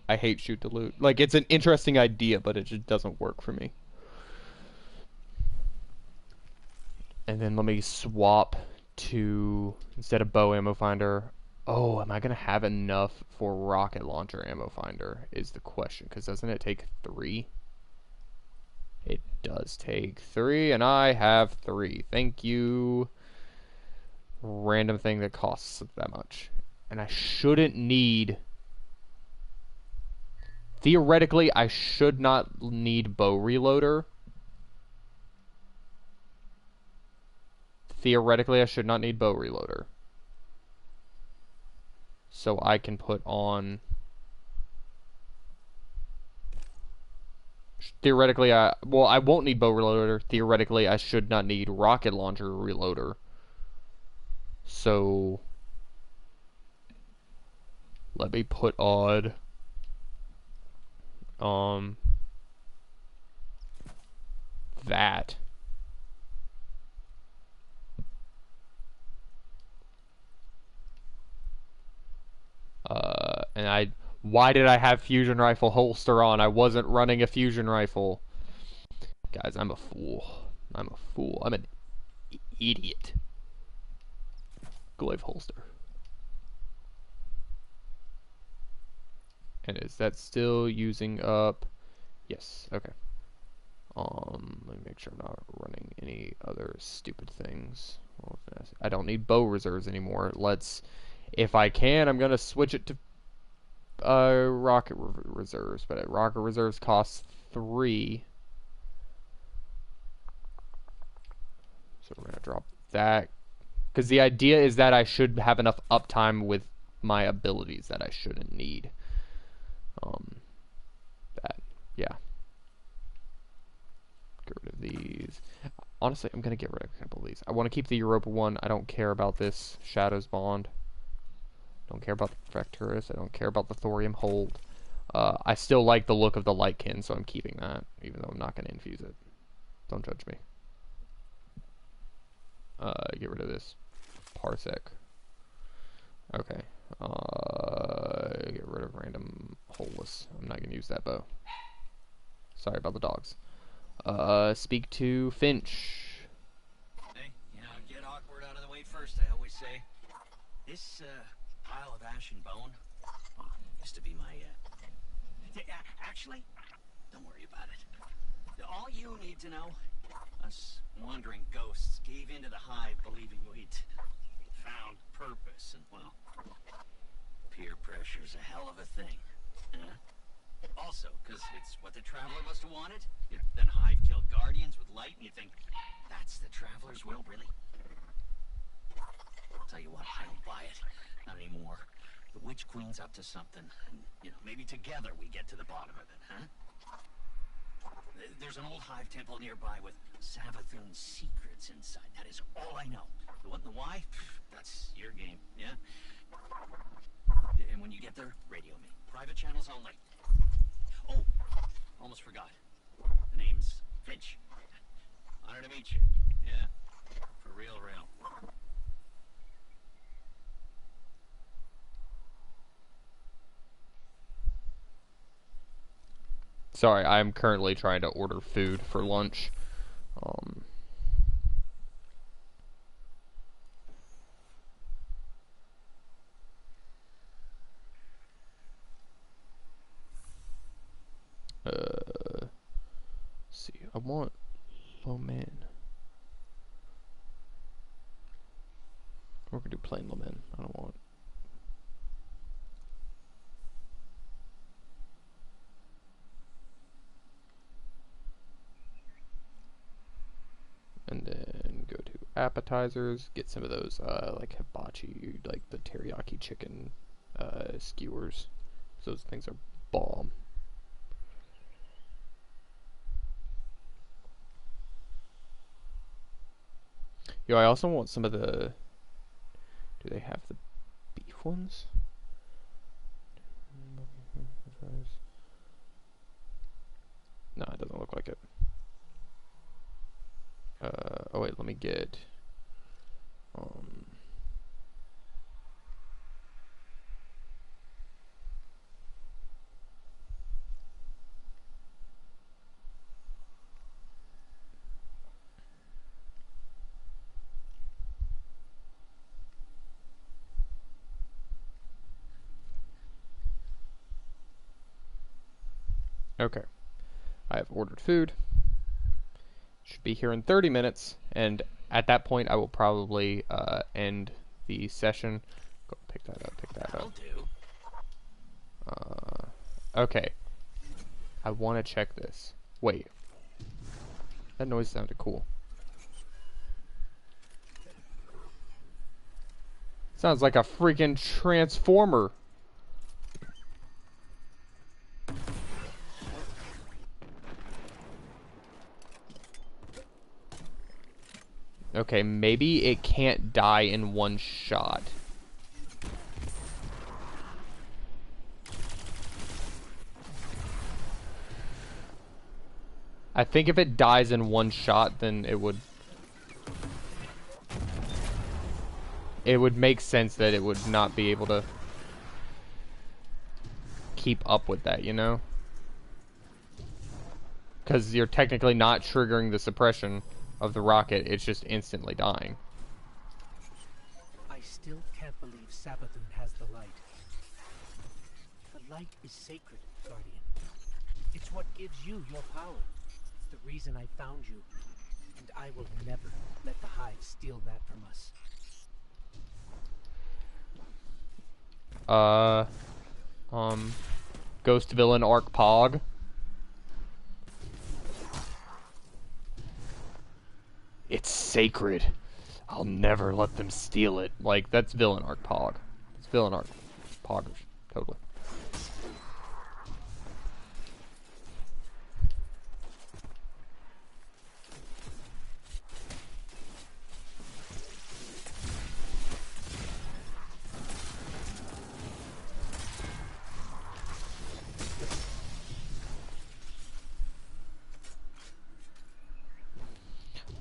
I hate shoot to loot. Like, it's an interesting idea, but it just doesn't work for me. And then let me swap to, instead of bow ammo finder. Oh, am I gonna have enough for rocket launcher ammo finder is the question, because doesn't it take 3? It does take 3, and I have 3. Thank you. Random thing that costs that much. And I shouldn't need... Theoretically, I should not need bow reloader. Theoretically, I should not need bow reloader. So I can put on... Theoretically, I won't need bow reloader. Theoretically, I should not need rocket launcher reloader. So... let me put on... that. And why did I have fusion rifle holster on? I wasn't running a fusion rifle. Guys, I'm a fool. I'm a fool. I'm an idiot. Glaive holster. And is that still using up? Yes, okay. Let me make sure I'm not running any other stupid things. I don't need bow reserves anymore. If I can, I'm gonna switch it to rocket reserves, but rocket reserves cost 3. So we're gonna drop that, because the idea is that I should have enough uptime with my abilities that I shouldn't need. Yeah. Get rid of these. Honestly, I'm gonna get rid of a couple of these. I want to keep the Europa one. I don't care about this Shadows Bond. Don't care about the Vectorus. I don't care about the Thorium Hold. I still like the look of the Lightkin, so I'm keeping that, even though I'm not gonna infuse it. Don't judge me. Get rid of this Parsec. Okay. Get rid of random holeless. I'm not gonna use that bow. Sorry about the dogs. Speak to Finch. Hey, get awkward out of the way first, I always say. This, pile of ash and bone used to be my, actually, don't worry about it. All you need to know, us wandering ghosts gave into the hive believing we'd found purpose, and, well, peer pressure's a hell of a thing. Also, because it's what the Traveler must have wanted. Then Hive killed Guardians with light, and you think, that's the Traveler's will, really? I'll tell you what, I don't buy it. Not anymore. The Witch Queen's up to something, and, maybe together we get to the bottom of it, huh? There's an old Hive temple nearby with Savathun's secrets inside. That is all I know. The what and the why? That's your game, yeah? And when you get there, radio me. Private channels only. Oh, almost forgot. The name's Finch. Honor to meet you. Yeah, for real, real. Sorry, I'm currently trying to order food for lunch. Um, let's see, I want Loman. We're gonna do plain Loman. I don't want. And then go to appetizers, get some of those, like hibachi, like the teriyaki chicken, skewers. Those things are bomb. Yo, I also want some of the, do they have the beef ones? No, it doesn't look like it. Oh wait, let me get, okay. I have ordered food. Should be here in 30 minutes, and at that point I will probably end the session. Go pick that up, pick that up. Okay. I want to check this. Wait. That noise sounded cool. Sounds like a freaking transformer. Okay, maybe it can't die in one shot. I think if it dies in one shot, then it would make sense that it would not be able to keep up with that, you know? Because you're technically not triggering the suppression of the rocket, it's just instantly dying. I still can't believe Sabathun has the light. The light is sacred, Guardian. It's what gives you your power. It's the reason I found you. And I will never let the Hive steal that from us. Ghost Villain Arc Pog. It's sacred. I'll never let them steal it. Like, that's Villain Arc Pog. It's Villain Arc Poggers. Totally.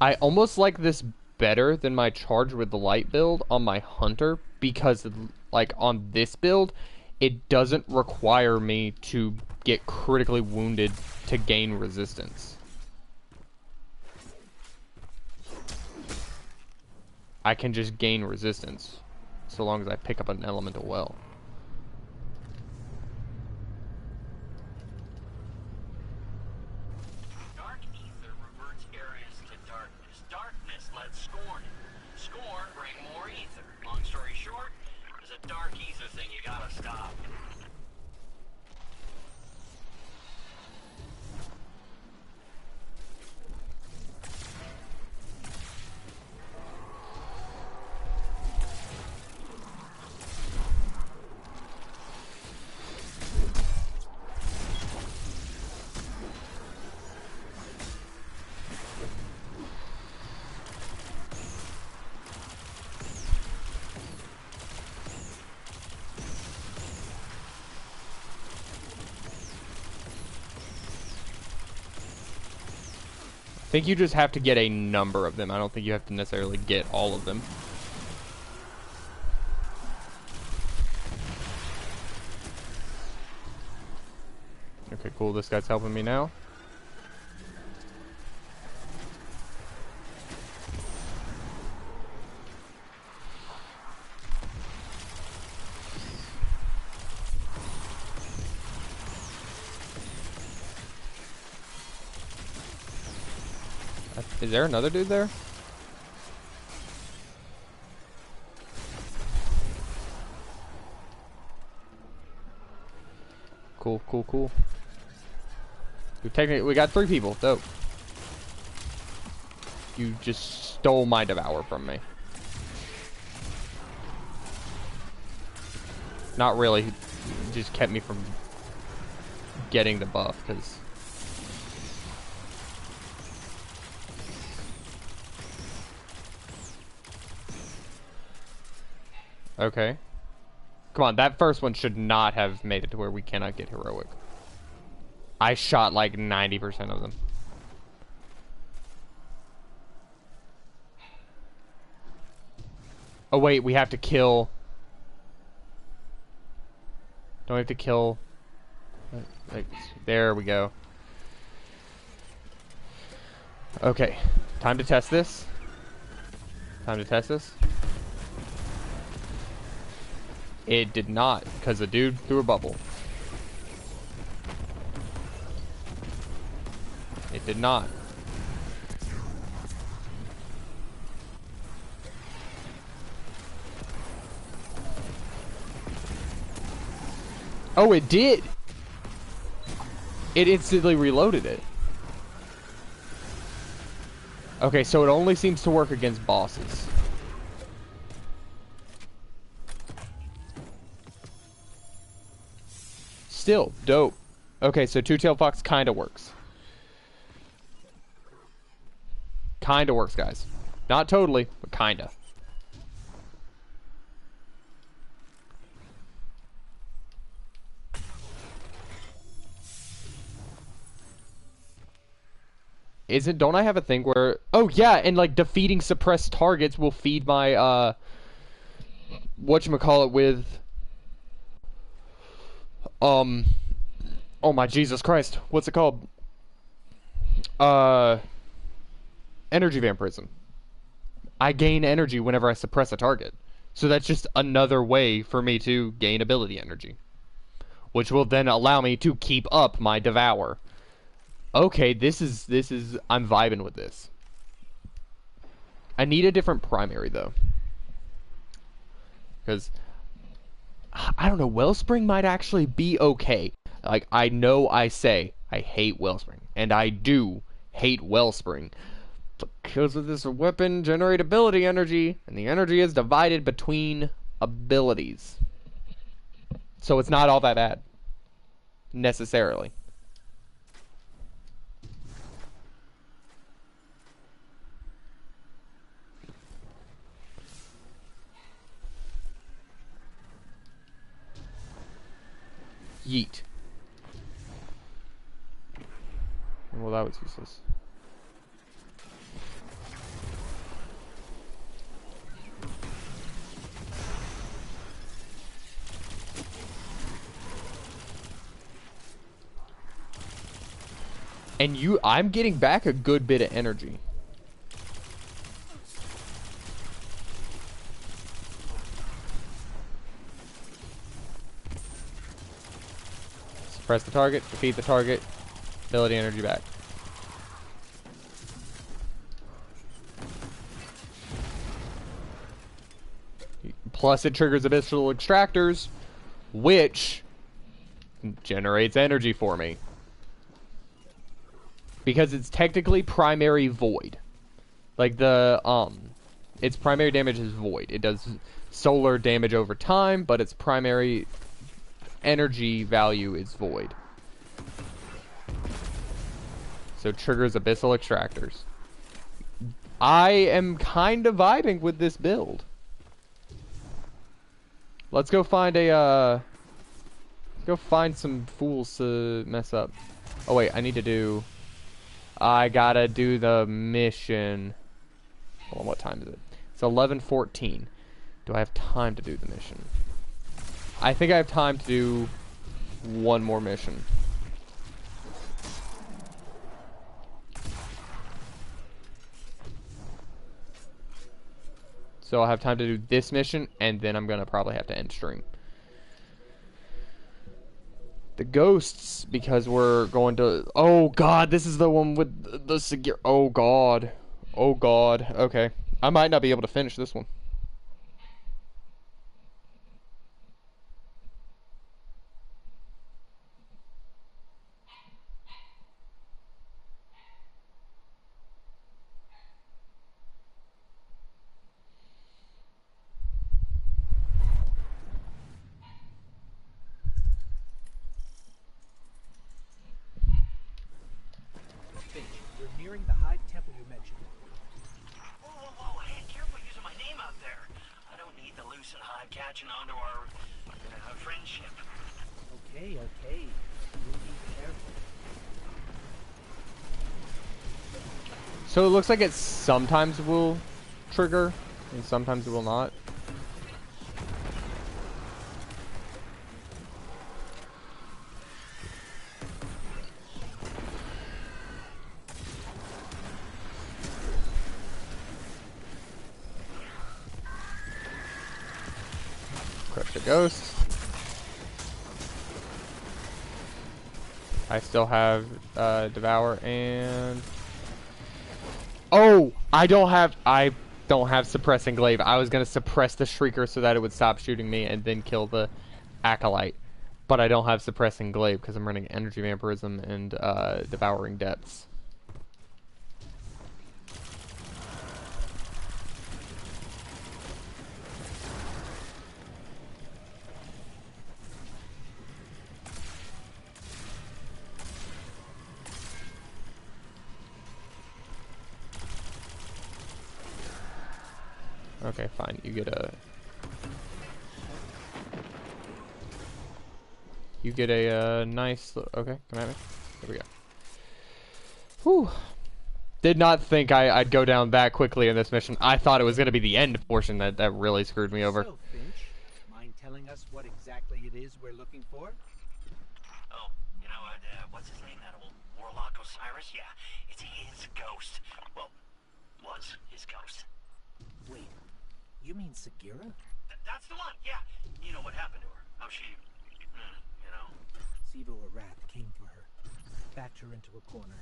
I almost like this better than my charge with the light build on my hunter because, like, on this build, it doesn't require me to get critically wounded to gain resistance. I can just gain resistance so long as I pick up an elemental well. I think you just have to get a number of them. I don't think you have to necessarily get all of them. Okay, cool. This guy's helping me now. Is there another dude there? Cool, cool, cool. We got 3 people. Dope. You just stole my devour from me. Not really. He just kept me from getting the buff, because... Okay. Come on, that first one should not have made it to where we cannot get heroic. I shot like 90% of them. Oh wait, we have to kill... Don't we have to kill... Like, there we go. Okay, time to test this. Time to test this. It did not, because the dude threw a bubble. It did not. Oh, it did! It instantly reloaded it. Okay, so it only seems to work against bosses. Still, dope. Okay, so Two-Tailed Fox kinda works. Kinda works, guys. Not totally, but kinda. Don't I have a thing where... Oh, yeah, and, like, defeating suppressed targets will feed my, whatchamacallit with... Oh my Jesus Christ. What's it called? Energy vampirism. I gain energy whenever I suppress a target. So that's just another way for me to gain ability energy. Which will then allow me to keep up my devour. Okay, this is I'm vibing with this. I need a different primary though. Because I don't know, Wellspring might actually be okay. Like, I know I say I hate Wellspring, and I do hate Wellspring. Because of this weapon generate ability energy, and the energy is divided between abilities. So it's not all that bad. Necessarily. Yeet. Well, that was useless. And I'm getting back a good bit of energy. Press the target, defeat the target, ability energy back. Plus it triggers abyssal extractors, which generates energy for me. Because it's technically primary void. Like its primary damage is void. It does solar damage over time, but its primary energy value is void. So triggers abyssal extractors. I am kind of vibing with this build. Let's go find some fools to mess up. Oh wait, I gotta do the mission. Hold on, what time is it? It's 11:14. Do I have time to do the mission? I think I have time to do one more mission. So I'll have time to do this mission, and then I'm gonna probably have to end stream. The ghosts, because we're going to... Oh, God, this is the one with the secure... Oh, God. Oh, God. Okay. I might not be able to finish this one. Finch, we're nearing the Hive Temple you mentioned. Whoa, whoa, whoa, hey, careful using my name out there. I don't need the loose and hive catching onto our friendship. Okay, okay. We'll be careful. So it looks like it sometimes will trigger, and sometimes it will not. Crush the ghost. I still have Devour and... Oh! I don't have Suppressing Glaive. I was gonna suppress the Shrieker so that it would stop shooting me and then kill the Acolyte. But I don't have Suppressing Glaive because I'm running Energy Vampirism and Devouring Depths. Okay, fine. You get a... You get a nice... Okay, come at me. Here we go. Whew. Did not think I'd go down that quickly in this mission. I thought it was going to be the end portion that really screwed me over. So, Finch, mind telling us what exactly it is we're looking for? Oh, you know, what's his name? That old Warlock Osiris? Yeah, it's his ghost. Well, was his ghost. Wait, you mean Sagira? That's the one, yeah. You know what happened to her. How she, you know. Sivo Arath came for her, backed her into a corner.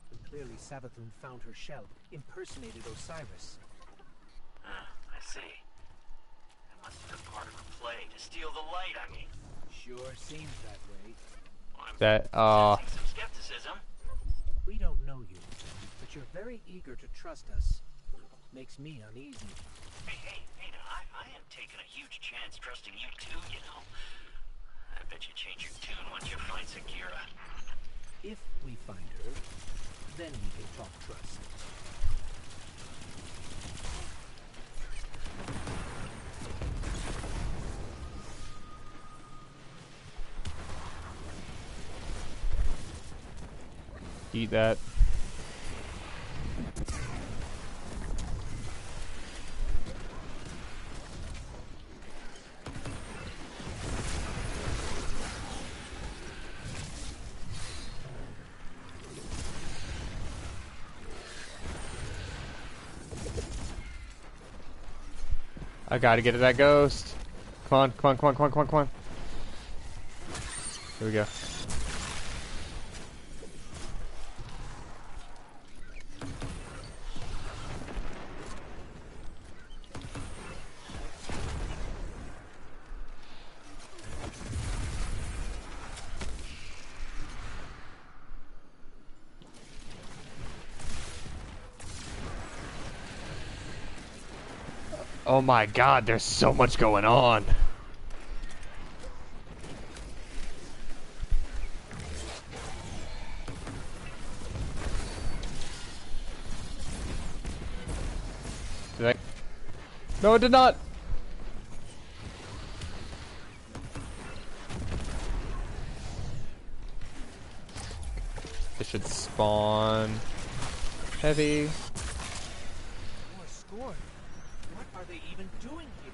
But clearly Savathun found her shell, impersonated Osiris. I see. That must have been part of her play to steal the light, I mean. Sure seems that way. Well, I'm That, sensing some skepticism. We don't know you, but you're very eager to trust us. Makes me uneasy. Hey, now, I am taking a huge chance trusting you too, you know. I bet you change your tune once you find Sagira. If we find her, then we can talk trust. Eat that. I gotta get to that ghost. Come on, come on, come on, come on, come on, come on. Here we go. Oh my god, there's so much going on. Did I? No, it did not. It should spawn heavy. More scorn. What are they even doing here?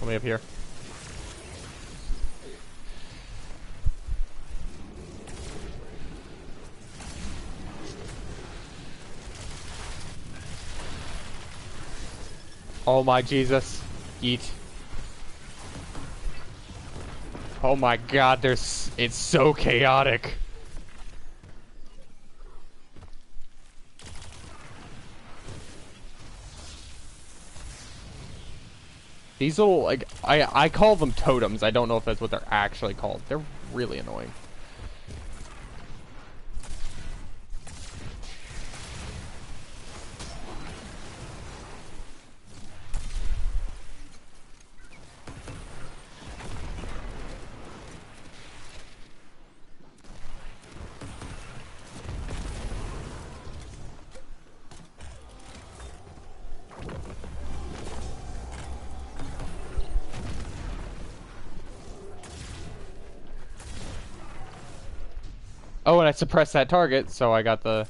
Let me up here. Oh my Jesus. Eat. Oh my god, it's so chaotic. These little, like, I call them totems. I don't know if that's what they're actually called. They're really annoying. Oh, and I suppressed that target, so I got the...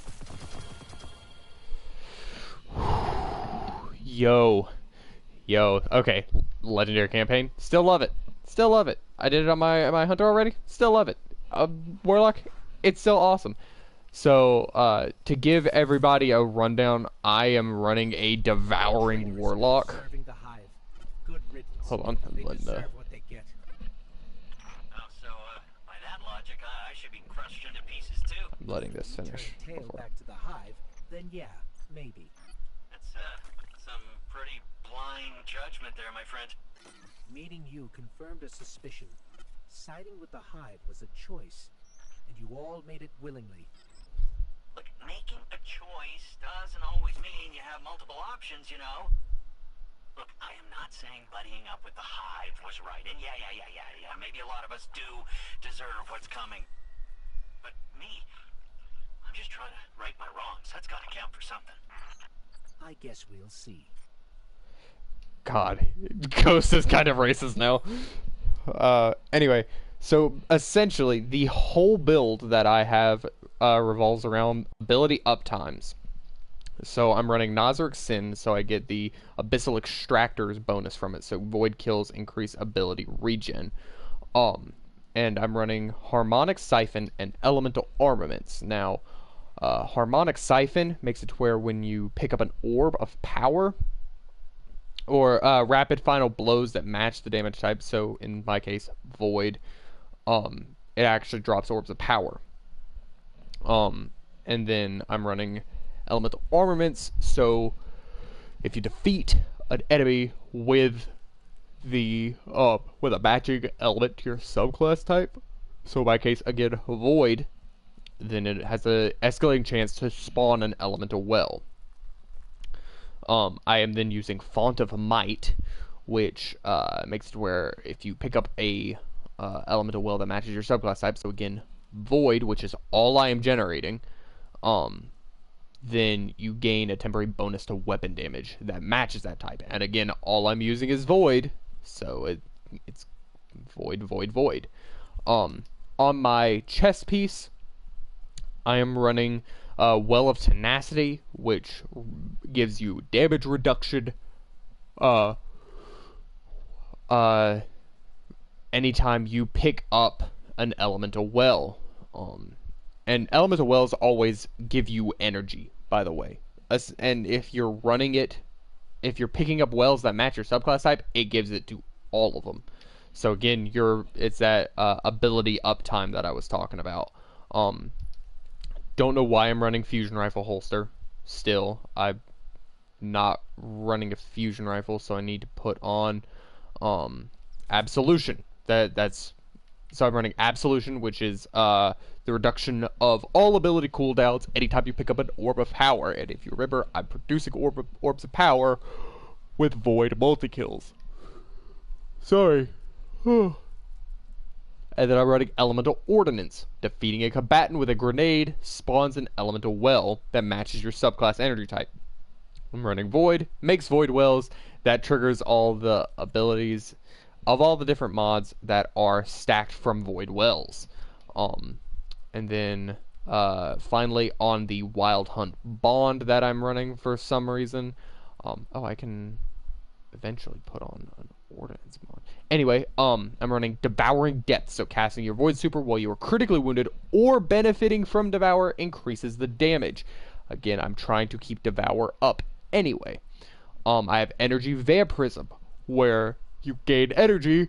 Yo. Okay. Legendary campaign. Still love it. Still love it. I did it on my hunter already. Still love it. Warlock, it's still awesome. So, to give everybody a rundown, I am running a devouring warlock. Hold on. I'm letting the... I'm letting this finish. Tail back to the hive, then yeah, maybe. That's some pretty blind judgment there, my friend. Meeting you confirmed a suspicion. Siding with the hive was a choice, and you all made it willingly. Look, making a choice doesn't always mean you have multiple options, you know. Look, I am not saying buddying up with the hive was right, and yeah, maybe a lot of us do deserve what's coming. But me, I'm just trying to right my wrongs. That's gotta count for something. I guess we'll see. God, Ghost is kind of racist now. Anyway, so essentially, the whole build that I have revolves around ability uptimes. So I'm running Nazarick Sin, so I get the Abyssal Extractors bonus from it. So Void Kills increase ability regen. And I'm running Harmonic Siphon and Elemental Armaments. Now, Harmonic Siphon makes it to where when you pick up an orb of power, or rapid final blows that match the damage type, so in my case, Void, it actually drops orbs of power. And then I'm running Elemental Armaments, so if you defeat an enemy with with a matching element to your subclass type, so in my case, again, Void, then it has a escalating chance to spawn an elemental well. I am then using Font of Might, which makes it where if you pick up a elemental well that matches your subclass type, so again, Void, which is all I am generating, then you gain a temporary bonus to weapon damage that matches that type. And again, all I'm using is Void, so it's Void. On my chest piece, I am running Well of Tenacity, which gives you damage reduction anytime you pick up an elemental well. And elemental wells always give you energy, by the way. And if you're running it, if you're picking up wells that match your subclass type, it gives it to all of them. So again, it's that ability uptime that I was talking about. Don't know why I'm running fusion rifle holster. Still, I'm not running a fusion rifle, so I need to put on absolution. So I'm running absolution, which is the reduction of all ability cooldowns anytime you pick up an orb of power. And if you remember, I'm producing orbs of power with Void multi-kills. Sorry. And then I'm running Elemental Ordnance. Defeating a combatant with a grenade spawns an elemental well that matches your subclass energy type. I'm running Void, makes Void wells, that triggers all the abilities of all the different mods that are stacked from Void wells. And then finally on the Wild Hunt Bond that I'm running for some reason. I can eventually put on an Ordnance mod. Anyway, I'm running Devouring Depth, so casting your Void Super while you are critically wounded or benefiting from Devour increases the damage. Again, I'm trying to keep Devour up anyway. I have Energy Vampirism, where you gain energy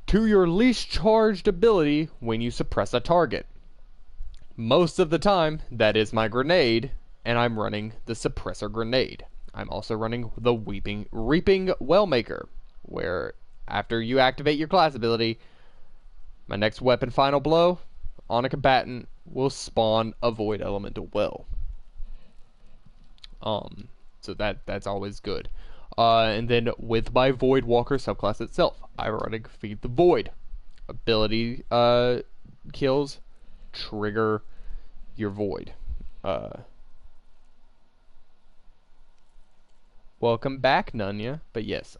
to your least charged ability when you suppress a target. Most of the time, that is my grenade, and I'm running the Suppressor Grenade. I'm also running the Reaping Wellmaker, where after you activate your class ability, my next weapon, Final Blow, on a combatant will spawn a Void Elemental Well. So that's always good. And then with my Void Walker subclass itself, I'm running Feed the Void. Ability kills trigger your Void. Welcome back, Nunya. But yes,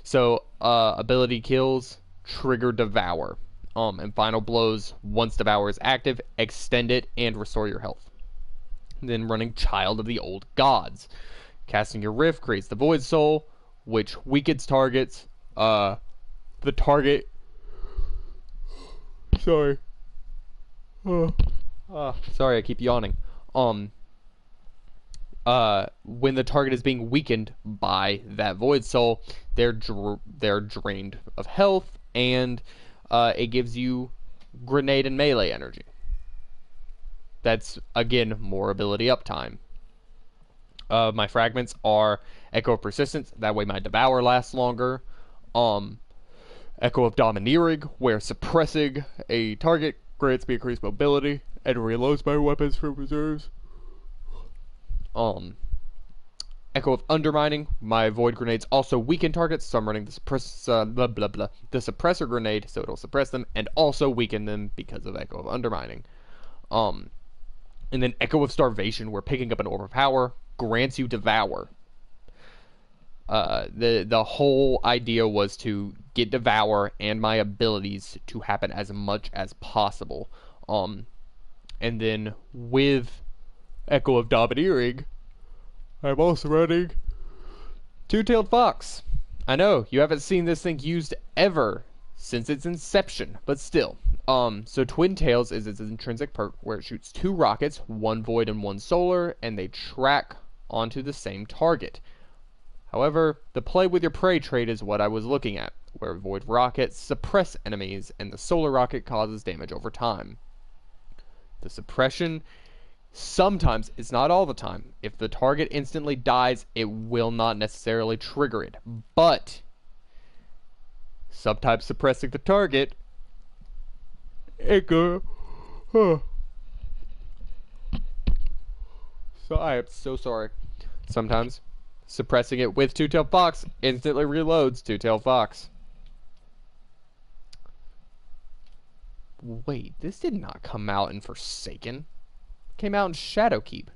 so ability kills trigger Devour. And Final Blows, once Devour is active, extend it and restore your health. Then running Child of the Old Gods. Casting your Rift creates the Void Soul, which weakens targets. The target. Sorry. Sorry, I keep yawning. When the target is being weakened by that Void Soul, they're drained of health, and it gives you grenade and melee energy. That's, again, more ability uptime. My fragments are Echo of Persistence, that way my Devour lasts longer. Echo of Domineering, where suppressing a target grants me increased mobility and reloads my weapons from reserves. Echo of Undermining, my Void Grenades also weaken targets, so I'm running the Suppressor Grenade, so it'll suppress them, and also weaken them because of Echo of Undermining. And then Echo of Starvation, where picking up an Orb of Power grants you Devour. The whole idea was to get Devour and my abilities to happen as much as possible. And then with Echo of Domineering, I'm also running Two-Tailed Fox. I know, you haven't seen this thing used ever since its inception, but still. So Twin Tails is its intrinsic perk, where it shoots 2 rockets, 1 void and 1 solar, and they track onto the same target. However, the play with your prey trait is what I was looking at, where void rockets suppress enemies, and the solar rocket causes damage over time. The suppression, sometimes, it's not all the time. If the target instantly dies, it will not necessarily trigger it, but sometimes suppressing the target, it go. So I am so sorry. Sometimes suppressing it with Two-Tailed Fox instantly reloads Two-Tailed Fox. Wait, this did not come out in Forsaken. It came out in Shadowkeep.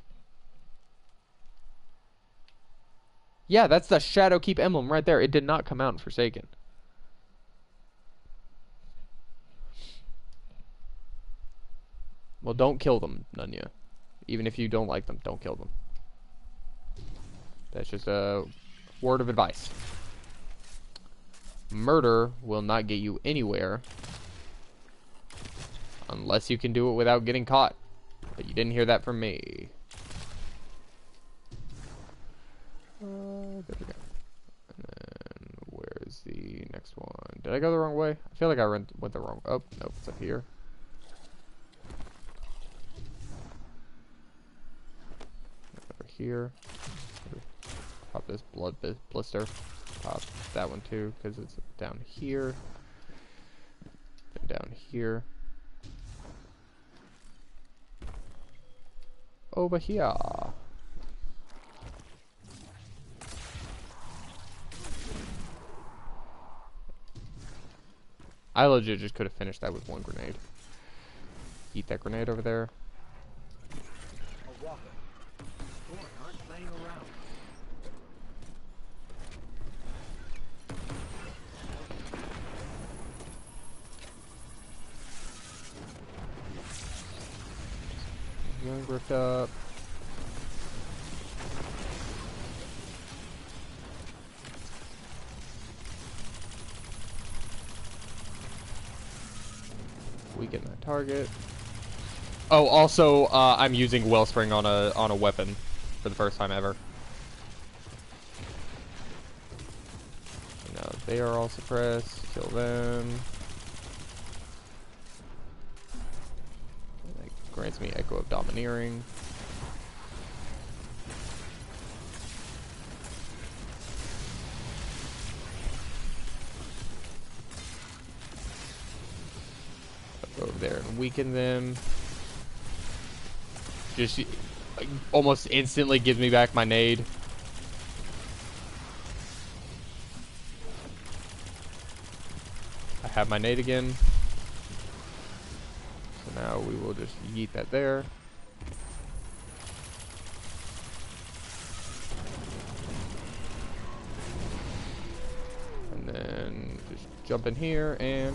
Yeah, that's the Shadowkeep emblem right there. It did not come out in Forsaken. Well, don't kill them, Nunya. Even if you don't like them, don't kill them. That's just a word of advice. Murder will not get you anywhere unless you can do it without getting caught. But you didn't hear that from me. There we go. And then where's the next one? Did I go the wrong way? I feel like I went the wrong. Oh, nope, it's up here. Over here. Pop this blood blister. Pop that one too, because it's down here. And down here. Over here. I legit just could have finished that with one grenade. Eat that grenade over there. A walker. Thorn aren't playing around. Young grift up. weaken that target. Oh, also, I'm using Wellspring on a weapon for the first time ever. Now they are all suppressed. Kill them. That grants me Echo of Domineering. Go over there and weaken them. Just almost instantly gives me back my nade. I have my nade again. So now we will just yeet that there. And then just jump in here and...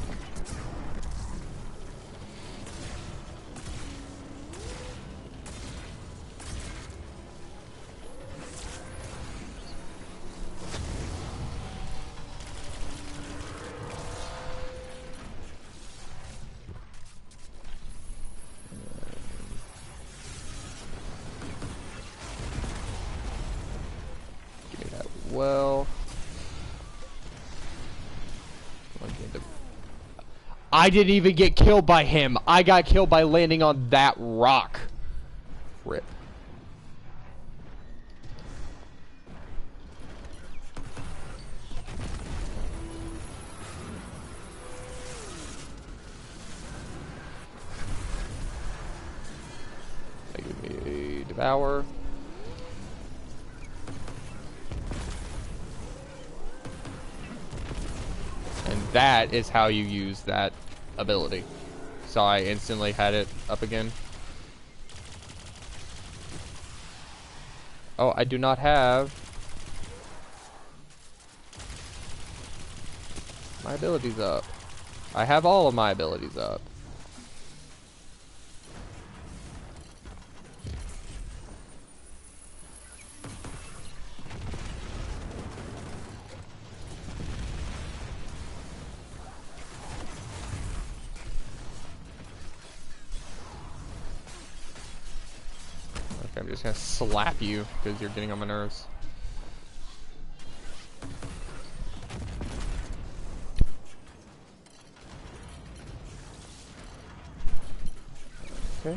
well. I didn't even get killed by him. I got killed by landing on that rock. Rip. That gives me a devour. And that is how you use that ability. So I instantly had it up again. Oh, I do not have my abilities up. I have all of my abilities up. I'm just gonna slap you because you're getting on my nerves. Okay.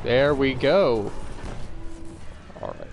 There we go. All right.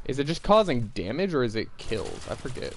Is it just causing damage or is it kills? I forget.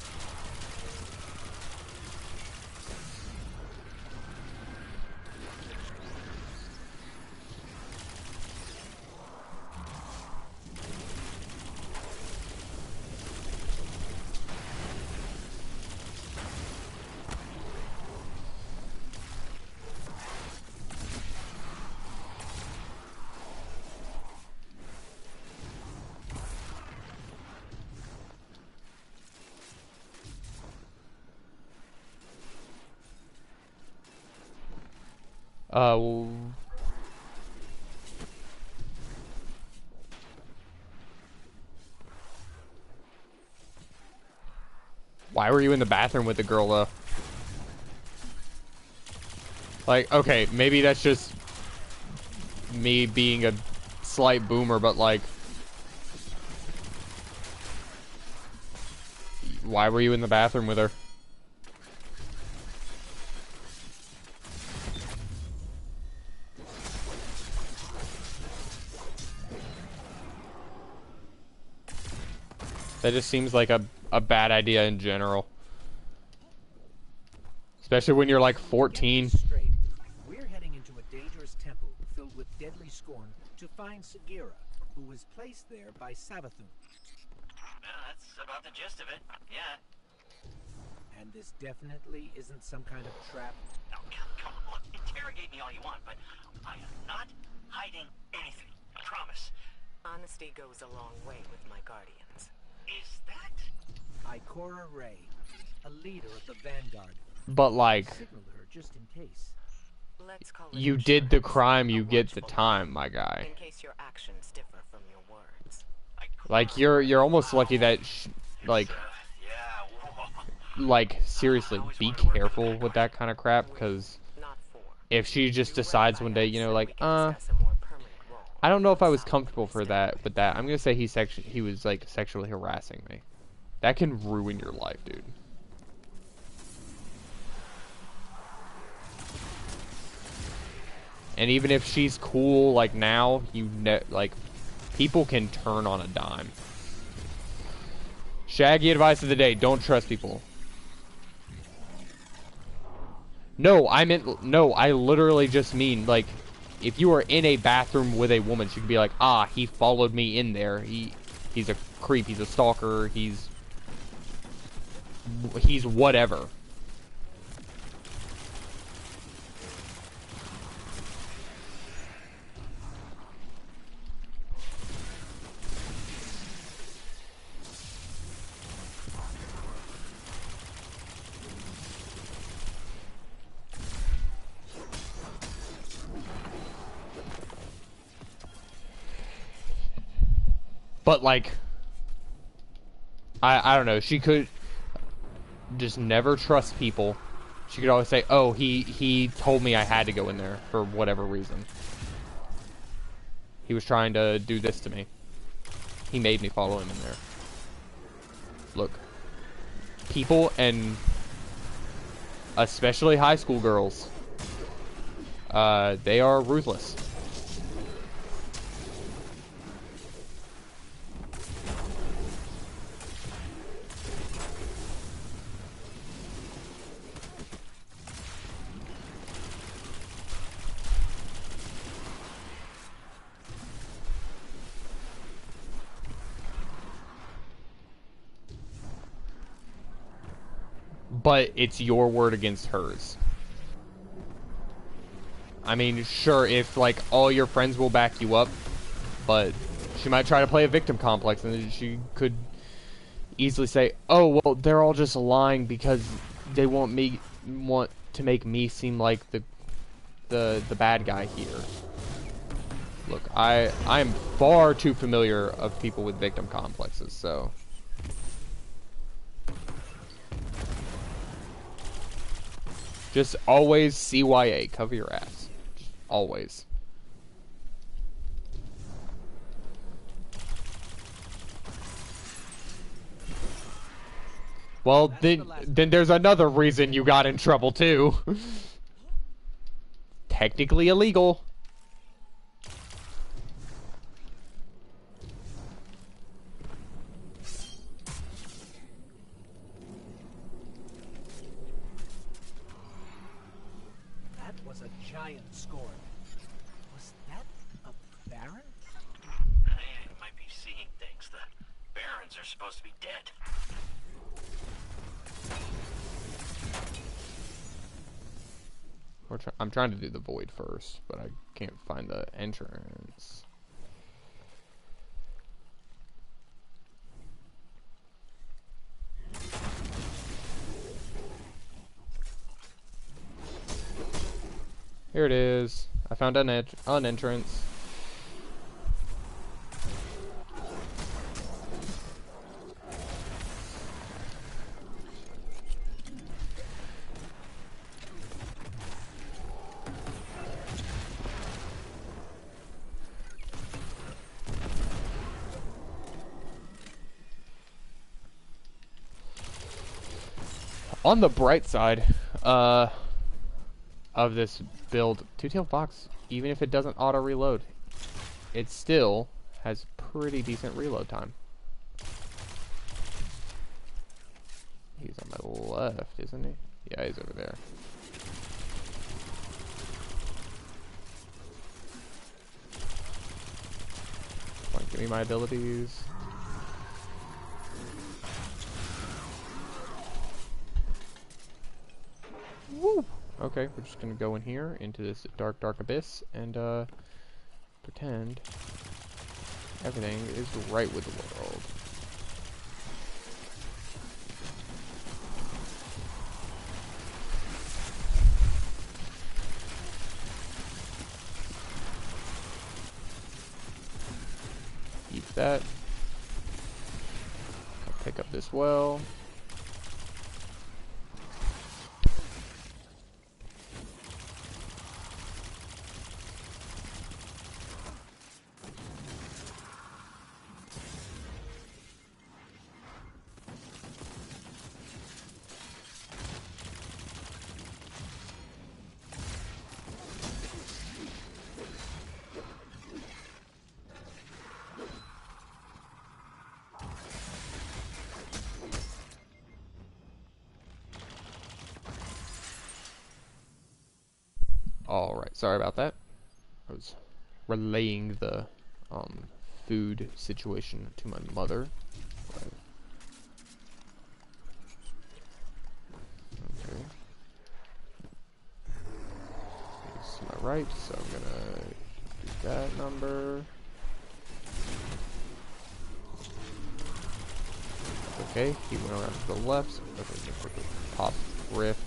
Well, why were you in the bathroom with the girl though? Like, okay, maybe that's just me being a slight boomer, but like, why were you in the bathroom with her? That just seems like a bad idea in general. Especially when you're like 14. Get this straight. We're heading into a dangerous temple filled with deadly scorn to find Sagira, who was placed there by Savathun. Well, that's about the gist of it. Yeah. And this definitely isn't some kind of trap. Now, come on. Look, interrogate me all you want, but I am not hiding anything. I promise. Honesty goes a long way with my guardians. Is that... Ikora Ray, a leader of the Vanguard. But like, Signaled her just in case. Let's call it you did the insurance. crime, A you get the watchful time, my guy. in case your actions differ from your words. Like you're almost lucky that like yeah. like seriously, be careful with that kind of crap, because Not for. if she just decides one day, you know, like, We can discuss a more permanent role. I don't know if I was comfortable for that, but that I'm gonna say he was like sexually harassing me. That can ruin your life, dude. And even if she's cool, like now, like people can turn on a dime. Shaggy advice of the day: don't trust people. No, I literally just mean, like, if you are in a bathroom with a woman, she could be like, ah, he followed me in there. He's a creep. He's a stalker. He's whatever. But like, I don't know. She could just never trust people. She could always say, "Oh, he told me I had to go in there for whatever reason. He was trying to do this to me. He made me follow him in there." Look, people, and especially high school girls, they are ruthless. But it's your word against hers. I mean, sure, if like all your friends will back you up, but she might try to play a victim complex, and then she could easily say, "Oh, well, they're all just lying because they want to make me seem like the bad guy here." Look, I'm far too familiar of people with victim complexes, so. Just always CYA, cover your ass. Just always. Well, then there's another reason you got in trouble too. Technically illegal. Giant scorn. Was that a baron? I might be seeing things. The barons are supposed to be dead. I'm trying to do the void first, but I can't find the entrance. Here it is. I found an entrance. On the bright side, of this build, Two-Tailed Fox, even if it doesn't auto-reload, it still has pretty decent reload time. left, isn't he? Yeah, he's over there. Come on, give me my abilities. Woo! Okay, we're just gonna go in here into this dark, dark abyss and pretend everything is right with the world. Eat that. I'll pick up this well. Alright, sorry about that. I was relaying the food situation to my mother. Okay. It's to my right, so I'm gonna do that number. Okay, he went around to the left, so I'm gonna quickly pop rift.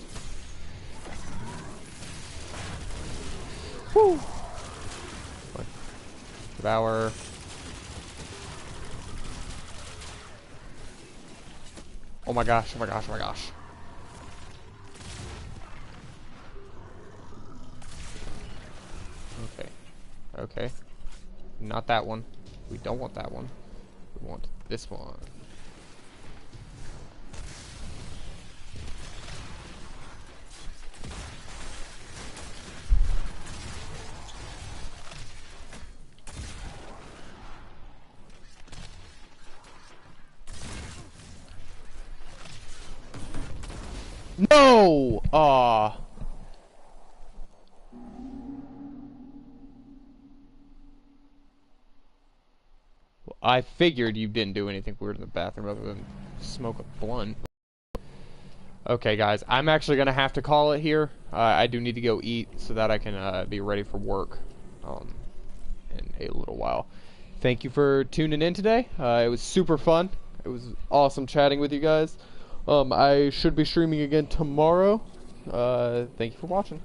Woo! Devour. Oh my gosh, oh my gosh, oh my gosh. Okay. Okay. Not that one. We don't want that one. We want this one. No! Aw. Well, I figured you didn't do anything weird in the bathroom other than smoke a blunt. Okay, guys, I'm actually gonna have to call it here. I do need to go eat so that I can be ready for work in a little while. Thank you for tuning in today. It was super fun. It was awesome chatting with you guys. I should be streaming again tomorrow. Thank you for watching.